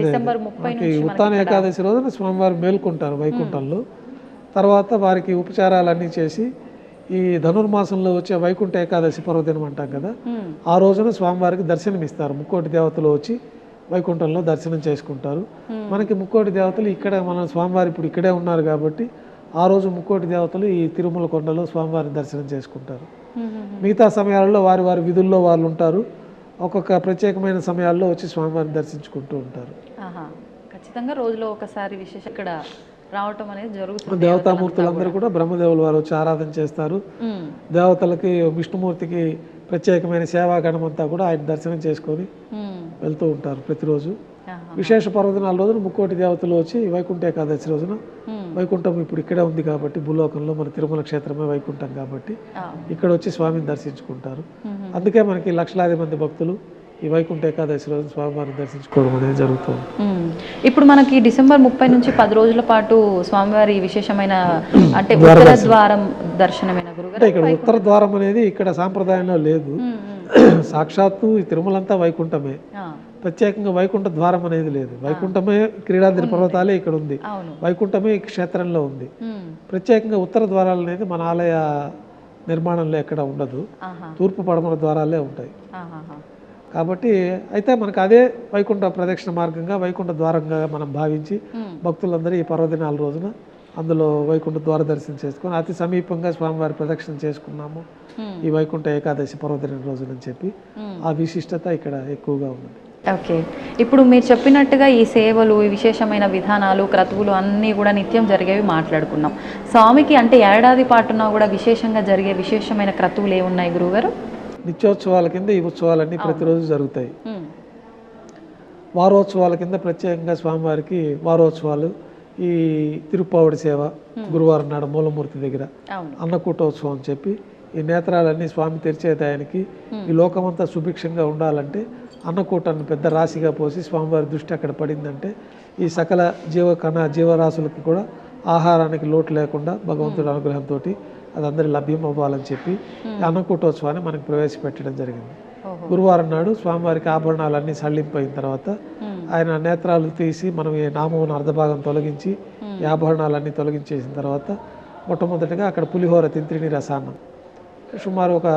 డిసెంబర్ 30 నుంచి ఉత్తాన ఏకాదశి రోజున స్వామివారు మేల్కొంటారు వైకుంఠంలో. తర్వాత వారికి ఉపచారాలన్నీ చేసి ఈ ధనుర్మాసంలో వచ్చే వైకుంఠ ఏకాదశి పర్వదినం అంటాం కదా, ఆ రోజున స్వామివారికి దర్శనం ఇస్తారు. ముక్కోటి దేవతలు వచ్చి వైకుంఠంలో దర్శనం చేసుకుంటారు. మనకి ముక్కోటి దేవతలు ఇక్కడ మన స్వామివారి ఇప్పుడు ఇక్కడే ఉన్నారు కాబట్టి ఆ రోజు ముక్కోటి దేవతలు ఈ తిరుమల కొండలో స్వామివారిని దర్శనం చేసుకుంటారు. మిగతా సమయాల్లో వారి వారి విధుల్లో వాళ్ళు ఉంటారు. ఒక్కొక్క ప్రత్యేకమైన సమయాల్లో వచ్చి స్వామివారిని దర్శించుకుంటూ ఉంటారు. ఖచ్చితంగా రోజులో ఒకసారి విశేష ఇక్కడ రావటం అనేది జరుగుతుంది. దేవతామూర్తులందరూ కూడా బ్రహ్మదేవులు వారు వచ్చి ఆరాధన చేస్తారు. దేవతలకి, విష్ణుమూర్తికి ప్రత్యేకమైన సేవాగణం అంతా కూడా ఆయన దర్శనం చేసుకొని వెళ్తూ ఉంటారు ప్రతిరోజు. విశేష పర్వదినాల రోజున ముక్కోటి దేవతలు వచ్చి వైకుంఠ ఏకాదశి రోజున, వైకుంఠం ఇప్పుడు ఇక్కడే ఉంది కాబట్టి భూలోకంలో మన తిరుమల క్షేత్రమే వైకుంఠం కాబట్టి ఇక్కడ వచ్చి స్వామిని దర్శించుకుంటారు. అందుకే మనకి లక్షలాది మంది భక్తులు ఈ వైకుంఠ ఏకాదశి రోజు స్వామివారిని దర్శించుకోవడం అనేది జరుగుతుంది. ఇప్పుడు మనకి డిసెంబర్ 30 నుంచి 10 రోజుల పాటు స్వామివారి విశేషమైన అంటే ఉత్తర ద్వారం దర్శనమేనా అంటే గురుగారు? ఇక్కడ ఉత్తర ద్వారం అనేది ఇక్కడ సాంప్రదాయంలో లేదు. సాక్షాత్తు ఈ తిరుమలంతా వైకుంఠమే, ఆ, ప్రత్యేకంగా వైకుంఠ ద్వారం అనేది లేదు. వైకుంఠమే క్రీడాద్రి పర్వతాలే ఇక్కడ ఉంది, అవును. వైకుంఠమే ఈ క్షేత్రంలో ఉంది. ఉమ్, ప్రత్యేకంగా ఉత్తర ద్వారాలు అనేది మన ఆలయ నిర్మాణంలో ఎక్కడ ఉండదు, ఆహా, తూర్పు పడమర ద్వారాలే ఉంటాయి. ఆహాహా. కాబట్టి అయితే మనకు అదే వైకుంఠ ప్రదక్షిణ మార్గంగా వైకుంఠ ద్వారంగా మనం భావించి ఉమ్, భక్తులందరూ ఈ పర్వదినాల రోజున అందులో వైకుంఠ ద్వార దర్శనం చేసుకొని అతి సమీపంగా స్వామివారి ప్రదక్షిణ చేసుకున్నాము ఉమ్, ఈ వైకుంఠ ఏకాదశి పర్వదినం రోజునని చెప్పి ఉమ్. ఆ విశిష్టత ఇక్కడ ఎక్కువగా ఉంది. ఓకే, ఇప్పుడు మీరు చెప్పినట్టుగా ఈ సేవలు, ఈ విశేషమైన విధానాలు, క్రతువులు అన్నీ కూడా నిత్యం జరిగేవి మాట్లాడుకున్నాం. స్వామికి అంటే ఏడాది పాటున కూడా విశేషంగా జరిగే విశేషమైన క్రతువులు ఏమున్నాయి గురువుగారు? నిత్యోత్సవాల కింద ఈ ఉత్సవాలన్నీ ప్రతిరోజు జరుగుతాయి. ఉమ్, వారోత్సవాల కింద ప్రత్యేకంగా స్వామివారికి వారోత్సవాలు, ఈ తిరుప్పావడి సేవ గురువారం నాడు మూలమూర్తి దగ్గర అవును. అన్నకూటోత్సవం అని చెప్పి ఈ నేత్రాలన్నీ స్వామి తెరిచే టయానికి ఈ లోకమంతా సుభిక్షంగా ఉండాలంటే అన్నకూటాన్ని పెద్ద రాశిగా పోసి స్వామివారి దృష్టి అక్కడ పడిందంటే ఈ సకల జీవరాశులకు కూడా ఆహారానికి లోటు లేకుండా భగవంతుడి అనుగ్రహంతో అది అందరి లభ్యం అవ్వాలని చెప్పి ఈ అన్నకూటోత్సవాన్ని మనకు ప్రవేశపెట్టడం జరిగింది. ఓహో. గురువారం నాడు స్వామివారికి ఆభరణాలన్నీ సళ్ళింపైన తర్వాత ఆయన నేత్రాలు తీసి మనం ఈ నామమును అర్ధభాగం తొలగించి ఈ ఆభరణాలన్నీ తొలగించేసిన తర్వాత మొట్టమొదటిగా అక్కడ పులిహోర తింత్రిణి రసాన్నం సుమారు ఒక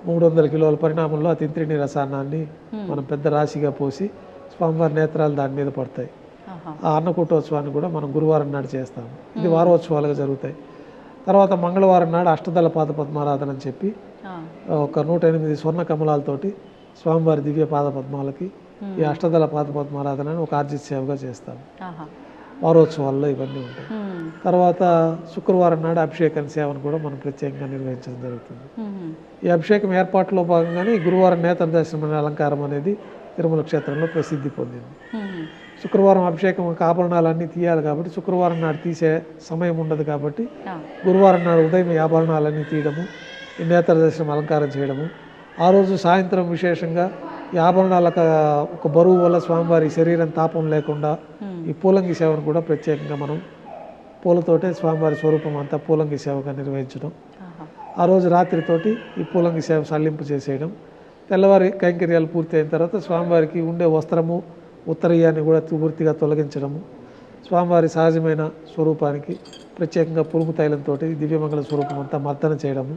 300 కిలోల పరిణామంలో ఆ తింత్రిణి రసాన్నాన్ని మనం పెద్ద రాశిగా పోసి స్వామివారి నేత్రాలు దాని మీద పడతాయి. ఆహా. ఆ అన్నకూటోత్సవాన్ని కూడా మనం గురువారం నాడు చేస్తాము. ఇది వారోత్సవాలుగా జరుగుతాయి. తర్వాత మంగళవారం నాడు అష్టదళ పాద పద్మారాధన అని చెప్పి ఆ, ఒక 108 స్వర్ణ కమలాలతోటి స్వామివారి దివ్య పాద పద్మాలకి ఈ అష్టదళ పాద పద్మారాధనని ఒక ఆర్జిత సేవగా చేస్తాము. ఆహా. వారోత్సవాల్లో ఇవన్నీ ఉంటాయి. ఉమ్, తర్వాత శుక్రవారం నాడు అభిషేకం సేవను కూడా మనం ప్రత్యేకంగా నిర్వహించడం జరుగుతుంది. ఉమ్, ఈ అభిషేకం ఏర్పాట్లో భాగంగానే ఈ గురువారం నేత్ర దర్శనం అనే అలంకారం అనేది తిరుమల క్షేత్రంలో ప్రసిద్ధి పొందింది. ఉమ్, శుక్రవారం అభిషేకం ఆభరణాలన్నీ తీయాలి కాబట్టి శుక్రవారం నాడు తీసే సమయం ఉండదు కాబట్టి ఆ, గురువారం నాడు ఉదయం ఈ ఆభరణాలన్నీ తీయడము, ఈ నేత్ర దర్శనం అలంకారం చేయడము, ఆ రోజు సాయంత్రం విశేషంగా ఈ ఆభరణాలకు ఒక బరువు వల్ల స్వామివారి శరీరం తాపం లేకుండా ఈ పూలంగి సేవను కూడా ప్రత్యేకంగా మనం పూలతోటే స్వామివారి స్వరూపం అంతా పూలంగి సేవగా నిర్వహించడం, ఆహా. ఆ రోజు రాత్రితోటి ఈ పూలంగి సేవ సల్లింపు చేసేయడం, తెల్లవారి కైంకర్యాలు పూర్తయిన తర్వాత స్వామివారికి ఉండే వస్త్రము ఉత్తరీయాన్ని కూడా పూర్తిగా తొలగించడము, స్వామివారి సహజమైన స్వరూపానికి ప్రత్యేకంగా పురుగు తైలంతో దివ్యమంగళ స్వరూపం అంతా మర్దన చేయడము,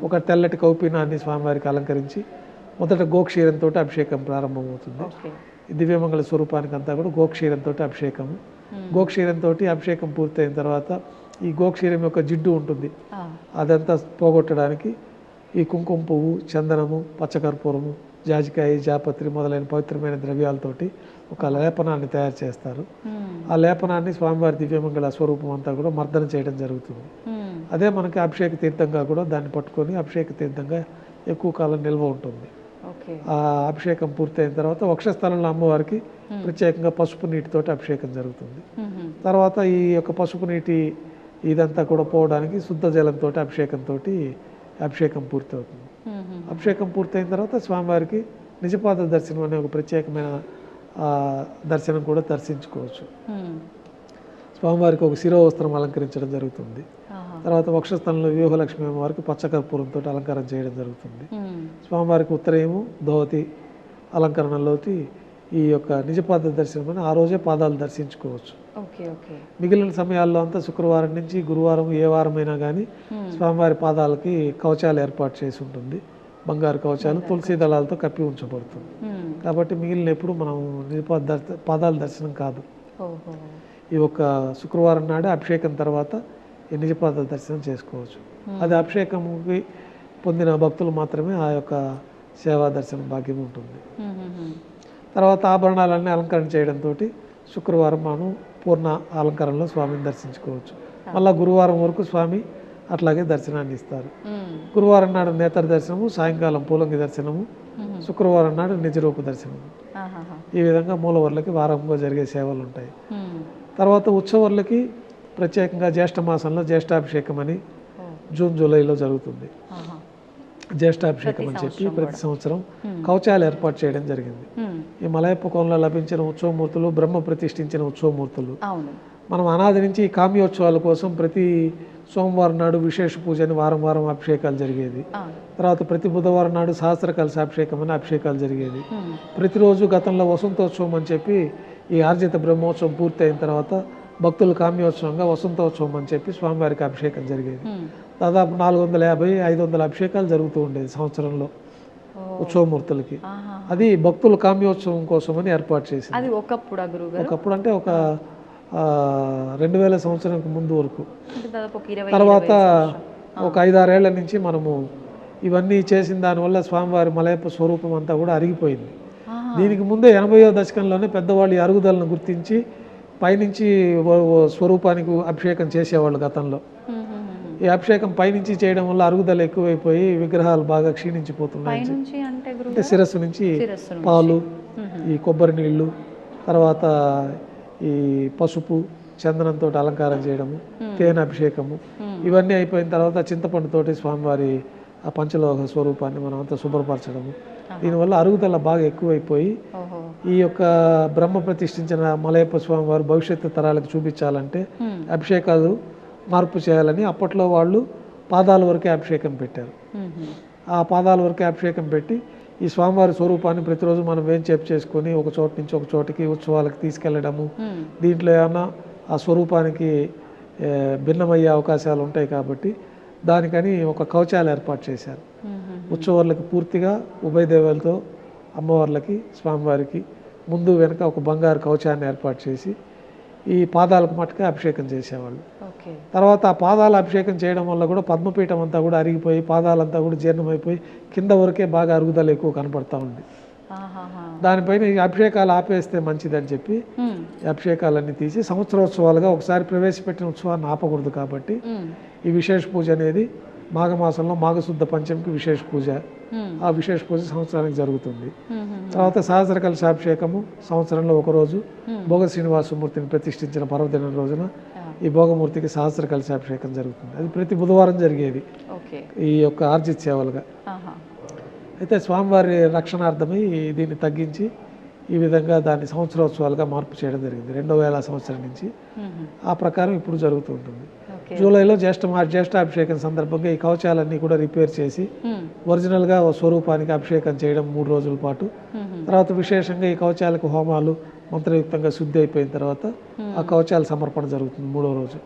ఒక తెల్లటి కౌపీనాన్ని స్వామివారికి అలంకరించి మొదట గోక్షీరంతో అభిషేకం ప్రారంభమవుతుంది. ఓకే. ఈ దివ్యమంగళ స్వరూపానికి అంతా కూడా గోక్షీరంతో అభిషేకము. గోక్షీరంతో అభిషేకం పూర్తయిన తర్వాత ఈ గోక్షీరం యొక్క జిడ్డు ఉంటుంది, ఆ, అదంతా పోగొట్టడానికి ఈ కుంకుమ పువ్వు, చందనము, పచ్చకర్పూరము, జాజికాయ, జాపత్రి మొదలైన పవిత్రమైన ద్రవ్యాలతోటి ఒక లేపనాన్ని తయారు చేస్తారు. ఉమ్, ఆ లేపనాన్ని స్వామివారి దివ్యమంగళ స్వరూపం అంతా కూడా మర్దన చేయడం జరుగుతుంది. ఉమ్, అదే మనకి అభిషేక తీర్థంగా కూడా దాన్ని పట్టుకొని అభిషేక తీర్థంగా ఎక్కువ కాలం నిల్వ ఉంటుంది. ఓకే. ఆ అభిషేకం పూర్తయిన తర్వాత వక్షస్థలంలో అమ్మవారికి ప్రత్యేకంగా పసుపు నీటితోటి అభిషేకం జరుగుతుంది. ఉమ్, తర్వాత ఈ యొక్క పసుపు నీటి ఇదంతా కూడా పోవడానికి శుద్ధ జలంతో అభిషేకం పూర్తవుతుంది. ఉమ్, అభిషేకం పూర్తయిన తర్వాత స్వామివారికి నిజపాద దర్శనం అనే ఒక ప్రత్యేకమైన దర్శనం కూడా దర్శించుకోవచ్చు. ఉమ్, స్వామివారికి ఒక శిరోవస్త్రం అలంకరించడం జరుగుతుంది. ఆహా. తర్వాత వక్షస్థలంలో వ్యూహలక్ష్మి అమ్మవారికి పచ్చకర్పూరంతో అలంకారం చేయడం జరుగుతుంది. ఉమ్, స్వామివారికి ఉత్తరయము ధోతి అలంకరణలోకి ఈ యొక్క నిజపాద దర్శనం అని ఆ రోజే పాదాలు దర్శించుకోవచ్చు. ఓకే. ఓకే. మిగిలిన సమయాల్లో అంతా శుక్రవారం నుంచి గురువారం ఏ వారమైనా కానీ స్వామివారి పాదాలకి కవచాలు ఏర్పాటు చేసి ఉంటుంది. బంగారు కవచాలు తులసి దళాలతో కప్పి ఉంచబడుతుంది. ఉమ్, కాబట్టి మిగిలిన ఎప్పుడు మనం నిజపాద పాదాల దర్శనం కాదు. ఓహో. ఈ యొక్క శుక్రవారం నాడే అభిషేకం తర్వాత ఈ నిజపాద దర్శనం చేసుకోవచ్చు. అది అభిషేకంకి పొందిన భక్తులు మాత్రమే ఆ యొక్క సేవా దర్శనం భాగ్యం ఉంటుంది. ఉమ్, ఉమ్, తర్వాత ఆభరణాలన్నీ అలంకరణ చేయడంతో శుక్రవారం మనం పూర్ణ అలంకరణలో స్వామిని దర్శించుకోవచ్చు. మళ్ళీ గురువారం వరకు స్వామి అట్లాగే దర్శనాన్ని ఇస్తారు. ఉమ్, గురువారం నాడు నేత్ర దర్శనము, సాయంకాలం పూలంగి దర్శనము, శుక్రవారం నాడు నిజరూప దర్శనము. ఆహాహా. ఈ విధంగా మూలవర్లకి వారంగా జరిగే సేవలు ఉంటాయి. ఉమ్, తర్వాత ఉత్సవర్లకి ప్రత్యేకంగా జ్యేష్ఠ మాసంలో జ్యేష్ఠాభిషేకం అని ఓ, జూన్ జూలైలో జరుగుతుంది. ఆహా. జ్యేష్ఠాభిషేకం అని చెప్పి ప్రతి సంవత్సరం కవచాలు ఏర్పాటు చేయడం జరిగింది. ఉమ్, ఈ మలయప్ప కోనలో లభించిన ఉత్సవమూర్తులు బ్రహ్మ ప్రతిష్ఠించిన ఉత్సవమూర్తులు అవును. మనం అనాది నుంచి ఈ కామ్యోత్సవాల కోసం ప్రతి సోమవారం నాడు విశేష పూజ అని వారం వారం అభిషేకాలు జరిగేది. తర్వాత ప్రతి బుధవారం నాడు సహస్ర కలశ అభిషేకం అని అభిషేకాలు జరిగేది. ప్రతిరోజు గతంలో వసంతోత్సవం అని చెప్పి ఈ ఆర్జిత బ్రహ్మోత్సవం పూర్తి అయిన తర్వాత భక్తుల కామ్యోత్సవంగా వసంతోత్సవం అని చెప్పి స్వామివారికి అభిషేకం జరిగేది. దాదాపు 450-500 అభిషేకాలు జరుగుతూ ఉండేది సంవత్సరంలో ఉత్సవమూర్తులకి. అది భక్తుల కామ్యోత్సవం కోసమని ఏర్పాటు చేసింది. అది ఒకప్పుడు అంటే ఒక 2000 సంవత్సరానికి ముందు వరకు. తర్వాత తర్వాత ఒక 5-6 ఏళ్ల నుంచి మనము ఇవన్నీ చేసిన దానివల్ల స్వామివారి మలయప్ప స్వరూపం అంతా కూడా అరిగిపోయింది. దీనికి ముందే 80వ దశకంలోనే పెద్దవాళ్ళు ఈ అరుగుదలను గుర్తించి పైనుంచి స్వరూపానికి అభిషేకం చేసేవాళ్ళు గతంలో. ఈ అభిషేకం పైనుంచి చేయడం వల్ల అరుగుదల ఎక్కువైపోయి విగ్రహాలు బాగా క్షీణించిపోతున్నాయి. అంటే శిరస్సు నుంచి పాలు, ఈ కొబ్బరి నీళ్లు, తర్వాత ఈ పసుపు చందనంతో అలంకారం చేయడము, తేనె అభిషేకము, ఇవన్నీ అయిపోయిన తర్వాత చింతపండుతోటి స్వామివారి ఆ పంచలోహ స్వరూపాన్ని మనం అంతా శుభ్రపరచడము. దీనివల్ల అరుగుదల బాగా ఎక్కువైపోయి ఈ యొక్క బ్రహ్మ ప్రతిష్ఠించిన మలయప్ప స్వామి వారు భవిష్యత్తు తరాలకు చూపించాలంటే అభిషేకాలు మార్పు చేయాలని అప్పట్లో వాళ్ళు పాదాల వరకే అభిషేకం పెట్టారు. ఆ పాదాల వరకే అభిషేకం పెట్టి ఈ స్వామివారి స్వరూపాన్ని ప్రతిరోజు మనం వేంచేపు చేసుకొని ఒక చోట నుంచి ఒక చోటికి ఉత్సవాలకు తీసుకెళ్లడము. దీంట్లో ఏమన్నా ఆ స్వరూపానికి భిన్నమయ్యే అవకాశాలు ఉంటాయి కాబట్టి దానికని ఒక కవచాలు ఏర్పాటు చేశారు. ఉత్సవాలకు పూర్తిగా ఉభయ దేవాలతో అమ్మవార్లకి స్వామివారికి ముందు వెనక ఒక బంగారు కవచాన్ని ఏర్పాటు చేసి ఈ పాదాలకు మట్టుకే అభిషేకం చేసేవాళ్ళు. తర్వాత ఆ పాదాల అభిషేకం చేయడం వల్ల కూడా పద్మపీఠం అంతా కూడా అరిగిపోయి పాదాలంతా కూడా జీర్ణమైపోయి కింద వరకే బాగా అరుగుదల ఎక్కువ కనపడతా ఉంది. దానిపైన ఈ అభిషేకాలు ఆపేస్తే మంచిదని చెప్పి ఈ అభిషేకాలన్నీ తీసి సంవత్సరోత్సవాలుగా ఒకసారి ప్రవేశపెట్టిన ఉత్సవాన్ని ఆపకూడదు కాబట్టి ఈ విశేష పూజ అనేది మాఘమాసంలో మాఘశుద్ధ పంచమికి విశేష పూజ. ఆ విశేష పూజ సంవత్సరానికి జరుగుతుంది. తర్వాత సహస్ర కలశాభిషేకము సంవత్సరంలో ఒకరోజు భోగ శ్రీనివాసమూర్తిని ప్రతిష్ఠించిన పర్వదినం రోజున ఈ భోగమూర్తికి సహస్ర కలశాభిషేకం జరుగుతుంది. అది ప్రతి బుధవారం జరిగేది ఈ యొక్క ఆర్జిత సేవలుగా. అయితే స్వామివారి రక్షణార్థమై దీన్ని తగ్గించి ఈ విధంగా దాన్ని సంవత్సరోత్సవాలుగా మార్పు చేయడం జరిగింది 2000 సంవత్సరం నుంచి. ఆ ప్రకారం ఇప్పుడు జరుగుతూ ఉంటుంది. జూలైలో జ్యేష్ఠాభిషేకం సందర్భంగా ఈ కవచాలన్నీ కూడా రిపేర్ చేసి ఒరిజినల్గా స్వరూపానికి అభిషేకం చేయడం 3 రోజుల పాటు. తర్వాత విశేషంగా ఈ కవచాలకు హోమాలు మంత్రయుక్తంగా శుద్ధి అయిపోయిన తర్వాత ఆ కవచాల సమర్పణ జరుగుతుంది 3వ రోజు.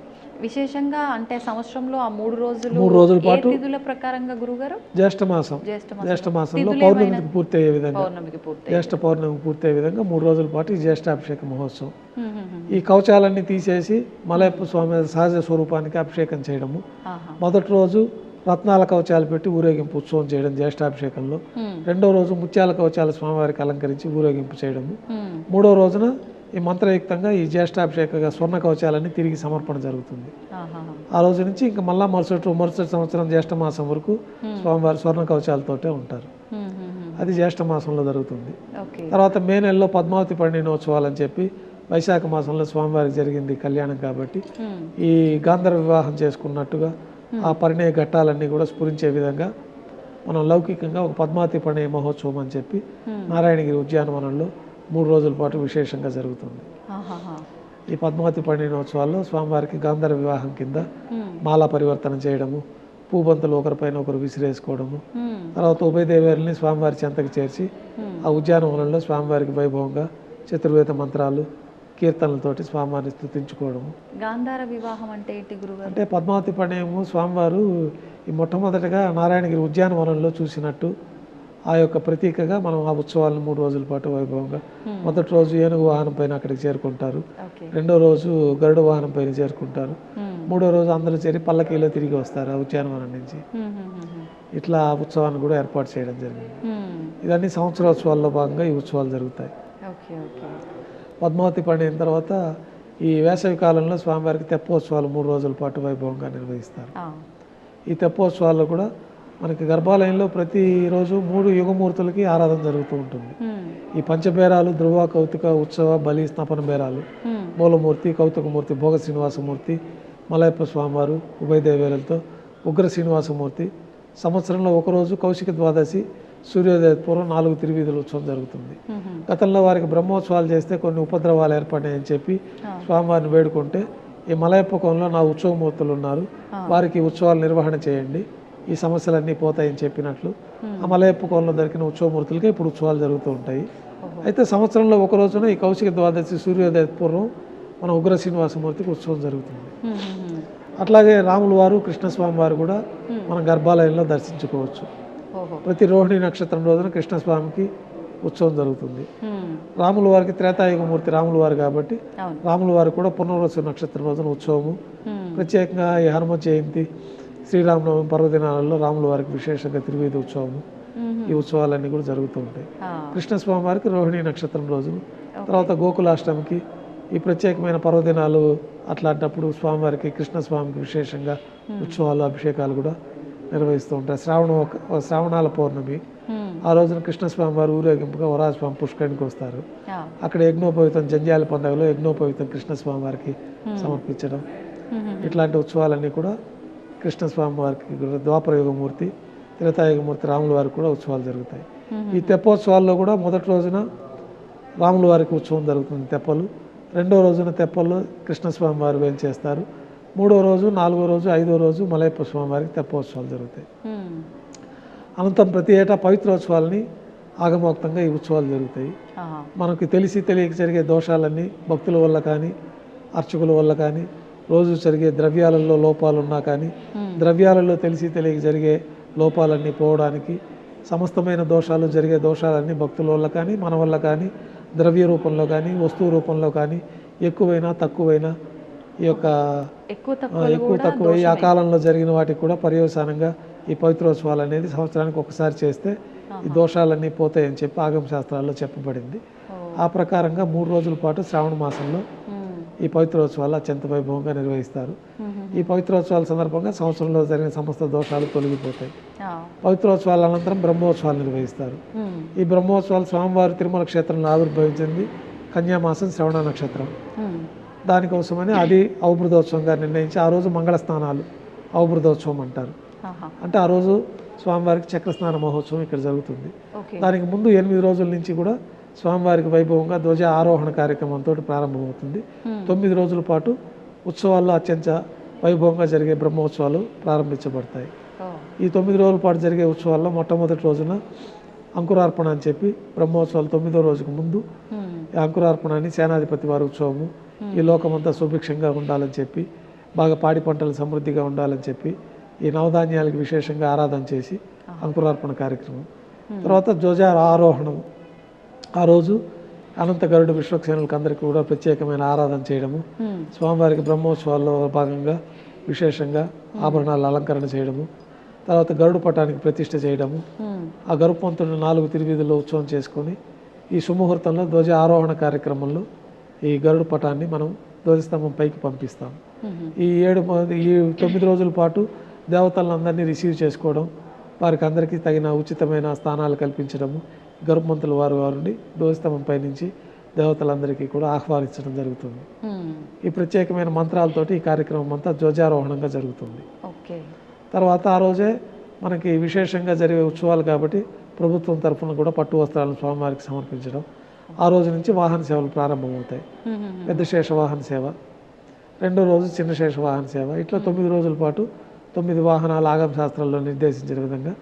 విశేషంగా అంటే సంవత్సరంలో ఆ 3 రోజుల పాటు తిథుల ప్రకారంగా గురుగారు జ్యేష్ఠమాసంలో పౌర్ణమికి పూర్తి అయ్యే విధంగా జ్యేష్ఠ పౌర్ణమికి పూర్తి అయ్యే విధంగా 3 రోజుల పాటు ఈ జ్యేష్ఠాభిషేక మహోత్సవం. ఈ కవచాలన్నీ తీసేసి మలయప్ప స్వామి సహజ స్వరూపానికి అభిషేకం చేయడము. మొదటి రోజు రత్నాల కవచాలు పెట్టి ఊరేగింపు ఉత్సవం చేయడం జ్యేష్ఠాభిషేకంలో. 2వ రోజు ముత్యాల కవచాలు స్వామివారికి అలంకరించి ఊరేగింపు చేయడము. 3వ రోజున ఈ మంత్రయుక్తంగా ఈ జ్యేష్ఠాభిషేక స్వర్ణ కవచాలన్నీ తిరిగి సమర్పణ జరుగుతుంది. ఆ రోజు నుంచి ఇంకా మళ్ళా మరుసటి సంవత్సరం జ్యేష్ఠ మాసం వరకు స్వామివారి స్వర్ణ కవచాలతోటే ఉంటారు. అది జ్యేష్ఠ మాసంలో జరుగుతుంది. తర్వాత మే నెలలో పద్మావతి పరిణయోత్సవాలు అని చెప్పి వైశాఖ మాసంలో స్వామివారికి జరిగింది కళ్యాణం కాబట్టి ఈ గాంధర్వ వివాహం చేసుకున్నట్టుగా ఆ పరిణయ ఘట్టాలన్నీ కూడా స్ఫురించే విధంగా మనం లౌకికంగా ఒక పద్మావతి పరిణయ మహోత్సవం అని చెప్పి నారాయణగిరి ఉద్యానవనంలో 3 రోజుల పాటు విశేషంగా జరుగుతుంది. ఈ పద్మావతి పరిణయోత్సవాల్లో స్వామివారికి గాంధర్వ వివాహం కింద మాలా పరివర్తన చేయడము, పూబంతులు ఒకరిపైన ఒకరు విసిరేసుకోవడము, తర్వాత ఉభయ దేవేరుల్ని స్వామివారి చెంతకు చేర్చి ఆ ఉద్యానవనంలో స్వామివారికి వైభవంగా చతుర్వేద మంత్రాలు కీర్తనలతోటి స్వామివారిని స్తుతించుకోవడము. గాంధార వివాహం అంటే ఏంటి గురుగారు? అంటే పద్మావతి పరిణయము స్వామివారు ఈ మొట్టమొదటిగా నారాయణగిరి ఉద్యానవనంలో చూసినట్టు ఆ యొక్క ప్రతీకగా మనం ఆ ఉత్సవాలను 3 రోజుల పాటు వైభవంగా మొదటి రోజు ఏనుగు వాహనం పైన అక్కడికి చేరుకుంటారు, 2వ రోజు గరుడ వాహనం పైన చేరుకుంటారు, 3వ రోజు అందరూ చేరి పల్లకీలో తిరిగి వస్తారు ఆ ఉద్యానవనం నుంచి. ఇట్లా ఆ ఉత్సవాన్ని కూడా ఏర్పాటు చేయడం జరిగింది. ఇవన్నీ సంవత్సరోత్సవాల్లో భాగంగా ఈ ఉత్సవాలు జరుగుతాయి. పద్మావతి పండిన తర్వాత ఈ వేసవి కాలంలో స్వామివారికి తెప్పోత్సవాలు 3 రోజుల పాటు వైభవంగా నిర్వహిస్తారు. ఈ తెప్పోత్సవాల్లో కూడా మనకి గర్భాలయంలో ప్రతిరోజు 3 యుగమూర్తులకి ఆరాధన జరుగుతూ ఉంటుంది. ఈ పంచబేరాలు ధ్రువ, కౌతుక, ఉత్సవ, బలి, స్నపన బేరాలు, మూలమూర్తి, కౌతుకమూర్తి, భోగ శ్రీనివాసమూర్తి, మలయప్ప స్వామివారు ఉభయ దేవేరులతో, ఉగ్ర శ్రీనివాసమూర్తి, సంవత్సరంలో ఒకరోజు కౌశిక ద్వాదశి సూర్యోదయ పూర్వం 4 తిరువీధుల ఉత్సవం జరుగుతుంది. గతంలో వారికి బ్రహ్మోత్సవాలు చేస్తే కొన్ని ఉపద్రవాలు ఏర్పడినాయని చెప్పి స్వామివారిని వేడుకుంటే, ఈ మలయప్ప కోనలో నా ఉత్సవమూర్తులు ఉన్నారు, వారికి ఉత్సవాలు నిర్వహణ చేయండి, ఈ సమస్యలన్నీ పోతాయని చెప్పినట్లు ఆ మలయప్ప కోనలో దొరికిన ఉత్సవమూర్తులకే ఇప్పుడు ఉత్సవాలు జరుగుతూ ఉంటాయి. అయితే సంవత్సరంలో ఒక రోజున ఈ కౌశిక ద్వాదశి సూర్యోదయ పూర్వం మన ఉగ్ర శ్రీనివాసమూర్తికి ఉత్సవం జరుగుతుంది. అట్లాగే రాముల వారు కృష్ణస్వామి వారు కూడా మన గర్భాలయంలో దర్శించుకోవచ్చు. ప్రతి రోహిణి నక్షత్రం రోజున కృష్ణస్వామికి ఉత్సవం జరుగుతుంది. రాముల వారికి త్రేతాయుగమూర్తి రాముల వారు కాబట్టి రాముల వారు కూడా పునర్వసు నక్షత్రం రోజున ఉత్సవము. ప్రత్యేకంగా ఈ హనుమ జయంతి, శ్రీరామనవమి పర్వదినాలలో రాముల వారికి విశేషంగా తిరువీధి ఉత్సవము, ఈ ఉత్సవాలన్నీ కూడా జరుగుతూ ఉంటాయి. కృష్ణస్వామి వారికి రోహిణి నక్షత్రం రోజున, తర్వాత గోకులాష్టమికి, ఈ ప్రత్యేకమైన పర్వదినాలు అట్లాంటప్పుడు స్వామివారికి కృష్ణస్వామికి విశేషంగా ఉత్సవాలు అభిషేకాలు కూడా నిర్వహిస్తూ ఉంటాయి. శ్రావణాల పౌర్ణమి ఆ రోజున కృష్ణస్వామి వారు ఊరేగింపుగా వరాజస్వామి పుష్కరానికి వస్తారు. అక్కడ యజ్ఞోపవితం జంజాల పండుగలో యజ్ఞోపవితం కృష్ణస్వామి వారికి సమర్పించడం, ఇట్లాంటి ఉత్సవాలన్నీ కూడా కృష్ణస్వామి వారికి ద్వాపరయుగమూర్తి త్రేతాయుగమూర్తి రాముల వారికి కూడా ఉత్సవాలు జరుగుతాయి. ఈ తెప్పోత్సవాల్లో కూడా మొదటి రోజున రాముల వారికి ఉత్సవం జరుగుతుంది తెప్పలు, రెండో రోజున తెప్పల్లో కృష్ణస్వామి వారు వేంచేస్తారు, మూడో రోజు, నాలుగో రోజు, ఐదో రోజు మలయప్ప స్వామి వారికి తెప్పోత్సవాలు జరుగుతాయి. అనంతరం ప్రతి ఏటా పవిత్రోత్సవాలని ఆగమోక్తంగా ఈ ఉత్సవాలు జరుగుతాయి. మనకు తెలిసి తెలియక జరిగే దోషాలన్నీ భక్తుల వల్ల కానీ అర్చకుల వల్ల కానీ, రోజు జరిగే ద్రవ్యాలలో లోపాలు ఉన్నా కానీ, ద్రవ్యాలలో తెలిసి తెలియక జరిగే లోపాలన్నీ పోవడానికి, సమస్తమైన దోషాలు జరిగే దోషాలన్నీ భక్తుల వల్ల కానీ మన వల్ల కానీ, ద్రవ్య రూపంలో కానీ వస్తువు రూపంలో కానీ ఎక్కువైనా తక్కువైనా, ఈ యొక్క ఎక్కువ తక్కువ ఆ కాలంలో జరిగిన వాటికి కూడా పర్యవసానంగా ఈ పవిత్రోత్సవాలు అనేది సంవత్సరానికి ఒకసారి చేస్తే ఈ దోషాలన్నీ పోతాయని చెప్పి ఆగమ శాస్త్రాల్లో చెప్పబడింది. ఆ ప్రకారంగా 3 రోజుల పాటు శ్రావణ మాసంలో ఈ పవిత్రోత్సవాలు అత్యంత వైభవంగా నిర్వహిస్తారు. ఈ పవిత్రోత్సవాల సందర్భంగా సంవత్సరంలో జరిగిన సమస్త దోషాలు తొలగిపోతాయి. పవిత్రోత్సవాల అనంతరం బ్రహ్మోత్సవాలు నిర్వహిస్తారు. ఈ బ్రహ్మోత్సవాలు స్వామివారి తిరుమల క్షేత్రంలో ఆవిర్భవించింది కన్యామాసం శ్రవణ నక్షత్రం. దానికోసమని అది అవబృధోత్సవంగా నిర్ణయించి ఆ రోజు మంగళ స్నానాలు అవబృధోత్సవం అంటారు. అంటే ఆ రోజు స్వామివారికి చక్రస్నాన మహోత్సవం ఇక్కడ జరుగుతుంది. దానికి ముందు 8 రోజుల నుంచి కూడా స్వామివారికి వైభవంగా ధ్వజ ఆరోహణ కార్యక్రమంతో ప్రారంభమవుతుంది. 9 రోజుల పాటు ఉత్సవాల్లో అత్యంత వైభవంగా జరిగే బ్రహ్మోత్సవాలు ప్రారంభించబడతాయి. ఈ 9 రోజుల పాటు జరిగే ఉత్సవాల్లో మొట్టమొదటి రోజున అంకురార్పణ అని చెప్పి బ్రహ్మోత్సవాలు 9వ రోజుకు ముందు ఈ అంకురార్పణాన్ని సేనాధిపతి వారి ఉత్సవము, ఈ లోకమంతా సుభిక్షంగా ఉండాలని చెప్పి, బాగా పాడి పంటలు సమృద్ధిగా ఉండాలని చెప్పి ఈ నవధాన్యాలకు విశేషంగా ఆరాధన చేసి అంకురార్పణ కార్యక్రమం. తర్వాత ధ్వజ ఆరోహణం, ఆ రోజు అనంత గరుడు విశ్వక్సేనులకు అందరికీ కూడా ప్రత్యేకమైన ఆరాధన చేయడము, స్వామివారికి బ్రహ్మోత్సవాల్లో భాగంగా విశేషంగా ఆభరణాలు అలంకరణ చేయడము, తర్వాత గరుడు పటానికి ప్రతిష్ఠ చేయడము, ఆ గరుపంతుడిని 4 తిరువీధుల్లో ఉత్సవం చేసుకొని ఈ సుముహూర్తంలో ధ్వజ ఆరోహణ కార్యక్రమంలో ఈ గరుడు పటాన్ని మనం ధ్వజస్తంభం పైకి పంపిస్తాం. ఈ 9 రోజుల పాటు దేవతలందరినీ రిసీవ్ చేసుకోవడం, వారికి అందరికీ తగిన ఉచితమైన స్థానాలు కల్పించడము, గరుపమంతుల వారిని ధ్వజస్తంభం పై నుంచి దేవతలందరికీ కూడా ఆహ్వానించడం జరుగుతుంది. ఈ ప్రత్యేకమైన మంత్రాలతోటి ఈ కార్యక్రమం అంతా ధ్వజారోహణంగా జరుగుతుంది. తర్వాత ఆ రోజే మనకి విశేషంగా జరిగే ఉత్సవాలు కాబట్టి ప్రభుత్వం తరఫున కూడా పట్టు వస్త్రాలను స్వామివారికి సమర్పించడం, ఆ రోజు నుంచి వాహన సేవలు ప్రారంభమవుతాయి. పెద్ద శేష వాహన సేవ, రెండో రోజు చిన్న శేష వాహన సేవ, ఇట్లా 9 రోజుల పాటు 9 వాహనాలు ఆగమ శాస్త్రాల్లో నిర్దేశించిన విధంగా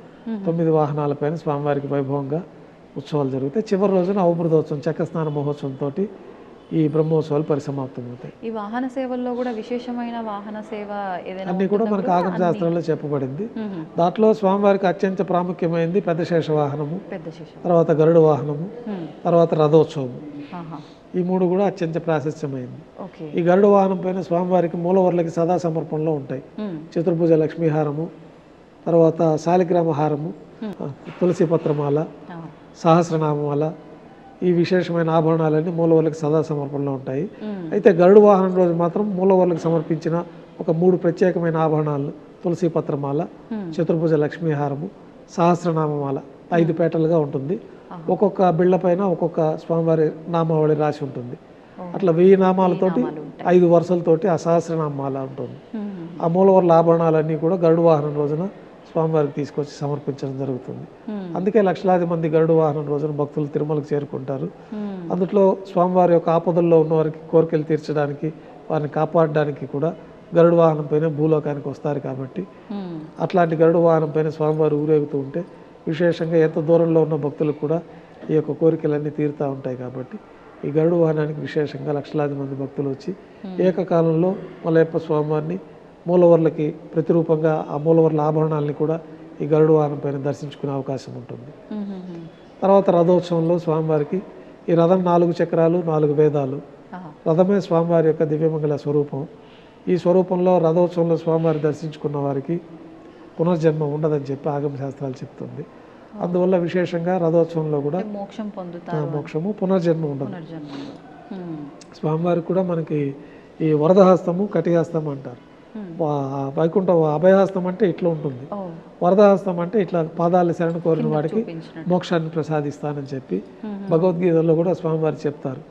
9 వాహనాలపైన స్వామివారికి వైభవంగా ఉత్సవాలు జరుగుతాయి. చివరి రోజున అవబృధోత్సవం చక్రస్నాన మహోత్సవంతో ఈ బ్రహ్మోత్సవాలు పరిసమాప్తమవుతాయి. ఈ వాహన సేవల్లో కూడా విశేషమైన వాహన సేవ అన్ని కూడా మనకు ఆగమ శాస్త్రంలో చెప్పబడింది. దాంట్లో స్వామివారికి అత్యంత ప్రాముఖ్యమైనది పెద్ద శేష వాహనము, తర్వాత గరుడ వాహనము, తర్వాత రథోత్సవము. ఈ 3 కూడా అత్యంత ప్రాశస్త్యమైంది. ఈ గరుడ వాహనం పైన స్వామివారికి మూలవర్లకి సదా సమర్పణలో ఉంటాయి. చతుర్భుజ లక్ష్మీహారము, తర్వాత శాలిగ్రామ హారము, తులసి పత్రమాల, సహస్రనామమాల, ఈ విశేషమైన ఆభరణాలన్నీ మూలవర్లకు సదా సమర్పణలో ఉంటాయి. అయితే గరుడు వాహనం రోజు మాత్రం మూలవర్లకు సమర్పించిన ఒక 3 ప్రత్యేకమైన ఆభరణాలు, తులసి పత్రమాల, చతుర్భుజ లక్ష్మీహారము, సహస్రనామమాల 5 పేటలుగా ఉంటుంది. ఒక్కొక్క బిళ్ళ పైన ఒక్కొక్క స్వామివారి నామావళి రాసి ఉంటుంది. అట్లా 1000 నామాలతోటి 5 వరుసలతోటి ఆ సహస్రనామాల ఉంటుంది. ఆ మూలవర్ల ఆభరణాలన్నీ కూడా గరుడు వాహనం రోజున స్వామివారికి తీసుకొచ్చి సమర్పించడం జరుగుతుంది. అందుకే లక్షలాది మంది గరుడ వాహనం రోజున భక్తులు తిరుమలకు చేరుకుంటారు. అందులో స్వామివారి యొక్క ఆపదల్లో ఉన్న వారికి కోరికలు తీర్చడానికి, వారిని కాపాడడానికి కూడా గరుడ వాహనం పైన భూలోకానికి వస్తారు. కాబట్టి అట్లాంటి గరుడ వాహనం పైన స్వామివారు ఊరేగుతూ ఉంటే విశేషంగా ఎంత దూరంలో ఉన్న భక్తులకు కూడా ఈ యొక్క కోరికలన్నీ తీరుతూ ఉంటాయి. కాబట్టి ఈ గరుడ వాహనానికి విశేషంగా లక్షలాది మంది భక్తులు వచ్చి ఏకకాలంలో మలయప్ప స్వామివారిని మూలవర్లకి ప్రతిరూపంగా ఆ మూలవర్ల ఆభరణాలని కూడా ఈ గరుడ వాహనం పైన దర్శించుకునే అవకాశం ఉంటుంది. తర్వాత రథోత్సవంలో స్వామివారికి ఈ రథం 4 చక్రాలు 4 వేదాలు, రథమే స్వామివారి యొక్క దివ్యమంగళ స్వరూపం. ఈ స్వరూపంలో రథోత్సవంలో స్వామివారి దర్శించుకున్న వారికి పునర్జన్మ ఉండదని చెప్పి ఆగమ శాస్త్రాలు చెప్తుంది. అందువల్ల విశేషంగా రథోత్సవంలో కూడా మోక్షము పునర్జన్మ ఉండదు. స్వామివారికి కూడా మనకి ఈ వరదహస్తము కటిహస్తం అంటారు. వైకుంఠ అభయహస్తం అంటే ఇట్లా ఉంటుంది, వరదహస్తం అంటే ఇట్లా పాదాలు శరణ కోరిన వాడికి మోక్షాన్ని ప్రసాదిస్తానని చెప్పి భగవద్గీతలో కూడా స్వామివారు చెప్తారు.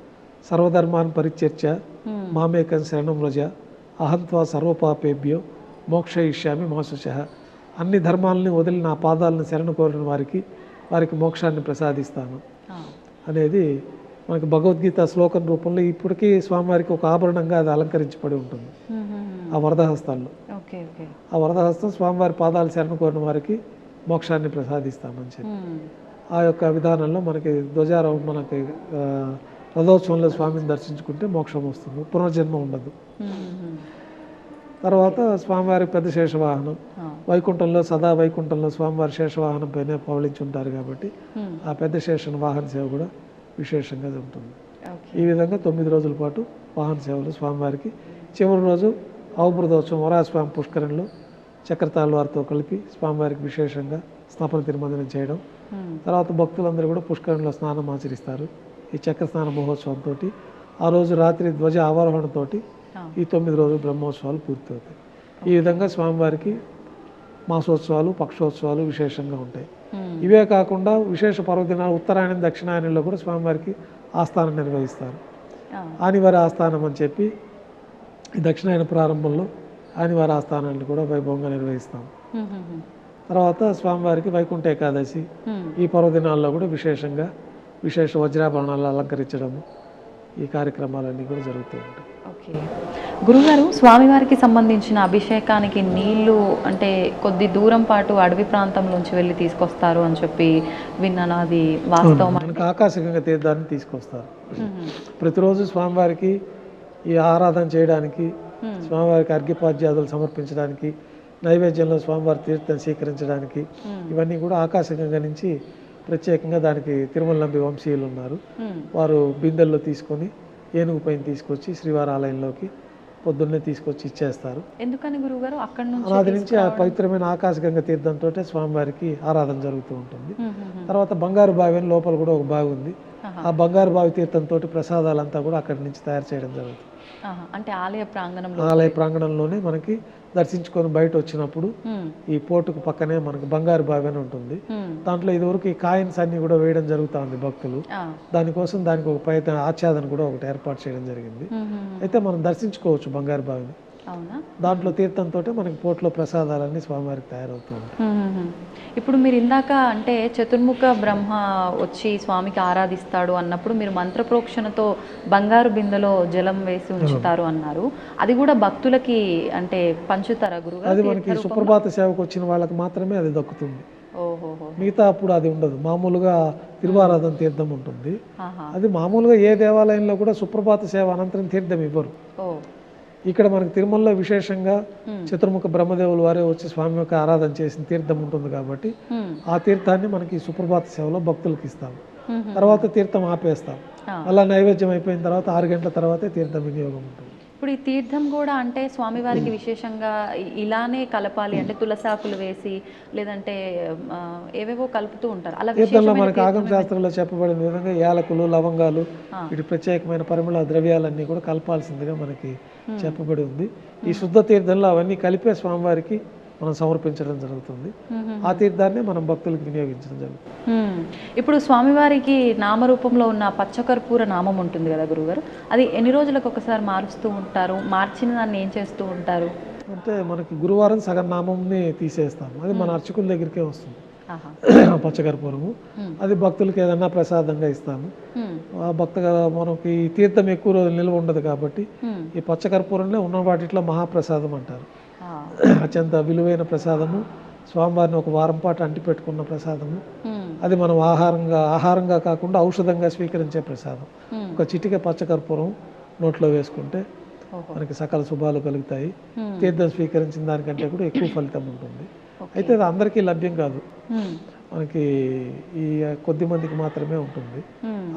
సర్వధర్మాన్ని పరిచర్య మామేకం శరణం వ్రజ అహంత్వా సర్వపాపేభ్యో మోక్షయిష్యామి మాశుచః. అన్ని ధర్మాలని వదిలి నా పాదాలను శరణ కోరిన వారికి మోక్షాన్ని ప్రసాదిస్తాను అనేది మనకి భగవద్గీత శ్లోకం రూపంలో ఇప్పటికీ స్వామివారికి ఒక ఆభరణంగా అది అలంకరించబడి ఉంటుంది ఆ వరదహస్తాల్లో. ఆ వరదహస్తం స్వామివారి పాదాలు శరణ కోరిన వారికి మోక్షాన్ని ప్రసాదిస్తామని చెప్పి ఆ యొక్క విధానంలో మనకి ధ్వజారోహం మనకి రథోత్సవంలో స్వామిని దర్శించుకుంటే మోక్షం వస్తుంది, పునర్జన్మ ఉండదు. తర్వాత స్వామివారి పెద్ద శేషవాహనం వైకుంఠంలో సదా వైకుంఠంలో స్వామివారి శేషవాహనం పైన పవళించి ఉంటారు. కాబట్టి ఆ పెద్ద శేష వాహన సేవ కూడా విశేషంగా ఉంటుంది. ఈ విధంగా 9 రోజుల పాటు వాహన సేవలు స్వామివారికి. చివరి రోజు అవబృతోత్సవం వరాహస్వామి పుష్కరంలో చక్రతాళ వారితో కలిపి స్వామివారికి విశేషంగా స్నాపన తిరుమంజనం చేయడం. తర్వాత భక్తులందరూ కూడా పుష్కరంలో స్నానం ఆచరిస్తారు. ఈ చక్ర స్నాన మహోత్సవంతో ఆ రోజు రాత్రి ధ్వజ ఆవరోహణతో ఈ 9 రోజులు బ్రహ్మోత్సవాలు పూర్తవుతాయి. ఈ విధంగా స్వామివారికి మాసోత్సవాలు పక్షోత్సవాలు విశేషంగా ఉంటాయి. ఇవే కాకుండా విశేష పర్వదినాలు ఉత్తరాయణం దక్షిణాయనంలో కూడా స్వామివారికి ఆస్థానం నిర్వహిస్తారు. ఆనివారి ఆస్థానం అని చెప్పి ఈ దక్షిణాయన ప్రారంభంలో ఆనివారి ఆస్థానాన్ని కూడా వైభవంగా నిర్వహిస్తాం. తర్వాత స్వామివారికి వైకుంఠ ఏకాదశి ఈ పర్వదినాల్లో కూడా విశేషంగా విశేష వజ్రాభరణాలు అలంకరించడము ఈ కార్యక్రమాలన్నీ కూడా జరుగుతూ ఉంటాయి. ఓకే గురుగారు, స్వామివారికి సంబంధించిన అభిషేకానికి నీళ్లు అంటే కొద్ది దూరం పాటు అడవి ప్రాంతంలోంచి వెళ్ళి తీసుకొస్తారు అని చెప్పి విన్నాను, అది వాస్తవం? మనకు ఆకాశగంగా తీర్థాన్ని తీసుకొస్తారు. ప్రతిరోజు స్వామివారికి ఈ ఆరాధన చేయడానికి, స్వామివారికి అర్ఘ్యపాద్యాదులు సమర్పించడానికి, నైవేద్యంలో స్వామివారి తీర్థం స్వీకరించడానికి ఇవన్నీ కూడా ఆకాశగంగా నుంచి ప్రత్యేకంగా దానికి తిరుమల నంబి వంశీయులు ఉన్నారు. వారు బిందెల్లో తీసుకొని ఏనుగు పైన తీసుకొచ్చి శ్రీవారి ఆలయంలోకి పొద్దున్నే తీసుకొచ్చి ఇచ్చేస్తారు. ఎందుకని గురుగారు? అక్కడ నుంచి ఆ పవిత్రమైన ఆకాశగంగా తీర్థంతో స్వామివారికి ఆరాధన జరుగుతూ ఉంటుంది. తర్వాత బంగారు బావి అని లోపల కూడా ఒక బావి ఉంది. ఆ బంగారు బావి తీర్థంతో ప్రసాదాలంతా కూడా అక్కడి నుంచి తయారు చేయడం జరుగుతుంది. అంటే ఆలయ ప్రాంగణంలోనే మనకి దర్శించుకొని బయట వచ్చినప్పుడు ఈ పోర్టుకు పక్కనే మనకి బంగారు బావి అని ఉంటుంది. దాంట్లో ఇదివరకు ఈ కాయిన్స్ అన్ని కూడా వేయడం జరుగుతూ ఉంది భక్తులు. దానికోసం దానికి ఒక పైన ఆచ్ఛాదన కూడా ఒకటి ఏర్పాటు చేయడం జరిగింది. అయితే మనం దర్శించుకోవచ్చు బంగారు బావిని. దాంట్లో తీర్థంతో మనకి పోర్టులో ప్రసాదాలన్నీ స్వామివారికి తయారవుతూ ఉంటాయి. ఇప్పుడు మీరు ఇందాక అంటే చతుర్ముఖ బ్రహ్మ వచ్చి స్వామికి ఆరాధిస్తాడు అన్నప్పుడు మీరు మంత్రప్రోక్షణతో బంగారు బిందెలో జలం వేసి ఉంచుతారు అన్నారు. అది కూడా భక్తులకి అంటే పంచుతారా గురుగారు? అది మనకి సుప్రభాత సేవకు వచ్చిన వాళ్ళకి మాత్రమే అది దక్కుతుంది. మిగతా అప్పుడు అది ఉండదు. మామూలుగా తిరువారాధన తీర్థం ఉంటుంది. అది మామూలుగా ఏ దేవాలయంలో కూడా సుప్రభాత సేవ అనంతరం తీర్థం ఇవ్వరు. ఇక్కడ మనకి తిరుమలలో విశేషంగా చతుర్ముఖ బ్రహ్మదేవుల వారే వచ్చి స్వామి యొక్క ఆరాధన చేసిన తీర్థం ఉంటుంది. కాబట్టి ఆ తీర్థాన్ని మనకి సుప్రభాత సేవలో భక్తులకు ఇస్తాం. తర్వాత తీర్థం ఆపేస్తాం. అలా నైవేద్యం అయిపోయిన తర్వాత 6 గంటల తర్వాతే తీర్థం వినియోగం ఉంటుంది. ఇప్పుడు ఈ తీర్థం కూడా అంటే స్వామివారికి విశేషంగా ఇలానే కలపాలి అంటే తులసాకులు వేసి లేదంటే ఏవేవో కలుపుతూ ఉంటారు. అలా తీర్థంలో మనకి ఆగమ శాస్త్రంలో చెప్పబడిన విధంగా యాలకులు లవంగాలు వీటి ప్రత్యేకమైన పరిమళ ద్రవ్యాలన్నీ కూడా కలపాల్సిందిగా మనకి చెప్పబడి ఉంది. ఈ శుద్ధ తీర్థంలో అవన్నీ కలిపే స్వామివారికి మనం సమర్పించడం జరుగుతుంది. ఆ తీర్థాన్ని మనం భక్తులకు వినియోగించడం జరుగుతుంది. ఇప్పుడు స్వామివారికి నామరూపంలో ఉన్న పచ్చకర్పూర నామం ఉంటుంది కదా గురుగారు, అది ఎన్ని రోజులకు ఒకసారి మారుస్తూ ఉంటారు? మార్చిన దాన్ని ఏం చేస్తూ ఉంటారు? అంటే మనకి గురువారం సగం నామంని తీసేస్తాము, అది మన అర్చకుల దగ్గరికే వస్తుంది పచ్చకర్పూరము. అది భక్తులకి ఏదన్నా ప్రసాదంగా ఇస్తాము. ఆ మనకి తీర్థం ఎక్కువ రోజులు నిల్వ ఉండదు కాబట్టి ఈ పచ్చకర్పూరంలో ఉన్న వాటిలో మహాప్రసాదం అంటారు. అత్యంత విలువైన ప్రసాదము, స్వామివారిని ఒక వారం పాటు అంటి పెట్టుకున్న ప్రసాదము. అది మనం ఆహారంగా కాకుండా ఔషధంగా స్వీకరించే ప్రసాదం. ఒక చిటిక పచ్చకర్పూరం నోట్లో వేసుకుంటే మనకి సకల శుభాలు కలుగుతాయి. తీర్థం స్వీకరించిన దానికంటే కూడా ఎక్కువ ఫలితం ఉంటుంది. అయితే అది అందరికీ లభ్యం కాదు, మనకి ఈ కొద్ది మందికి మాత్రమే ఉంటుంది.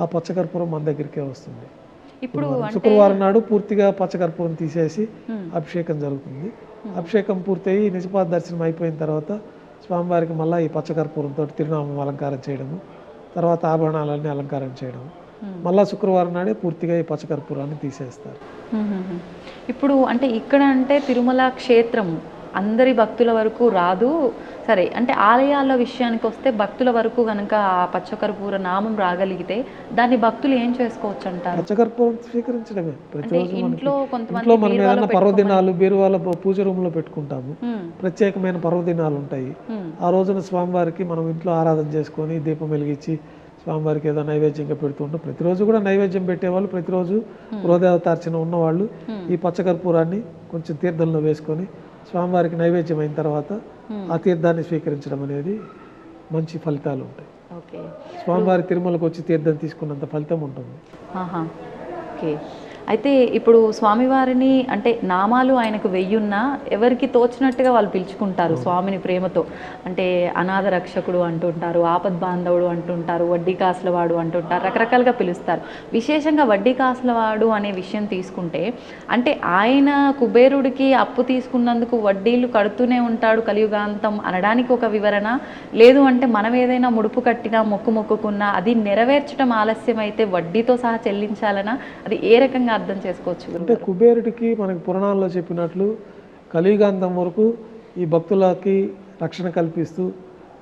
ఆ పచ్చకర్పూరం మన దగ్గరికే వస్తుంది. ఇప్పుడు శుక్రవారం నాడు పూర్తిగా పచ్చకర్పూరం తీసేసి అభిషేకం జరుగుతుంది. అభిషేకం పూర్తయి నిజపాద దర్శనం అయిపోయిన తర్వాత స్వామివారికి మళ్ళీ ఈ పచ్చకర్పూరంతో తిరునామం అలంకారం చేయడము, తర్వాత ఆభరణాలన్నీ అలంకారం చేయడము. మళ్ళా శుక్రవారం నాడే పూర్తిగా ఈ పచ్చకర్పూరాన్ని తీసేస్తారు. ఇప్పుడు అంటే ఇక్కడ అంటే తిరుమల క్షేత్రం అందరి భక్తుల వరకు రాదు సరే, అంటే ఆలయాల విషయానికి వస్తే భక్తుల వరకు కనుక ఆ పచ్చకర్పూర నామం రాగలిగితే దాన్ని భక్తులు ఏం చేసుకోవచ్చు అంటారు? పచ్చకర్పూరం స్వీకరించడమే. ప్రతిరోజు ఇంట్లో మనం ఏదైనా పర్వదినాలు బీరువాల పూజ రూమ్ లో పెట్టుకుంటాము. ప్రత్యేకమైన పర్వదినాలు ఉంటాయి. ఆ రోజున స్వామివారికి మనం ఇంట్లో ఆరాధన చేసుకొని దీపం వెలిగించి స్వామివారికి ఏదో నైవేద్యంగా పెడుతుంటాం. ప్రతిరోజు కూడా నైవేద్యం పెట్టేవాళ్ళు, ప్రతిరోజు గృహదేవతార్చన ఉన్నవాళ్ళు ఈ పచ్చకర్పూరాన్ని కొంచెం తీర్థంలో వేసుకొని స్వామివారికి నైవేద్యం అయిన తర్వాత ఆ తీర్థాన్ని స్వీకరించడం అనేది మంచి ఫలితాలు ఉంటాయి. స్వామివారి తిరుమలకు వచ్చి తీర్థం తీసుకున్నంత ఫలితం ఉంటుంది. ఓకే. అయితే ఇప్పుడు స్వామివారిని అంటే నామాలు ఆయనకు వెయ్యున్నా ఎవరికి తోచినట్టుగా వాళ్ళు పిలుచుకుంటారు స్వామిని ప్రేమతో. అంటే అనాథ రక్షకుడు అంటుంటారు, ఆపద్ బాంధవుడు అంటుంటారు, వడ్డీ కాసులవాడు అంటుంటారు, రకరకాలుగా పిలుస్తారు. విశేషంగా వడ్డీ కాసులవాడు అనే విషయం తీసుకుంటే అంటే ఆయన కుబేరుడికి అప్పు తీసుకున్నందుకు వడ్డీలు కడుతూనే ఉంటాడు కలియుగాంతం అనడానికి ఒక వివరణ, లేదు అంటే మనం ఏదైనా ముడుపు కట్టినా మొక్కుకున్నా అది నెరవేర్చడం ఆలస్యం అయితే వడ్డీతో సహా చెల్లించాలనా, అది ఏ రకంగా అర్థం చేసుకోవచ్చు? అంటే కుబేరుడికి మనకి పురాణాల్లో చెప్పినట్లు కలియుగాంతం వరకు ఈ భక్తులకి రక్షణ కల్పిస్తూ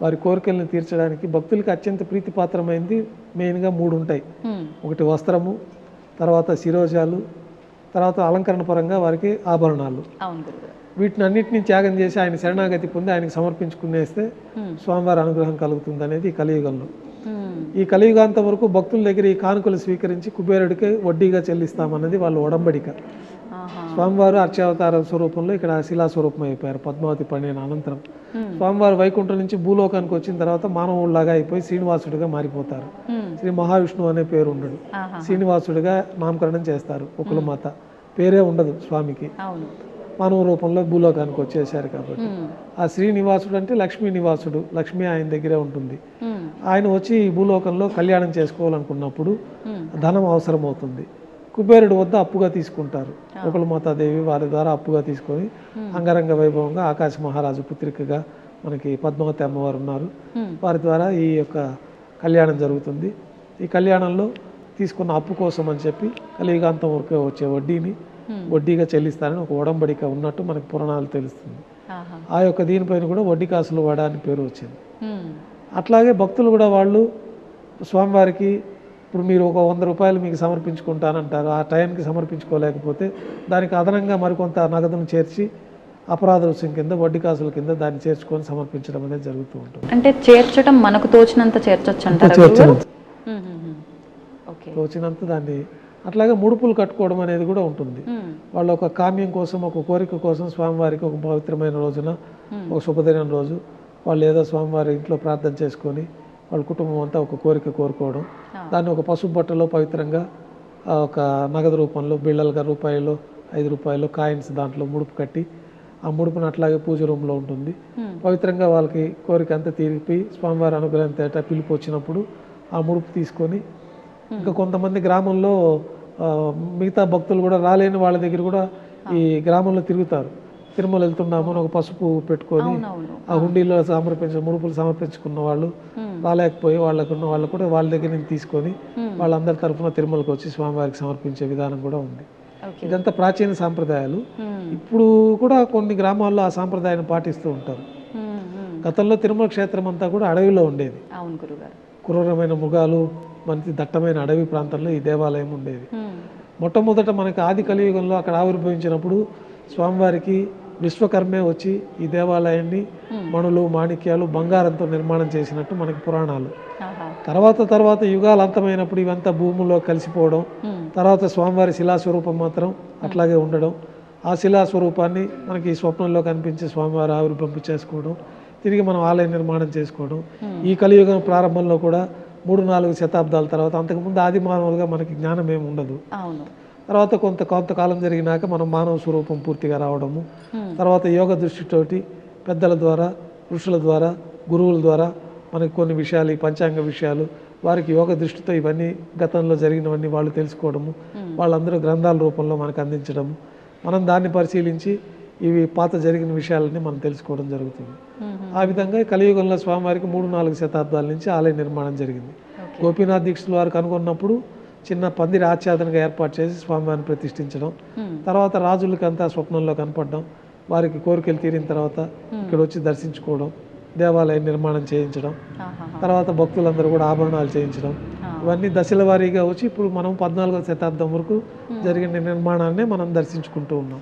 వారి కోరికలను తీర్చడానికి భక్తులకి అత్యంత ప్రీతిపాత్రమైంది మెయిన్గా 3 ఉంటాయి. ఒకటి వస్త్రము, తర్వాత శిరోజాలు, తర్వాత అలంకరణ పరంగా వారికి ఆభరణాలు. వీటిని అన్నింటినీ త్యాగం చేసి ఆయన శరణాగతి పొంది ఆయనకు సమర్పించుకునేస్తే స్వామివారి అనుగ్రహం కలుగుతుంది అనేది ఈ కలియుగంలో. ఈ కలియుగాంతం వరకు భక్తుల దగ్గర ఈ కానుకలు స్వీకరించి కుబేరుడికి వడ్డీగా చెల్లిస్తామన్నది వాళ్ళ ఒడంబడిక. స్వామివారు అర్చావతార స్వరూపంలో ఇక్కడ శిలా స్వరూపం అయిపోయారు పద్మావతి పండిన అనంతరం. స్వామివారు వైకుంఠం నుంచి భూలోకానికి వచ్చిన తర్వాత మానవుడిలాగా అయిపోయి శ్రీనివాసుడిగా మారిపోతారు. శ్రీ మహావిష్ణువు అనే పేరు ఉండడు, శ్రీనివాసుడిగా నామకరణం చేస్తారు. కుకులమాత పేరే ఉండదు స్వామికి, మానవ రూపంలో భూలోకానికి వచ్చేసారు కాబట్టి. ఆ శ్రీనివాసుడు అంటే లక్ష్మీ నివాసుడు, లక్ష్మి ఆయన దగ్గరే ఉంటుంది. ఆయన వచ్చి ఈ భూలోకంలో కళ్యాణం చేసుకోవాలనుకున్నప్పుడు ధనం అవసరం అవుతుంది. కుబేరుడు వద్ద అప్పుగా తీసుకుంటారు. కుకులమాతాదేవి వారి ద్వారా అప్పుగా తీసుకొని అంగరంగ వైభవంగా ఆకాశ మహారాజు పుత్రికగా మనకి పద్మావతి అమ్మవారు ఉన్నారు, వారి ద్వారా ఈ యొక్క కళ్యాణం జరుగుతుంది. ఈ కళ్యాణంలో తీసుకున్న అప్పు కోసం అని చెప్పి కలియుగాంతం వరకు వచ్చే వడ్డీగా చెల్లిస్తారని ఒక ఒడంబడిక ఉన్నట్టు మనకు పురాణాలు తెలుస్తుంది. ఆ యొక్క దీనిపైన కూడా వడ్డీ కాసులు వాడ అని పేరు వచ్చింది. అట్లాగే భక్తులు కూడా వాళ్ళు స్వామివారికి ఇప్పుడు మీరు ఒక 100 రూపాయలు మీకు సమర్పించుకుంటానంటారు, ఆ టైంకి సమర్పించుకోలేకపోతే దానికి అదనంగా మరికొంత నగదును చేర్చి అపరాధ రుసుం కింద వడ్డీ కాసుల కింద దాన్ని చేర్చుకొని సమర్పించడం అనేది జరుగుతూ ఉంటుంది. అంటే చేర్చడం మనకు తోచినంత చేర్చొచ్చు అంటారు, తోచినంత దాన్ని. అట్లాగే ముడుపులు కట్టుకోవడం అనేది కూడా ఉంటుంది. వాళ్ళ ఒక కామ్యం కోసం, ఒక కోరిక కోసం స్వామివారికి ఒక పవిత్రమైన రోజున, ఒక శుభదినం రోజు వాళ్ళు ఏదో స్వామివారి ఇంట్లో ప్రార్థన చేసుకొని వాళ్ళ కుటుంబం అంతా ఒక కోరిక కోరుకోవడం, దాన్ని ఒక పసుపు బట్టలో పవిత్రంగా ఒక నగదు రూపంలో బిళ్ళలుగా రూపాయలు 5 రూపాయలు కాయిన్స్ దాంట్లో ముడుపు కట్టి ఆ ముడుపును అట్లాగే పూజ రూమ్లో ఉంటుంది. పవిత్రంగా వాళ్ళకి కోరిక అంతా తీరిపి స్వామివారి అనుగ్రహం తేట పిలుపు వచ్చినప్పుడు ఆ ముడుపు తీసుకొని ఇంకా కొంతమంది గ్రామంలో మిగతా భక్తులు కూడా రాలేని వాళ్ళ దగ్గర కూడా ఈ గ్రామంలో తిరుగుతారు. తిరుమల వెళ్తున్నాము అని ఒక పసుపు పెట్టుకొని ఆ హుండీలో ముడుపులు సమర్పించుకున్న వాళ్ళు రాలేకపోయి వాళ్ళకున్న వాళ్ళు కూడా వాళ్ళ దగ్గర నుంచి తీసుకొని వాళ్ళందరి తరఫున తిరుమలకు వచ్చి స్వామివారికి సమర్పించే విధానం కూడా ఉంది. ఇదంతా ప్రాచీన సాంప్రదాయాలు. ఇప్పుడు కూడా కొన్ని గ్రామాల్లో ఆ సాంప్రదాయాన్ని పాటిస్తూ ఉంటారు. గతంలో తిరుమల క్షేత్రం అంతా కూడా అడవిలో ఉండేది. క్రూరమైన మృగాలు, మంచి దట్టమైన అడవి ప్రాంతంలో ఈ దేవాలయం ఉండేది. మొట్టమొదట మనకి ఆది కలియుగంలో అక్కడ ఆవిర్భవించినప్పుడు స్వామివారికి విశ్వకర్మే వచ్చి ఈ దేవాలయాన్ని మణులు మాణిక్యాలు బంగారంతో నిర్మాణం చేసినట్టు మనకి పురాణాలు. తర్వాత యుగాలు అంతమైనప్పుడు ఇవంతా భూముల్లో కలిసిపోవడం, తర్వాత స్వామివారి శిలాస్వరూపం మాత్రం అట్లాగే ఉండడం, ఆ శిలాస్వరూపాన్ని మనకి స్వప్నంలో కనిపించే స్వామివారి ఆవిర్భంపు చేసుకోవడం, తిరిగి మనం ఆలయ నిర్మాణం చేసుకోవడం. ఈ కలియుగం ప్రారంభంలో కూడా 3-4 శతాబ్దాల తర్వాత, అంతకుముందు ఆది మానవులుగా మనకి జ్ఞానం ఏమి ఉండదు. తర్వాత కొంతకాలం జరిగినాక మనం మానవ స్వరూపం పూర్తిగా రావడము, తర్వాత యోగ దృష్టితోటి పెద్దల ద్వారా, ఋషుల ద్వారా, గురువుల ద్వారా మనకి కొన్ని విషయాలు, ఈ పంచాంగ విషయాలు, వారికి యోగ దృష్టితో ఇవన్నీ గతంలో జరిగినవన్నీ వాళ్ళు తెలుసుకోవడము, వాళ్ళందరూ గ్రంథాల రూపంలో మనకు అందించడము, మనం దాన్ని పరిశీలించి ఇవి పాత జరిగిన విషయాలని మనం తెలుసుకోవడం జరుగుతుంది. ఆ విధంగా కలియుగంలో స్వామివారికి 3-4 శతాబ్దాల నుంచి ఆలయ నిర్మాణం జరిగింది. గోపీనాథ్ దీక్షితుల వారు కనుగొన్నప్పుడు చిన్న పందిరి ఆచ్ఛాదనగా ఏర్పాటు చేసి స్వామివారిని ప్రతిష్ఠించడం, తర్వాత రాజులకంతా స్వప్నంలో కనపడడం, వారికి కోరికలు తీరిన తర్వాత ఇక్కడ వచ్చి దర్శించుకోవడం, దేవాలయం నిర్మాణం చేయించడం, తర్వాత భక్తులందరూ కూడా ఆభరణాలు చేయించడం, ఇవన్నీ దశల వారీగా వచ్చి ఇప్పుడు మనం 14వ శతాబ్దం వరకు జరిగిన నిర్మాణాన్ని మనం దర్శించుకుంటూ ఉన్నాం.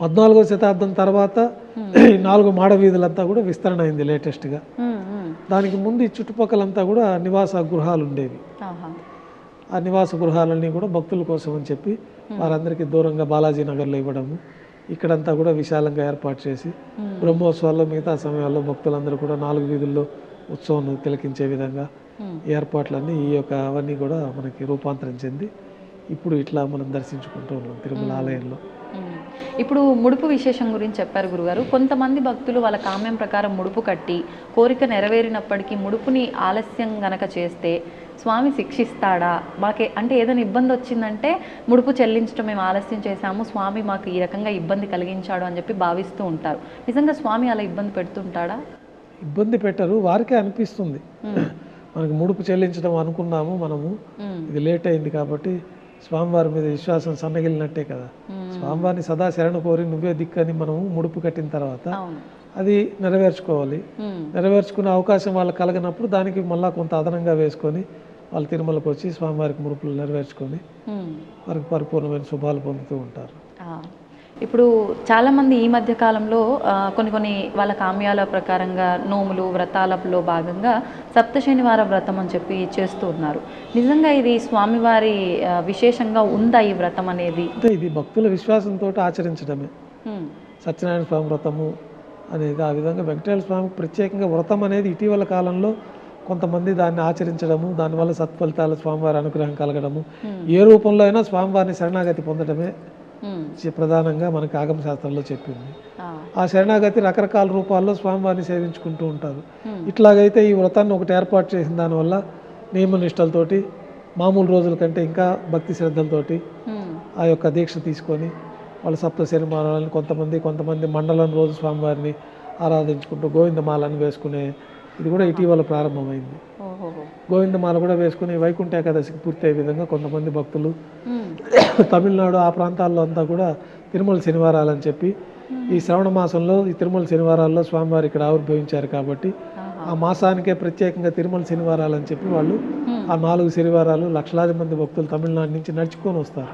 14వ శతాబ్దం తర్వాత 4 మాడ వీధులంతా కూడా విస్తరణ అయింది లేటెస్ట్గా. దానికి ముందు ఈ చుట్టుపక్కలంతా కూడా నివాస గృహాలు ఉండేవి. ఆ నివాస గృహాలన్నీ కూడా భక్తుల కోసం అని చెప్పి వారందరికీ దూరంగా బాలాజీ నగర్లో ఇవ్వడము, ఇక్కడంతా కూడా విశాలంగా ఏర్పాటు చేసి బ్రహ్మోత్సవాల్లో మిగతా సమయాల్లో భక్తులందరూ కూడా 4 వీధుల్లో ఉత్సవం తిలకించే విధంగా ఏర్పాట్లన్నీ అవన్నీ కూడా మనకి రూపాంతరం చెంది ఇప్పుడు ఇట్లా మనం దర్శించుకుంటూ ఉన్నాం తిరుమల ఆలయంలో. ఇప్పుడు ముడుపు విశేషం గురించి చెప్పారు గురుగారు. కొంతమంది భక్తులు వాళ్ళ కామ్యం ప్రకారం ముడుపు కట్టి కోరిక నెరవేరినప్పటికీ ముడుపుని ఆలస్యం గనక చేస్తే స్వామి శిక్షిస్తాడా? మాకే అంటే ఏదైనా ఇబ్బంది వచ్చిందంటే ముడుపు చెల్లించడం మేము ఆలస్యం చేశాము, స్వామి మాకు ఈ రకంగా ఇబ్బంది కలిగించాడు అని చెప్పి భావిస్తూ ఉంటారు. నిజంగా స్వామి అలా ఇబ్బంది పెడుతుంటాడా? ఇబ్బంది పెట్టరు, వారికే అనిపిస్తుంది. మనకు ముడుపు చెల్లించడం అనుకున్నాము మనము, ఇది లేట్ అయింది కాబట్టి స్వామివారి మీద విశ్వాసం సన్నగిలినట్టే కదా. స్వామివారిని సదా శరణ కోరి నువ్వే దిక్కని మనము ముడుపు కట్టిన తర్వాత అది నెరవేర్చుకోవాలి. నెరవేర్చుకునే అవకాశం వాళ్ళకి కలగనప్పుడు దానికి మళ్ళీ కొంత అదనంగా వేసుకొని వాళ్ళు తిరుమలకు వచ్చి స్వామివారికి ముడుపులు నెరవేర్చుకొని వారికి పరిపూర్ణమైన శుభాలు పొందుతూ ఉంటారు. ఇప్పుడు చాలామంది ఈ మధ్య కాలంలో కొన్ని వాళ్ళ కామ్యాల ప్రకారంగా నోములు వ్రతాలలో భాగంగా సప్త శనివార వ్రతం అని చెప్పి చేస్తూ ఉన్నారు. నిజంగా ఇది స్వామివారి విశేషంగా ఉందా ఈ వ్రతం అనేది? ఇది భక్తుల విశ్వాసంతో ఆచరించడమే సత్యనారాయణ స్వామి వ్రతము అనేది. ఆ విధంగా వెంకటేశ్వర స్వామికి ప్రత్యేకంగా వ్రతం అనేది ఇటీవల కాలంలో కొంతమంది దాన్ని ఆచరించడము, దానివల్ల సత్ఫలితాలు స్వామివారి అనుగ్రహం కలగడము, ఏ రూపంలో అయినా స్వామివారిని శరణాగతి పొందడమే ప్రధానంగా మనకి ఆగమ శాస్త్రంలో చెప్పింది. ఆ శరణాగతి రకరకాల రూపాల్లో స్వామివారిని సేవించుకుంటూ ఉంటారు. ఇట్లాగైతే ఈ వ్రతాన్ని ఒకటి ఏర్పాటు చేసిన దానివల్ల నియమనిష్టలతోటి మామూలు రోజుల కంటే ఇంకా భక్తి శ్రద్ధలతోటి ఆ యొక్క దీక్ష తీసుకొని వాళ్ళు సప్త శనివారాలను కొంతమంది మండలం రోజు స్వామివారిని ఆరాధించుకుంటూ గోవిందమాలను వేసుకునే ఇది కూడా ఇటీవల ప్రారంభమైంది. గోవిందమాల కూడా వేసుకుని వైకుంఠ ఏకాదశికి పూర్తయ్యే విధంగా కొంతమంది భక్తులు తమిళనాడు ఆ ప్రాంతాల్లో అంతా కూడా తిరుమల శనివారాలు అని చెప్పి ఈ శ్రవణ మాసంలో ఈ తిరుమల శనివారాల్లో స్వామివారి ఇక్కడ ఆవిర్భవించారు కాబట్టి ఆ మాసానికే ప్రత్యేకంగా తిరుమల శనివారాలు అని చెప్పి వాళ్ళు ఆ 4 శనివారాలు లక్షలాది మంది భక్తులు తమిళనాడు నుంచి నడుచుకొని వస్తారు.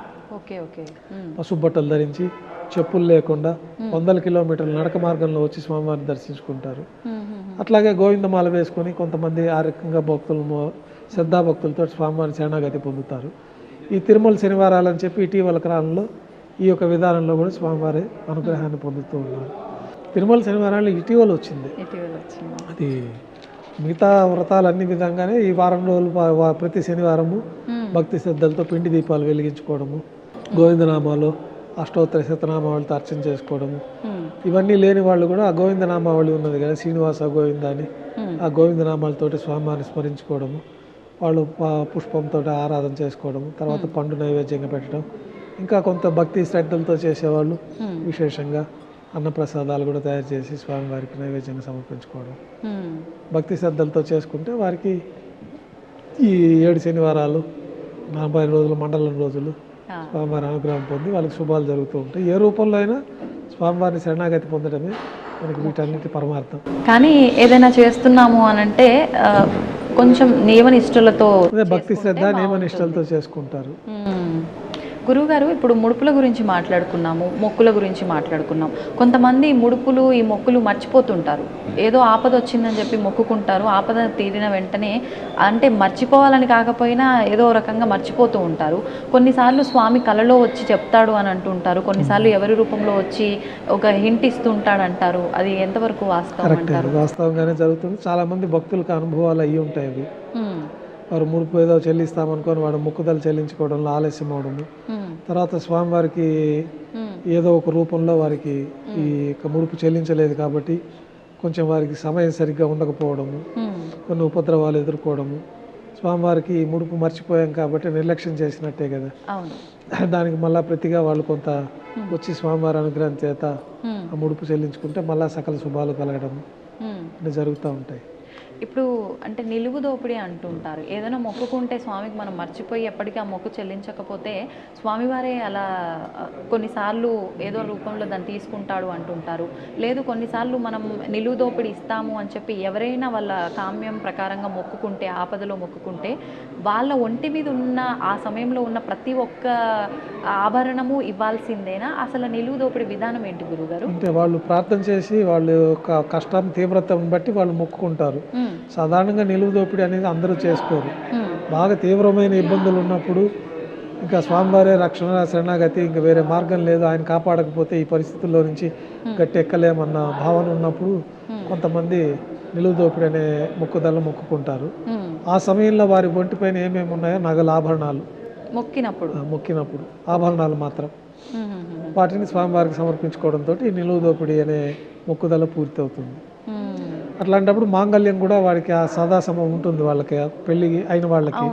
పసుపు బట్టలు ధరించి చెప్పులు లేకుండా 100 కిలోమీటర్ల నడక మార్గంలో వచ్చి స్వామివారిని దర్శించుకుంటారు. అట్లాగే గోవిందమాల వేసుకొని కొంతమంది ఆ రకంగా భక్తులు శ్రద్ధాభక్తులతో స్వామివారిని శరణాగతి పొందుతారు. ఈ తిరుమల శనివారాలు అని చెప్పి ఇటీవల కాలంలో ఈ యొక్క విధానంలో కూడా స్వామివారి అనుగ్రహాన్ని పొందుతూ ఉన్నారు. తిరుమల శనివారాలు ఇటీవల వచ్చింది. అది మిగతా వ్రతాలు అన్ని విధంగానే ఈ వారం రోజులు ప్రతి శనివారము భక్తి శ్రద్ధలతో పిండి దీపాలు వెలిగించుకోవడము, గోవిందనామాలు అష్టోత్తర శతనామావళితో అర్చన చేసుకోవడము, ఇవన్నీ లేని వాళ్ళు కూడా ఆ గోవిందనామావళి ఉన్నది కదా శ్రీనివాస గోవింద అని, ఆ గోవిందనామాలతోటి స్వామివారిని స్మరించుకోవడము, వాళ్ళు పుష్పంతో ఆరాధన చేసుకోవడము, తర్వాత పండు నైవేద్యంగా పెట్టడం, ఇంకా కొంత భక్తి శ్రద్ధలతో చేసేవాళ్ళు విశేషంగా అన్నప్రసాదాలు కూడా తయారు చేసి స్వామివారికి నైవేద్యంగా సమర్పించుకోవడం. భక్తి శ్రద్ధలతో చేసుకుంటే వారికి ఈ 7 శనివారాలు 40 రోజులు మండలం రోజులు స్వామివారి అనుగ్రహం పొంది వాళ్ళకి శుభాలు జరుగుతూ ఉంటాయి. ఏ రూపంలో అయినా స్వామివారిని శరణాగతి పొందడమే మనకి వీటన్నిటి పరమార్థం. కానీ ఏదైనా చేస్తున్నాము అని అంటే కొంచెం నియమనిష్టలతో భక్తి శ్రద్ధ నియమనిష్టలతో చేసుకుంటారు. గురువుగారు ఇప్పుడు ముడుపుల గురించి మాట్లాడుకున్నాము, మొక్కుల గురించి మాట్లాడుకున్నాం. కొంతమంది ముడుపులు ఈ మొక్కులు మర్చిపోతుంటారు. ఏదో ఆపద వచ్చిందని చెప్పి మొక్కుకుంటారు. ఆపద తీరిన వెంటనే అంటే మర్చిపోవాలని కాకపోయినా ఏదో రకంగా మర్చిపోతూ ఉంటారు. కొన్నిసార్లు స్వామి కలలో వచ్చి చెప్తాడు అని అంటుంటారు. కొన్నిసార్లు ఎవరి రూపంలో వచ్చి ఒక హింట్ ఇస్తుంటాడు అంటారు. అది ఎంతవరకు వాస్తవం అంటారు? వాస్తవంగానే జరుగుతుంది. చాలా మంది భక్తులకు అనుభవాలు అయ్యి ఉంటాయి అవి. వారు ముడుపు ఏదో చెల్లిస్తామనుకొని వాడు మొక్కుదలు చెల్లించుకోవడంలో ఆలస్యం అవడము, తర్వాత స్వామివారికి ఏదో ఒక రూపంలో వారికి ఈ ముడుపు చెల్లించలేదు కాబట్టి కొంచెం వారికి సమయం సరిగ్గా ఉండకపోవడము, కొన్ని ఉపద్రవాలు ఎదుర్కోవడము, స్వామివారికి ముడుపు మర్చిపోయాం కాబట్టి నిర్లక్ష్యం చేసినట్టే కదా. దానికి మళ్ళా ప్రతిగా వాళ్ళు కొంత వచ్చి స్వామివారి అనుగ్రహం చేత ఆ ముడుపు చెల్లించుకుంటే మళ్ళా సకల శుభాలు కలగడము అన్నీ జరుగుతూ ఉంటాయి. ఇప్పుడు అంటే నిలువు దోపిడీ అంటుంటారు. ఏదైనా మొక్కుకుంటే స్వామికి మనం మర్చిపోయి ఎప్పటికీ ఆ మొక్కు చెల్లించకపోతే స్వామివారే అలా కొన్నిసార్లు ఏదో రూపంలో దాన్ని తీసుకుంటాడు అంటుంటారు. లేదు కొన్నిసార్లు మనం నిలువు దోపిడీ ఇస్తాము అని చెప్పి ఎవరైనా వాళ్ళ కామ్యం ప్రకారంగా మొక్కుకుంటే, ఆపదలో మొక్కుకుంటే వాళ్ళ ఒంటి మీద ఉన్న ఆ సమయంలో ఉన్న ప్రతి ఒక్క ఆభరణము ఇవ్వాల్సిందేనా? అసలు నిలువు దోపిడీ విధానం ఏంటి గురుగారు? అంటే వాళ్ళు ప్రార్థన చేసి వాళ్ళ యొక్క కష్టం తీవ్రతను బట్టి వాళ్ళు మొక్కుకుంటారు. సాధారణంగా నిలువు దోపిడీ అనేది అందరూ చేసుకోరు. బాగా తీవ్రమైన ఇబ్బందులు ఉన్నప్పుడు ఇంకా స్వామివారే రక్షణ శరణాగతి, ఇంకా వేరే మార్గం లేదు, ఆయన కాపాడకపోతే ఈ పరిస్థితుల్లో నుంచి గట్టి ఎక్కలేమన్న భావన ఉన్నప్పుడు కొంతమంది నిలువు దోపిడీ అనే మొక్కుకుంటారు. ఆ సమయంలో వారి ఒంటిపైన ఏమేమి ఉన్నాయో నగలు, ఆభరణాలు మొక్కినప్పుడు ఆభరణాలు మాత్రం వాటిని స్వామివారికి సమర్పించుకోవడంతో ఈ నిలువు దోపిడీ అనే మొక్కుదల పూర్తి అవుతుంది. అట్లాంటప్పుడు మాంగళ్యం కూడా వాడికి ఆ సదాసమం ఉంటుంది. వాళ్ళకి పెళ్లి అయిన వాళ్ళకి,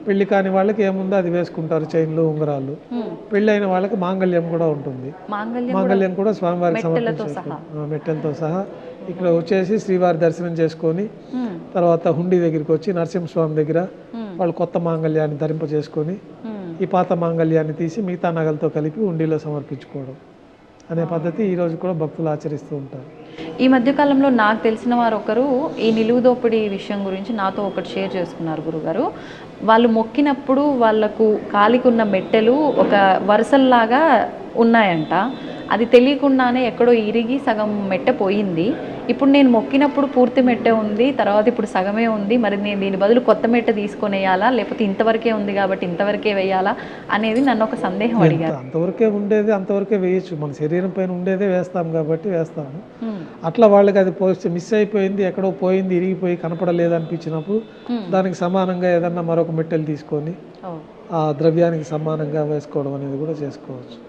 పెళ్లి కాని వాళ్ళకి ఏముందో అది వేసుకుంటారు, చైన్లు, ఉంగరాలు. పెళ్లి అయిన వాళ్ళకి మాంగళ్యం కూడా ఉంటుంది. మాంగళ్యం కూడా స్వామివారికి సమర్పించారు మెట్టెలతో సహా. ఇక్కడ వచ్చేసి శ్రీవారి దర్శనం చేసుకొని తర్వాత హుండీ దగ్గరికి వచ్చి నరసింహస్వామి దగ్గర వాళ్ళు కొత్త మాంగళ్యాన్ని ధరింపజేసుకొని ఈ పాత మాంగళ్యాన్ని తీసి మిగతా నగలతో కలిపి హుండీలో సమర్పించుకోవడం అనే పద్ధతి ఈరోజు కూడా భక్తులు ఆచరిస్తూ ఉంటారు. ఈ మధ్యకాలంలో నాకు తెలిసిన వారు ఒకరు ఈ నిలువు దోపిడీ విషయం గురించి నాతో ఒకటి షేర్ చేసుకున్నారు గురుగారు. వాళ్ళు మొక్కినప్పుడు వాళ్ళకు కాలికున్న మెట్టెలు ఒక వరుసల్లాగా ఉన్నాయంట. అది తెలియకుండానే ఎక్కడో ఇరిగి సగం మెట్టె పోయింది. ఇప్పుడు నేను మొక్కినప్పుడు పూర్తి మెట్టె ఉంది, తర్వాత ఇప్పుడు సగమే ఉంది, మరి నేను దీని బదులు కొత్త మెట్టె తీసుకొని వేయాలా, లేకపోతే ఇంతవరకే ఉంది కాబట్టి ఇంతవరకే వేయాలా అనేది నన్ను ఒక సందేహం అడిగారు. అంతవరకే ఉండేది అంతవరకే వేయచ్చు, మన శరీరం పైన ఉండేదే వేస్తాం కాబట్టి వేస్తాము. అట్లా వాళ్ళకి అది మిస్ అయిపోయింది, ఎక్కడో పోయింది, ఇరిగిపోయి కనపడలేదు అనిపించినప్పుడు దానికి సమానంగా ఏదన్నా మరొక మెట్టెలు తీసుకొని ఆ ద్రవ్యానికి సమానంగా వేసుకోవడం అనేది కూడా చేసుకోవచ్చు.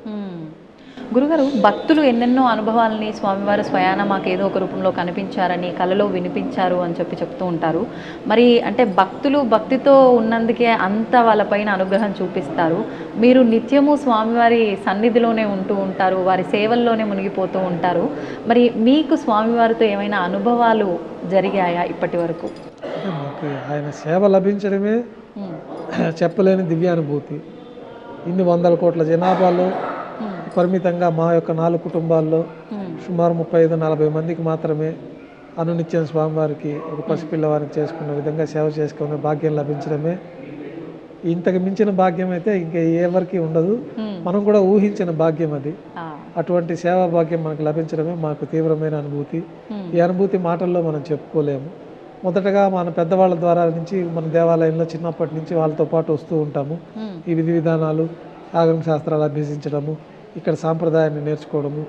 గురుగారు, భక్తులు ఎన్నెన్నో అనుభవాలని స్వామివారు స్వయాన మాకు ఏదో ఒక రూపంలో కనిపించారని, కలలో వినిపించారు అని చెప్తూ ఉంటారు. మరి అంటే భక్తులు భక్తితో ఉన్నందుకే అంత వాళ్ళపైన అనుగ్రహం చూపిస్తారు. మీరు నిత్యము స్వామివారి సన్నిధిలోనే ఉంటూ ఉంటారు, వారి సేవల్లోనే మునిగిపోతూ ఉంటారు. మరి మీకు స్వామివారితో ఏమైనా అనుభవాలు జరిగాయా ఇప్పటి వరకు? మాకు ఆయన సేవ లభించడమే చెప్పలేని దివ్యానుభూతి. ఇన్ని 100 కోట్ల జనాభాలో పరిమితంగా మా యొక్క 4 కుటుంబాల్లో సుమారు 35-40 మందికి మాత్రమే అనునిత్యం స్వామివారికి ఒక పసిపిల్లవారికి చేసుకున్న విధంగా సేవ చేసుకునే భాగ్యం లభించడమే ఇంతకు మించిన భాగ్యం అయితే ఇంకా ఎవరికి ఉండదు. మనం కూడా ఊహించిన భాగ్యం అది. అటువంటి సేవా భాగ్యం మనకు లభించడమే మాకు తీవ్రమైన అనుభూతి. ఈ అనుభూతి మాటల్లో మనం చెప్పుకోలేము. మొదటగా మన పెద్దవాళ్ళ ద్వారా నుంచి మన దేవాలయంలో చిన్నప్పటి నుంచి వాళ్ళతో పాటు వస్తూ ఉంటాము. ఈ విధి విధానాలు, ఆగమ శాస్త్రాలు అభ్యసించడము, ఇక్కడ సాంప్రదాయాన్ని నేర్చుకోవడము,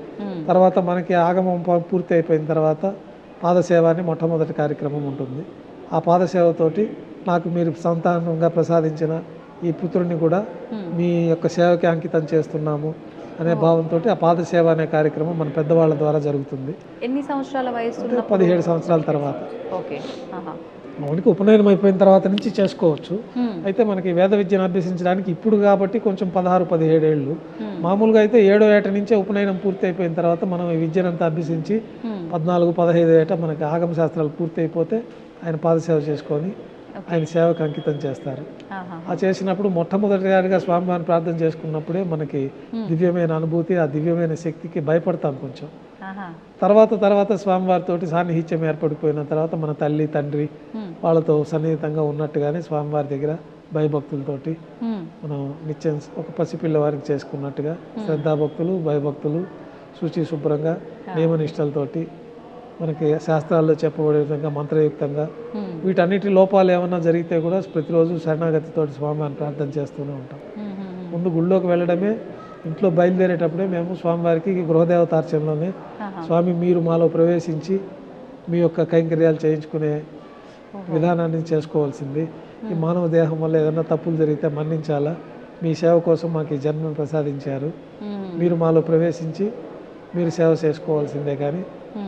తర్వాత మనకి ఆగమం పూర్తి అయిపోయిన తర్వాత పాదసేవ అని మొట్టమొదటి కార్యక్రమం ఉంటుంది. ఆ పాదసేవతోటి నాకు మీరు సంతానంగా ప్రసాదించిన ఈ పుత్రుడిని కూడా మీ యొక్క సేవకి అంకితం చేస్తున్నాము అనే భావంతో ఆ పాదసేవ అనే కార్యక్రమం మన పెద్దవాళ్ళ ద్వారా జరుగుతుంది. ఎన్ని సంవత్సరాల వయసు? 17 సంవత్సరాల తర్వాత. మనకి ఉపనయనం అయిపోయిన తర్వాత నుంచి చేసుకోవచ్చు. అయితే మనకి వేద విద్యను అభ్యసించడానికి ఇప్పుడు కాబట్టి కొంచెం 16-17 ఏళ్ళు. మామూలుగా అయితే 7వ ఏట నుంచే ఉపనయనం పూర్తి అయిపోయిన తర్వాత మనం ఈ విద్యనంతా అభ్యసించి 14-15 ఏట మనకి ఆగమ శాస్త్రాలు పూర్తి అయిపోతే ఆయన పాదసేవ చేసుకొని ఆయన సేవకు అంకితం చేస్తారు. ఆ చేసినప్పుడు మొట్టమొదటిగా స్వామివారిని ప్రార్థన చేసుకున్నప్పుడే మనకి దివ్యమైన అనుభూతి, ఆ దివ్యమైన శక్తికి భయపడతాం కొంచెం. తర్వాత స్వామివారితోటి సాన్నిహిత్యం ఏర్పడిపోయిన తర్వాత మన తల్లి తండ్రి వాళ్ళతో సన్నిహితంగా ఉన్నట్టుగానే స్వామివారి దగ్గర భయభక్తులతోటి మనం నిత్యం ఒక పసిపిల్లవారికి చేసుకున్నట్టుగా శ్రద్ధాభక్తులు భయభక్తులు శుచి శుభ్రంగా నియమనిష్టలతోటి మనకి శాస్త్రాల్లో చెప్పబడే విధంగా మంత్రయుక్తంగా వీటన్నిటి లోపాలు ఏమన్నా జరిగితే కూడా ప్రతిరోజు శరణాగతితోటి స్వామివారిని ప్రార్థన చేస్తూనే ఉంటాం. ముందు గుళ్ళోకి వెళ్ళడమే, ఇంట్లో బయలుదేరేటప్పుడే మేము స్వామివారికి గృహదేవతార్చనలోనే స్వామి మీరు మాలో ప్రవేశించి మీ యొక్క కైంకర్యాలు చేయించుకునే విధానాన్ని చేసుకోవాల్సింది. ఈ మానవ దేహం వల్ల ఏదైనా తప్పులు జరిగితే మన్నించాలా, మీ సేవ కోసం మాకు ఈ జన్మను ప్రసాదించారు, మీరు మాలో ప్రవేశించి మీరు సేవ చేసుకోవాల్సిందే, కానీ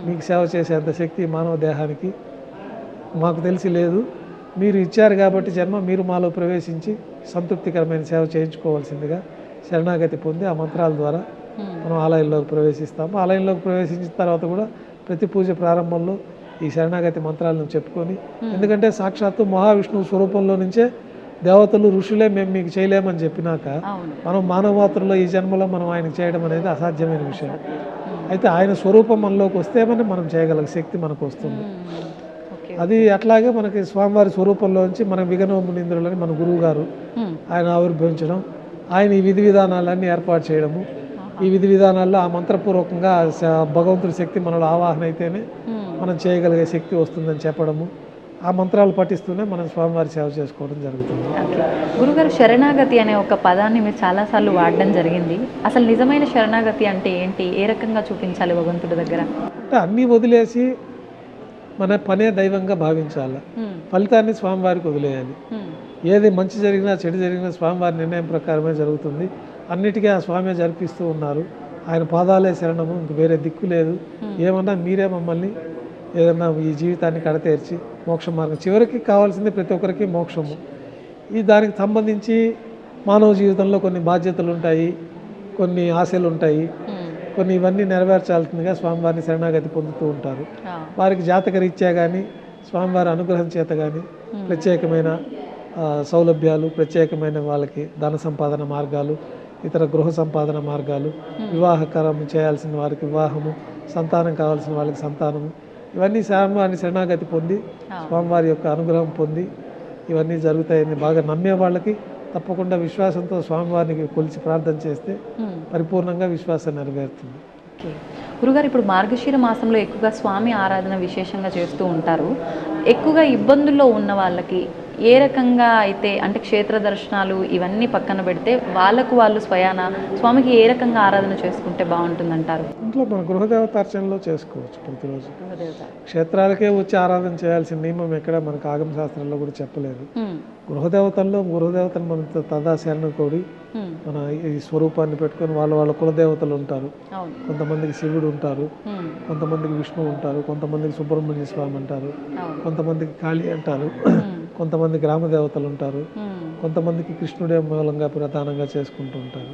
మీకు సేవ చేసేంత శక్తి మానవ దేహానికి మాకు తెలిసి లేదు, మీరు ఇచ్చారు కాబట్టి జన్మ, మీరు మాలో ప్రవేశించి సంతృప్తికరమైన సేవ చేయించుకోవాల్సిందిగా శరణాగతి పొంది ఆ మంత్రాల ద్వారా మనం ఆలయంలోకి ప్రవేశిస్తాము. ఆలయంలోకి ప్రవేశించిన తర్వాత కూడా ప్రతి పూజ ప్రారంభంలో ఈ శరణాగతి మంత్రాలను చెప్పుకొని, ఎందుకంటే సాక్షాత్తు మహావిష్ణువు స్వరూపంలో నుంచే దేవతలు ఋషులే మేము మీకు చేయలేమని చెప్పినాక మనం మానవమాత్రలో ఈ జన్మలో మనం ఆయనకు చేయడం అనేది అసాధ్యమైన విషయం. అయితే ఆయన స్వరూపం మనలోకి వస్తే మనం చేయగల శక్తి మనకు వస్తుంది. అది అట్లాగే మనకి స్వామివారి స్వరూపంలో నుంచి మన విఘ్నమునీంద్రులని మన గురువు గారు ఆయన ఆవిర్భవించడం, ఆయన ఈ విధి విధానాలన్నీ ఏర్పాటు చేయడము, ఈ విధి విధానాల్లో ఆ మంత్రపూర్వకంగా భగవంతుడి శక్తి మనలో ఆవాహన అయితేనే మనం చేయగలిగే శక్తి వస్తుందని చెప్పడము, ఆ మంత్రాలు పఠిస్తూనే మనం స్వామివారి సేవ చేసుకోవడం జరుగుతుంది. గురుగారు, శరణాగతి అనే ఒక పదాన్ని మీరు చాలాసార్లు వాడడం జరిగింది. అసలు నిజమైన శరణాగతి అంటే ఏంటి? ఏ రకంగా చూపించాలి భగవంతుడి దగ్గర? అంటే అన్నీ వదిలేసి మన పనే దైవంగా భావించాలి, ఫలితాన్ని స్వామివారికి వదిలేయాలి. ఏది మంచి జరిగినా చెడు జరిగినా స్వామివారి నిర్ణయం ప్రకారమే జరుగుతుంది. అన్నిటికీ ఆ స్వామి జరిపిస్తూ ఉన్నారు. ఆయన పాదాలే శరణము, ఇంక వేరే దిక్కు లేదు. ఏమన్నా మీరే మమ్మల్ని ఏదన్నా ఈ జీవితాన్ని కడతేర్చి మోక్ష మార్గం, చివరికి కావాల్సింది ప్రతి ఒక్కరికి మోక్షము. ఈ దానికి సంబంధించి మానవ జీవితంలో కొన్ని బాధ్యతలు ఉంటాయి, కొన్ని ఆశలు ఉంటాయి, కొన్ని ఇవన్నీ నెరవేర్చాల్సిందిగా స్వామివారిని శరణాగతి పొందుతూ ఉంటారు. వారికి జాతకరీత్యా కానీ స్వామివారి అనుగ్రహం చేత కానీ ప్రత్యేకమైన సౌలభ్యాలు, ప్రత్యేకమైన వాళ్ళకి ధన సంపాదన మార్గాలు, ఇతర గృహ సంపాదన మార్గాలు, వివాహకరం చేయాల్సిన వారికి వివాహము, సంతానం కావాల్సిన వాళ్ళకి సంతానము, ఇవన్నీ స్వామివారిని శరణాగతి పొంది స్వామివారి యొక్క అనుగ్రహం పొంది ఇవన్నీ జరుగుతాయని బాగా నమ్మే వాళ్ళకి తప్పకుండా విశ్వాసంతో స్వామివారిని కొలిచి ప్రార్థన చేస్తే పరిపూర్ణంగా విశ్వాసం నెరవేరుతుంది. గురుగారు, ఇప్పుడు మార్గశిర మాసంలో ఎక్కువగా స్వామి ఆరాధన విశేషంగా చేస్తూ ఉంటారు. ఎక్కువగా ఇబ్బందుల్లో ఉన్న వాళ్ళకి ఏ రకంగా అయితే, అంటే క్షేత్ర దర్శనాలు ఇవన్నీ పక్కన పెడితే వాళ్ళకు వాళ్ళు స్వయాన స్వామికి ఏ రకంగా ఆరాధన చేసుకుంటే బాగుంటుందంటారు? ఇంట్లో మన గృహదేవతార్చనలో చేసుకోవచ్చు. ప్రతిరోజు క్షేత్రాలకే వచ్చి ఆరాధన చేయాల్సిన నియమం ఎక్కడ మనకు ఆగమ శాస్త్రంలో కూడా చెప్పలేదు. గృహదేవతను మనం తదాశరణ కోడి మన ఈ స్వరూపాన్ని పెట్టుకొని వాళ్ళ కులదేవతలు ఉంటారు. కొంతమందికి శివుడు ఉంటారు, కొంతమందికి విష్ణువు ఉంటారు, కొంతమందికి సుబ్రహ్మణ్య స్వామి అంటారు, కొంతమందికి కాళీ అంటారు, కొంతమంది గ్రామ దేవతలు ఉంటారు, కొంతమందికి కృష్ణుడే మూలంగా ప్రధానంగా చేసుకుంటూ ఉంటారు.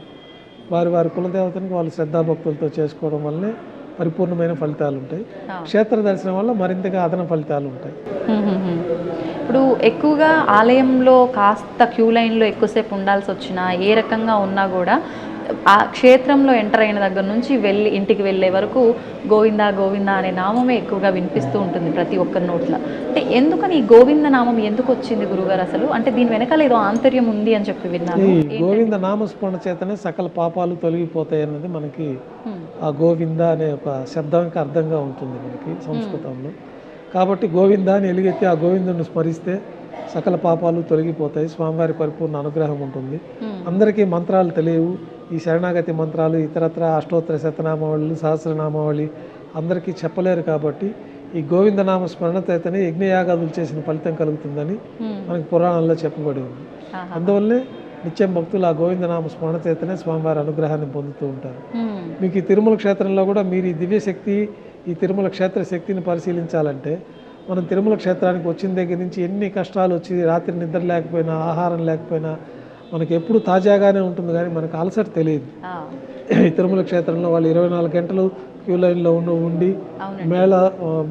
వారి కులదేవతనికి వాళ్ళు శ్రద్ధాభక్తులతో చేసుకోవడం వల్లనే పరిపూర్ణమైన ఫలితాలు ఉంటాయి. క్షేత్ర దర్శనం వల్ల మరింతగా అదన ఫలితాలు ఉంటాయి. ఇప్పుడు ఎక్కువగా ఆలయంలో కాస్త క్యూ లైన్లో ఎక్కువసేపు ఉండాల్సి వచ్చినా, ఏ రకంగా ఉన్నా కూడా ఆ క్షేత్రంలో ఎంటర్ అయిన దగ్గర నుంచి ఇంటికి వెళ్ళే వరకు గోవిందా గోవిందా అనే నామమే ఎక్కువగా వినిపిస్తూ ఉంటుంది ప్రతి ఒక్కరి నోట్ల. అంటే ఎందుకని ఈ గోవింద నామం ఎందుకు వచ్చింది గురుగారు అసలు? అంటే దీని వెనకాల ఏదో ఆంతర్యం ఉంది అని చెప్పి విన్నాను. ఈ గోవింద నామస్మరణ చేతనే సకల పాపాలు తొలగిపోతాయి అన్నది మనకి ఆ గోవింద అనే ఒక శబ్దానికి అర్థంగా ఉంటుంది మనకి సంస్కృతంలో. కాబట్టి గోవిందాన్ని ఎలుగెత్తి ఆ గోవిందుని స్మరిస్తే సకల పాపాలు తొలగిపోతాయి, స్వామివారి పరిపూర్ణ అనుగ్రహం ఉంటుంది. అందరికీ మంత్రాలు తెలియవు. ఈ శరణాగతి మంత్రాలు ఇతరత్ర అష్టోత్తర శతనామావళి సహస్రనామావళి అందరికీ చెప్పలేరు. కాబట్టి ఈ గోవిందనామ స్మరణ చేతనే యజ్ఞయాగాదులు చేసిన ఫలితం కలుగుతుందని మనకి పురాణాల్లో చెప్పబడి ఉంది. అందువల్లే నిత్యం భక్తులు ఆ గోవిందనామ స్మరణ చేతనే స్వామివారి అనుగ్రహాన్ని పొందుతూ ఉంటారు. మీకు ఈ తిరుమల క్షేత్రంలో కూడా మీరు ఈ దివ్యశక్తి, ఈ తిరుమల క్షేత్ర శక్తిని పరిశీలించాలంటే మనం తిరుమల క్షేత్రానికి వచ్చిన దగ్గర నుంచి ఎన్ని కష్టాలు వచ్చి, రాత్రి నిద్ర లేకపోయినా, ఆహారం లేకపోయినా మనకి ఎప్పుడు తాజాగానే ఉంటుంది, కానీ మనకు అలసట తెలియదు. ఈ తిరుమల క్షేత్రంలో వాళ్ళు 24 గంటలు క్యూ లైన్లో ఉండి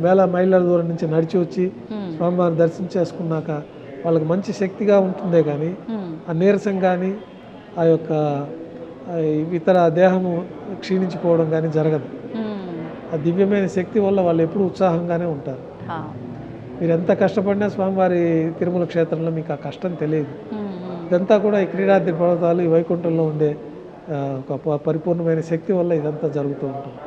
వేల మైళ్ళ దూరం నుంచి నడిచి వచ్చి స్వామివారిని దర్శనం చేసుకున్నాక వాళ్ళకి మంచి శక్తిగా ఉంటుందే కానీ ఆ నీరసం కానీ ఆ యొక్క ఇతర దేహము క్షీణించిపోవడం కానీ జరగదు. ఆ దివ్యమైన శక్తి వల్ల వాళ్ళు ఎప్పుడు ఉత్సాహంగానే ఉంటారు. మీరు ఎంత కష్టపడినా స్వామివారి తిరుమల క్షేత్రంలో మీకు ఆ కష్టం తెలియదు. ఇదంతా కూడా ఈ క్రీడాద్రి పర్వతాలు ఈ వైకుంఠంలో ఉండే ఒక పరిపూర్ణమైన శక్తి వల్ల ఇదంతా జరుగుతూ ఉంటుంది.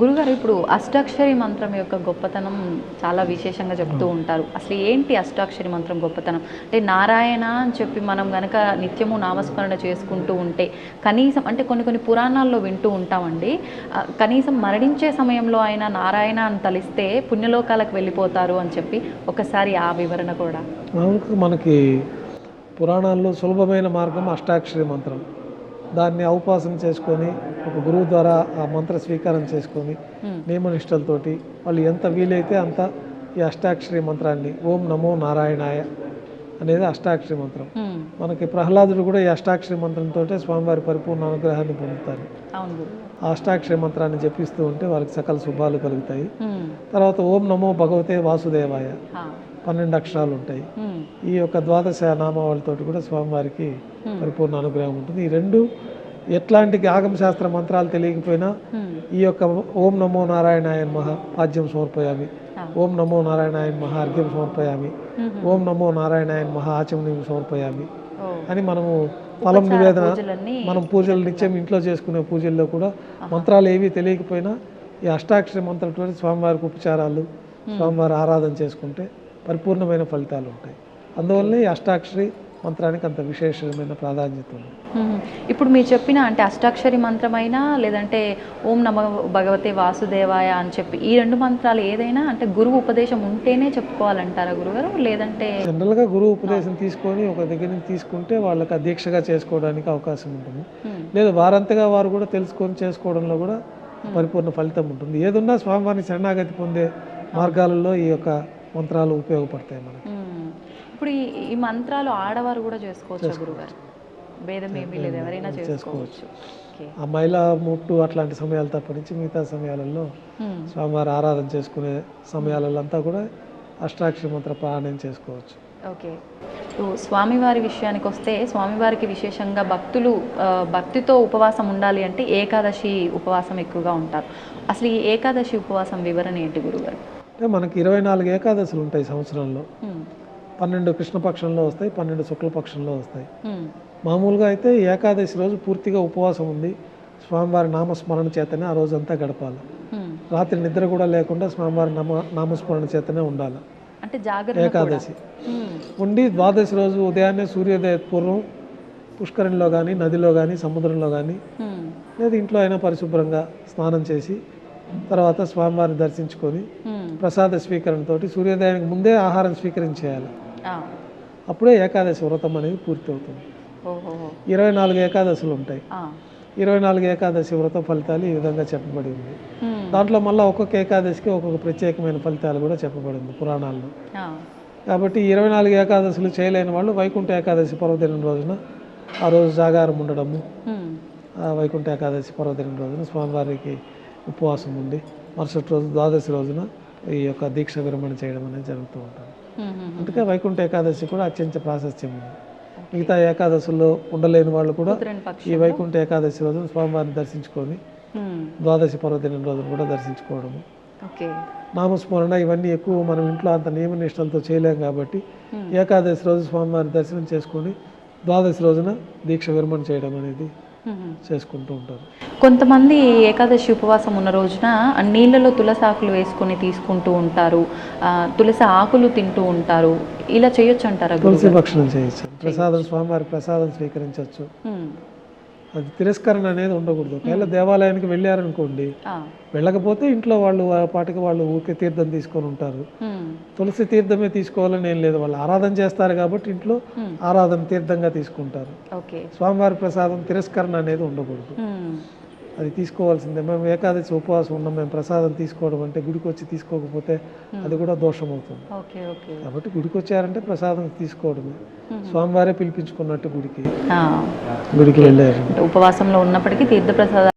గురుగారు, ఇప్పుడు అష్టాక్షరి మంత్రం యొక్క గొప్పతనం చాలా విశేషంగా చెప్తూ ఉంటారు. అసలు ఏంటి అష్టాక్షరి మంత్రం గొప్పతనం? అంటే నారాయణ అని చెప్పి మనం గనక నిత్యము నామస్మరణ చేసుకుంటూ ఉంటే కనీసం, అంటే కొన్ని పురాణాల్లో వింటూ ఉంటామండి, కనీసం మరణించే సమయంలో అయినా నారాయణ అని తలిస్తే పుణ్యలోకాలకు వెళ్ళిపోతారు అని చెప్పి, ఒకసారి ఆ వివరణ కూడా. మనకి పురాణాల్లో సులభమైన మార్గం అష్టాక్షరి మంత్రం. దాన్ని ఔపాసన చేసుకొని ఒక గురువు ద్వారా ఆ మంత్ర స్వీకారం చేసుకొని నియమనిష్టలతోటి వాళ్ళు ఎంత వీలైతే అంత ఈ అష్టాక్షరి మంత్రాన్ని ఓం నమో నారాయణాయ అనేది అష్టాక్షరి మంత్రం. మనకి ప్రహ్లాదుడు కూడా ఈ అష్టాక్షరి మంత్రంతో స్వామివారి పరిపూర్ణ అనుగ్రహాన్ని పొందుతారు. ఆ అష్టాక్షరి మంత్రాన్ని జపిస్తూ ఉంటే వారికి సకల శుభాలు కలుగుతాయి. తర్వాత ఓం నమో భగవతే వాసుదేవాయ 12 అక్షరాలు ఉంటాయి. ఈ యొక్క ద్వాదశ నామావళితో కూడా స్వామివారికి పరిపూర్ణ అనుగ్రహం ఉంటుంది. ఈ రెండు ఎట్లాంటి ఆగమశాస్త్ర మంత్రాలు తెలియకపోయినా ఈ యొక్క ఓం నమో నారాయణాయ నమః పాద్యం సమర్పయామి, ఓం నమో నారాయణాయ నమః అర్ఘ్యం సమర్పయామి, ఓం నమో నారాయణాయ నమః ఆచమనీయం సమర్పయామి అని మనము ఫలం నివేదన, మనం పూజలు నిత్యం ఇంట్లో చేసుకునే పూజల్లో కూడా మంత్రాలు ఏవి తెలియకపోయినా ఈ అష్టాక్షరి మంత్రం స్వామివారికి ఉపచారాలు, స్వామివారి ఆరాధన చేసుకుంటే పరిపూర్ణమైన ఫలితాలు ఉంటాయి. అందువల్లనే ఈ అష్టాక్షరి మంత్రానికి అంత విశేషమైన ప్రాధాన్యత ఉంది. ఇప్పుడు మీరు చెప్పిన అంటే అష్టాక్షరి మంత్రమైనా లేదంటే ఓం నమో భగవతే వాసుదేవాయ అని చెప్పి ఈ 2 మంత్రాలు ఏదైనా అంటే గురువు ఉపదేశం ఉంటేనే చెప్పుకోవాలంటారా గురుగారు? లేదంటే జనరల్గా గురువు ఉపదేశం తీసుకొని ఒక దగ్గర నుంచి తీసుకుంటే వాళ్ళకి దీక్షగా చేసుకోవడానికి అవకాశం ఉంటుంది. లేదా వారంతగా వారు కూడా తెలుసుకొని చేసుకోవడంలో కూడా పరిపూర్ణ ఫలితం ఉంటుంది. ఏదున్నా స్వామివారిని శరణాగతి పొందే మార్గాలలో ఈ యొక్క మంత్రాలు ఉపయోగపడతాయి మనకి. ఇప్పుడు ఈ మంత్రాలు ఆడవారు కూడా చేసుకోవచ్చు గురుగారు? భేదం ఏమీ లేదు, ఎవరైనా చేసుకోవచ్చు. ఆ మహిళా ముట్టు అట్లాంటి సమయాలు తప్పనించి మిగతా సమయాలలో స్వామివారి ఆరాధన చేసుకునే సమయాలలో అంతా కూడా అష్టాక్షరి మంత్ర పారాయణం చేసుకోవచ్చు. ఓకే. స్వామివారి విషయానికి వస్తే స్వామివారికి విశేషంగా భక్తులు భక్తితో ఉపవాసం ఉండాలి అంటే ఏకాదశి ఉపవాసం ఎక్కువగా ఉంటారు. అసలు ఈ ఏకాదశి ఉపవాసం వివరణ ఏంటి గురుగారు? మనకి 24 ఏకాదశులు ఉంటాయి సంవత్సరంలో. 12 కృష్ణపక్షంలో వస్తాయి, 12 శుక్లపక్షంలో వస్తాయి. మామూలుగా అయితే ఏకాదశి రోజు పూర్తిగా ఉపవాసం ఉంది స్వామివారి నామస్మరణ చేతనే ఆ రోజంతా గడపాలి. రాత్రి నిద్ర కూడా లేకుండా స్వామివారి నామస్మరణ చేతనే ఉండాలి. అంటే జాగ్రత్త ఏకాదశి ఉండి ద్వాదశి రోజు ఉదయాన్నే సూర్యోదయ పూర్వం పుష్కరంలో కానీ, నదిలో కానీ, సముద్రంలో కానీ, లేదా ఇంట్లో అయినా పరిశుభ్రంగా స్నానం చేసి తర్వాత స్వామివారిని దర్శించుకొని ప్రసాద స్వీకరణతో సూర్యోదయానికి ముందే ఆహారం స్వీకరించేయాలి. అప్పుడే ఏకాదశి వ్రతం అనేది పూర్తి అవుతుంది. 24 ఏకాదశులు ఉంటాయి. 24 ఏకాదశి వ్రత ఫలితాలు ఈ విధంగా చెప్పబడి ఉంది. దాంట్లో మళ్ళీ ఒక్కొక్క ఏకాదశికి ఒక్కొక్క ప్రత్యేకమైన ఫలితాలు కూడా చెప్పబడింది పురాణాల్లో. కాబట్టి 24 ఏకాదశులు చేయలేని వాళ్ళు వైకుంఠ ఏకాదశి పర్వదినం రోజున ఆ రోజు జాగారం ఉండడము, వైకుంఠ ఏకాదశి పర్వదినం రోజున స్వామివారికి ఉపవాసం ఉండి మరుసటి రోజు ద్వాదశి రోజున ఈ యొక్క దీక్ష విరమణ చేయడం అనేది జరుగుతూ ఉంటుంది. అందుకే వైకుంఠ ఏకాదశి కూడా అత్యంత ప్రాశస్త్యం ఉంది. మిగతా ఏకాదశుల్లో ఉండలేని వాళ్ళు కూడా ఈ వైకుంఠ ఏకాదశి రోజున స్వామివారిని దర్శించుకొని ద్వాదశి పర్వదినం రోజున కూడా దర్శించుకోవడము, నామస్మరణ ఇవన్నీ ఎక్కువ మనం ఇంట్లో అంత నియమ నిష్టలతో చేయలేం కాబట్టి ఏకాదశి రోజు స్వామివారి దర్శనం చేసుకొని ద్వాదశి రోజున దీక్ష విరమణ చేయడం అనేది చేసుకుంటూ ఉంటారు. కొంతమంది ఏకాదశి ఉపవాసం ఉన్న రోజున నీళ్ళలో తులసి ఆకులు వేసుకొని తీసుకుంటూ ఉంటారు, తులసి ఆకులు తింటూ ఉంటారు. ఇలా చేయొచ్చు అంటారా? తులసి భక్షణం చేయొచ్చు, ప్రసాదం స్వామివారి ప్రసాదం స్వీకరించవచ్చు. అది తిరస్కరణ అనేది ఉండకూడదు. ఒకవేళ దేవాలయానికి వెళ్ళారనుకోండి, వెళ్ళకపోతే ఇంట్లో వాళ్ళు పాటికి వాళ్ళు ఊరికే తీర్థం తీసుకొని ఉంటారు. తులసి తీర్థమే తీసుకోవాలని ఏం లేదు, వాళ్ళు ఆరాధన చేస్తారు కాబట్టి ఇంట్లో ఆరాధన తీర్థంగా తీసుకుంటారు. స్వామివారి ప్రసాదం తిరస్కరణ అనేది ఉండకూడదు, అది తీసుకోవాల్సిందే. మేము ఏకాదశి ఉపవాసం ఉన్నాం, మేము ప్రసాదం తీసుకోవడం అంటే గుడికి వచ్చి తీసుకోకపోతే అది కూడా దోషం అవుతుంది. కాబట్టి గుడికి వచ్చారంటే ప్రసాదం తీసుకోవడమే, స్వామివారే పిలిపించుకున్నట్టు గుడికి వెళ్ళారు. ఉపవాసంలో ఉన్నప్పటికీ తీర్థ ప్రసాదం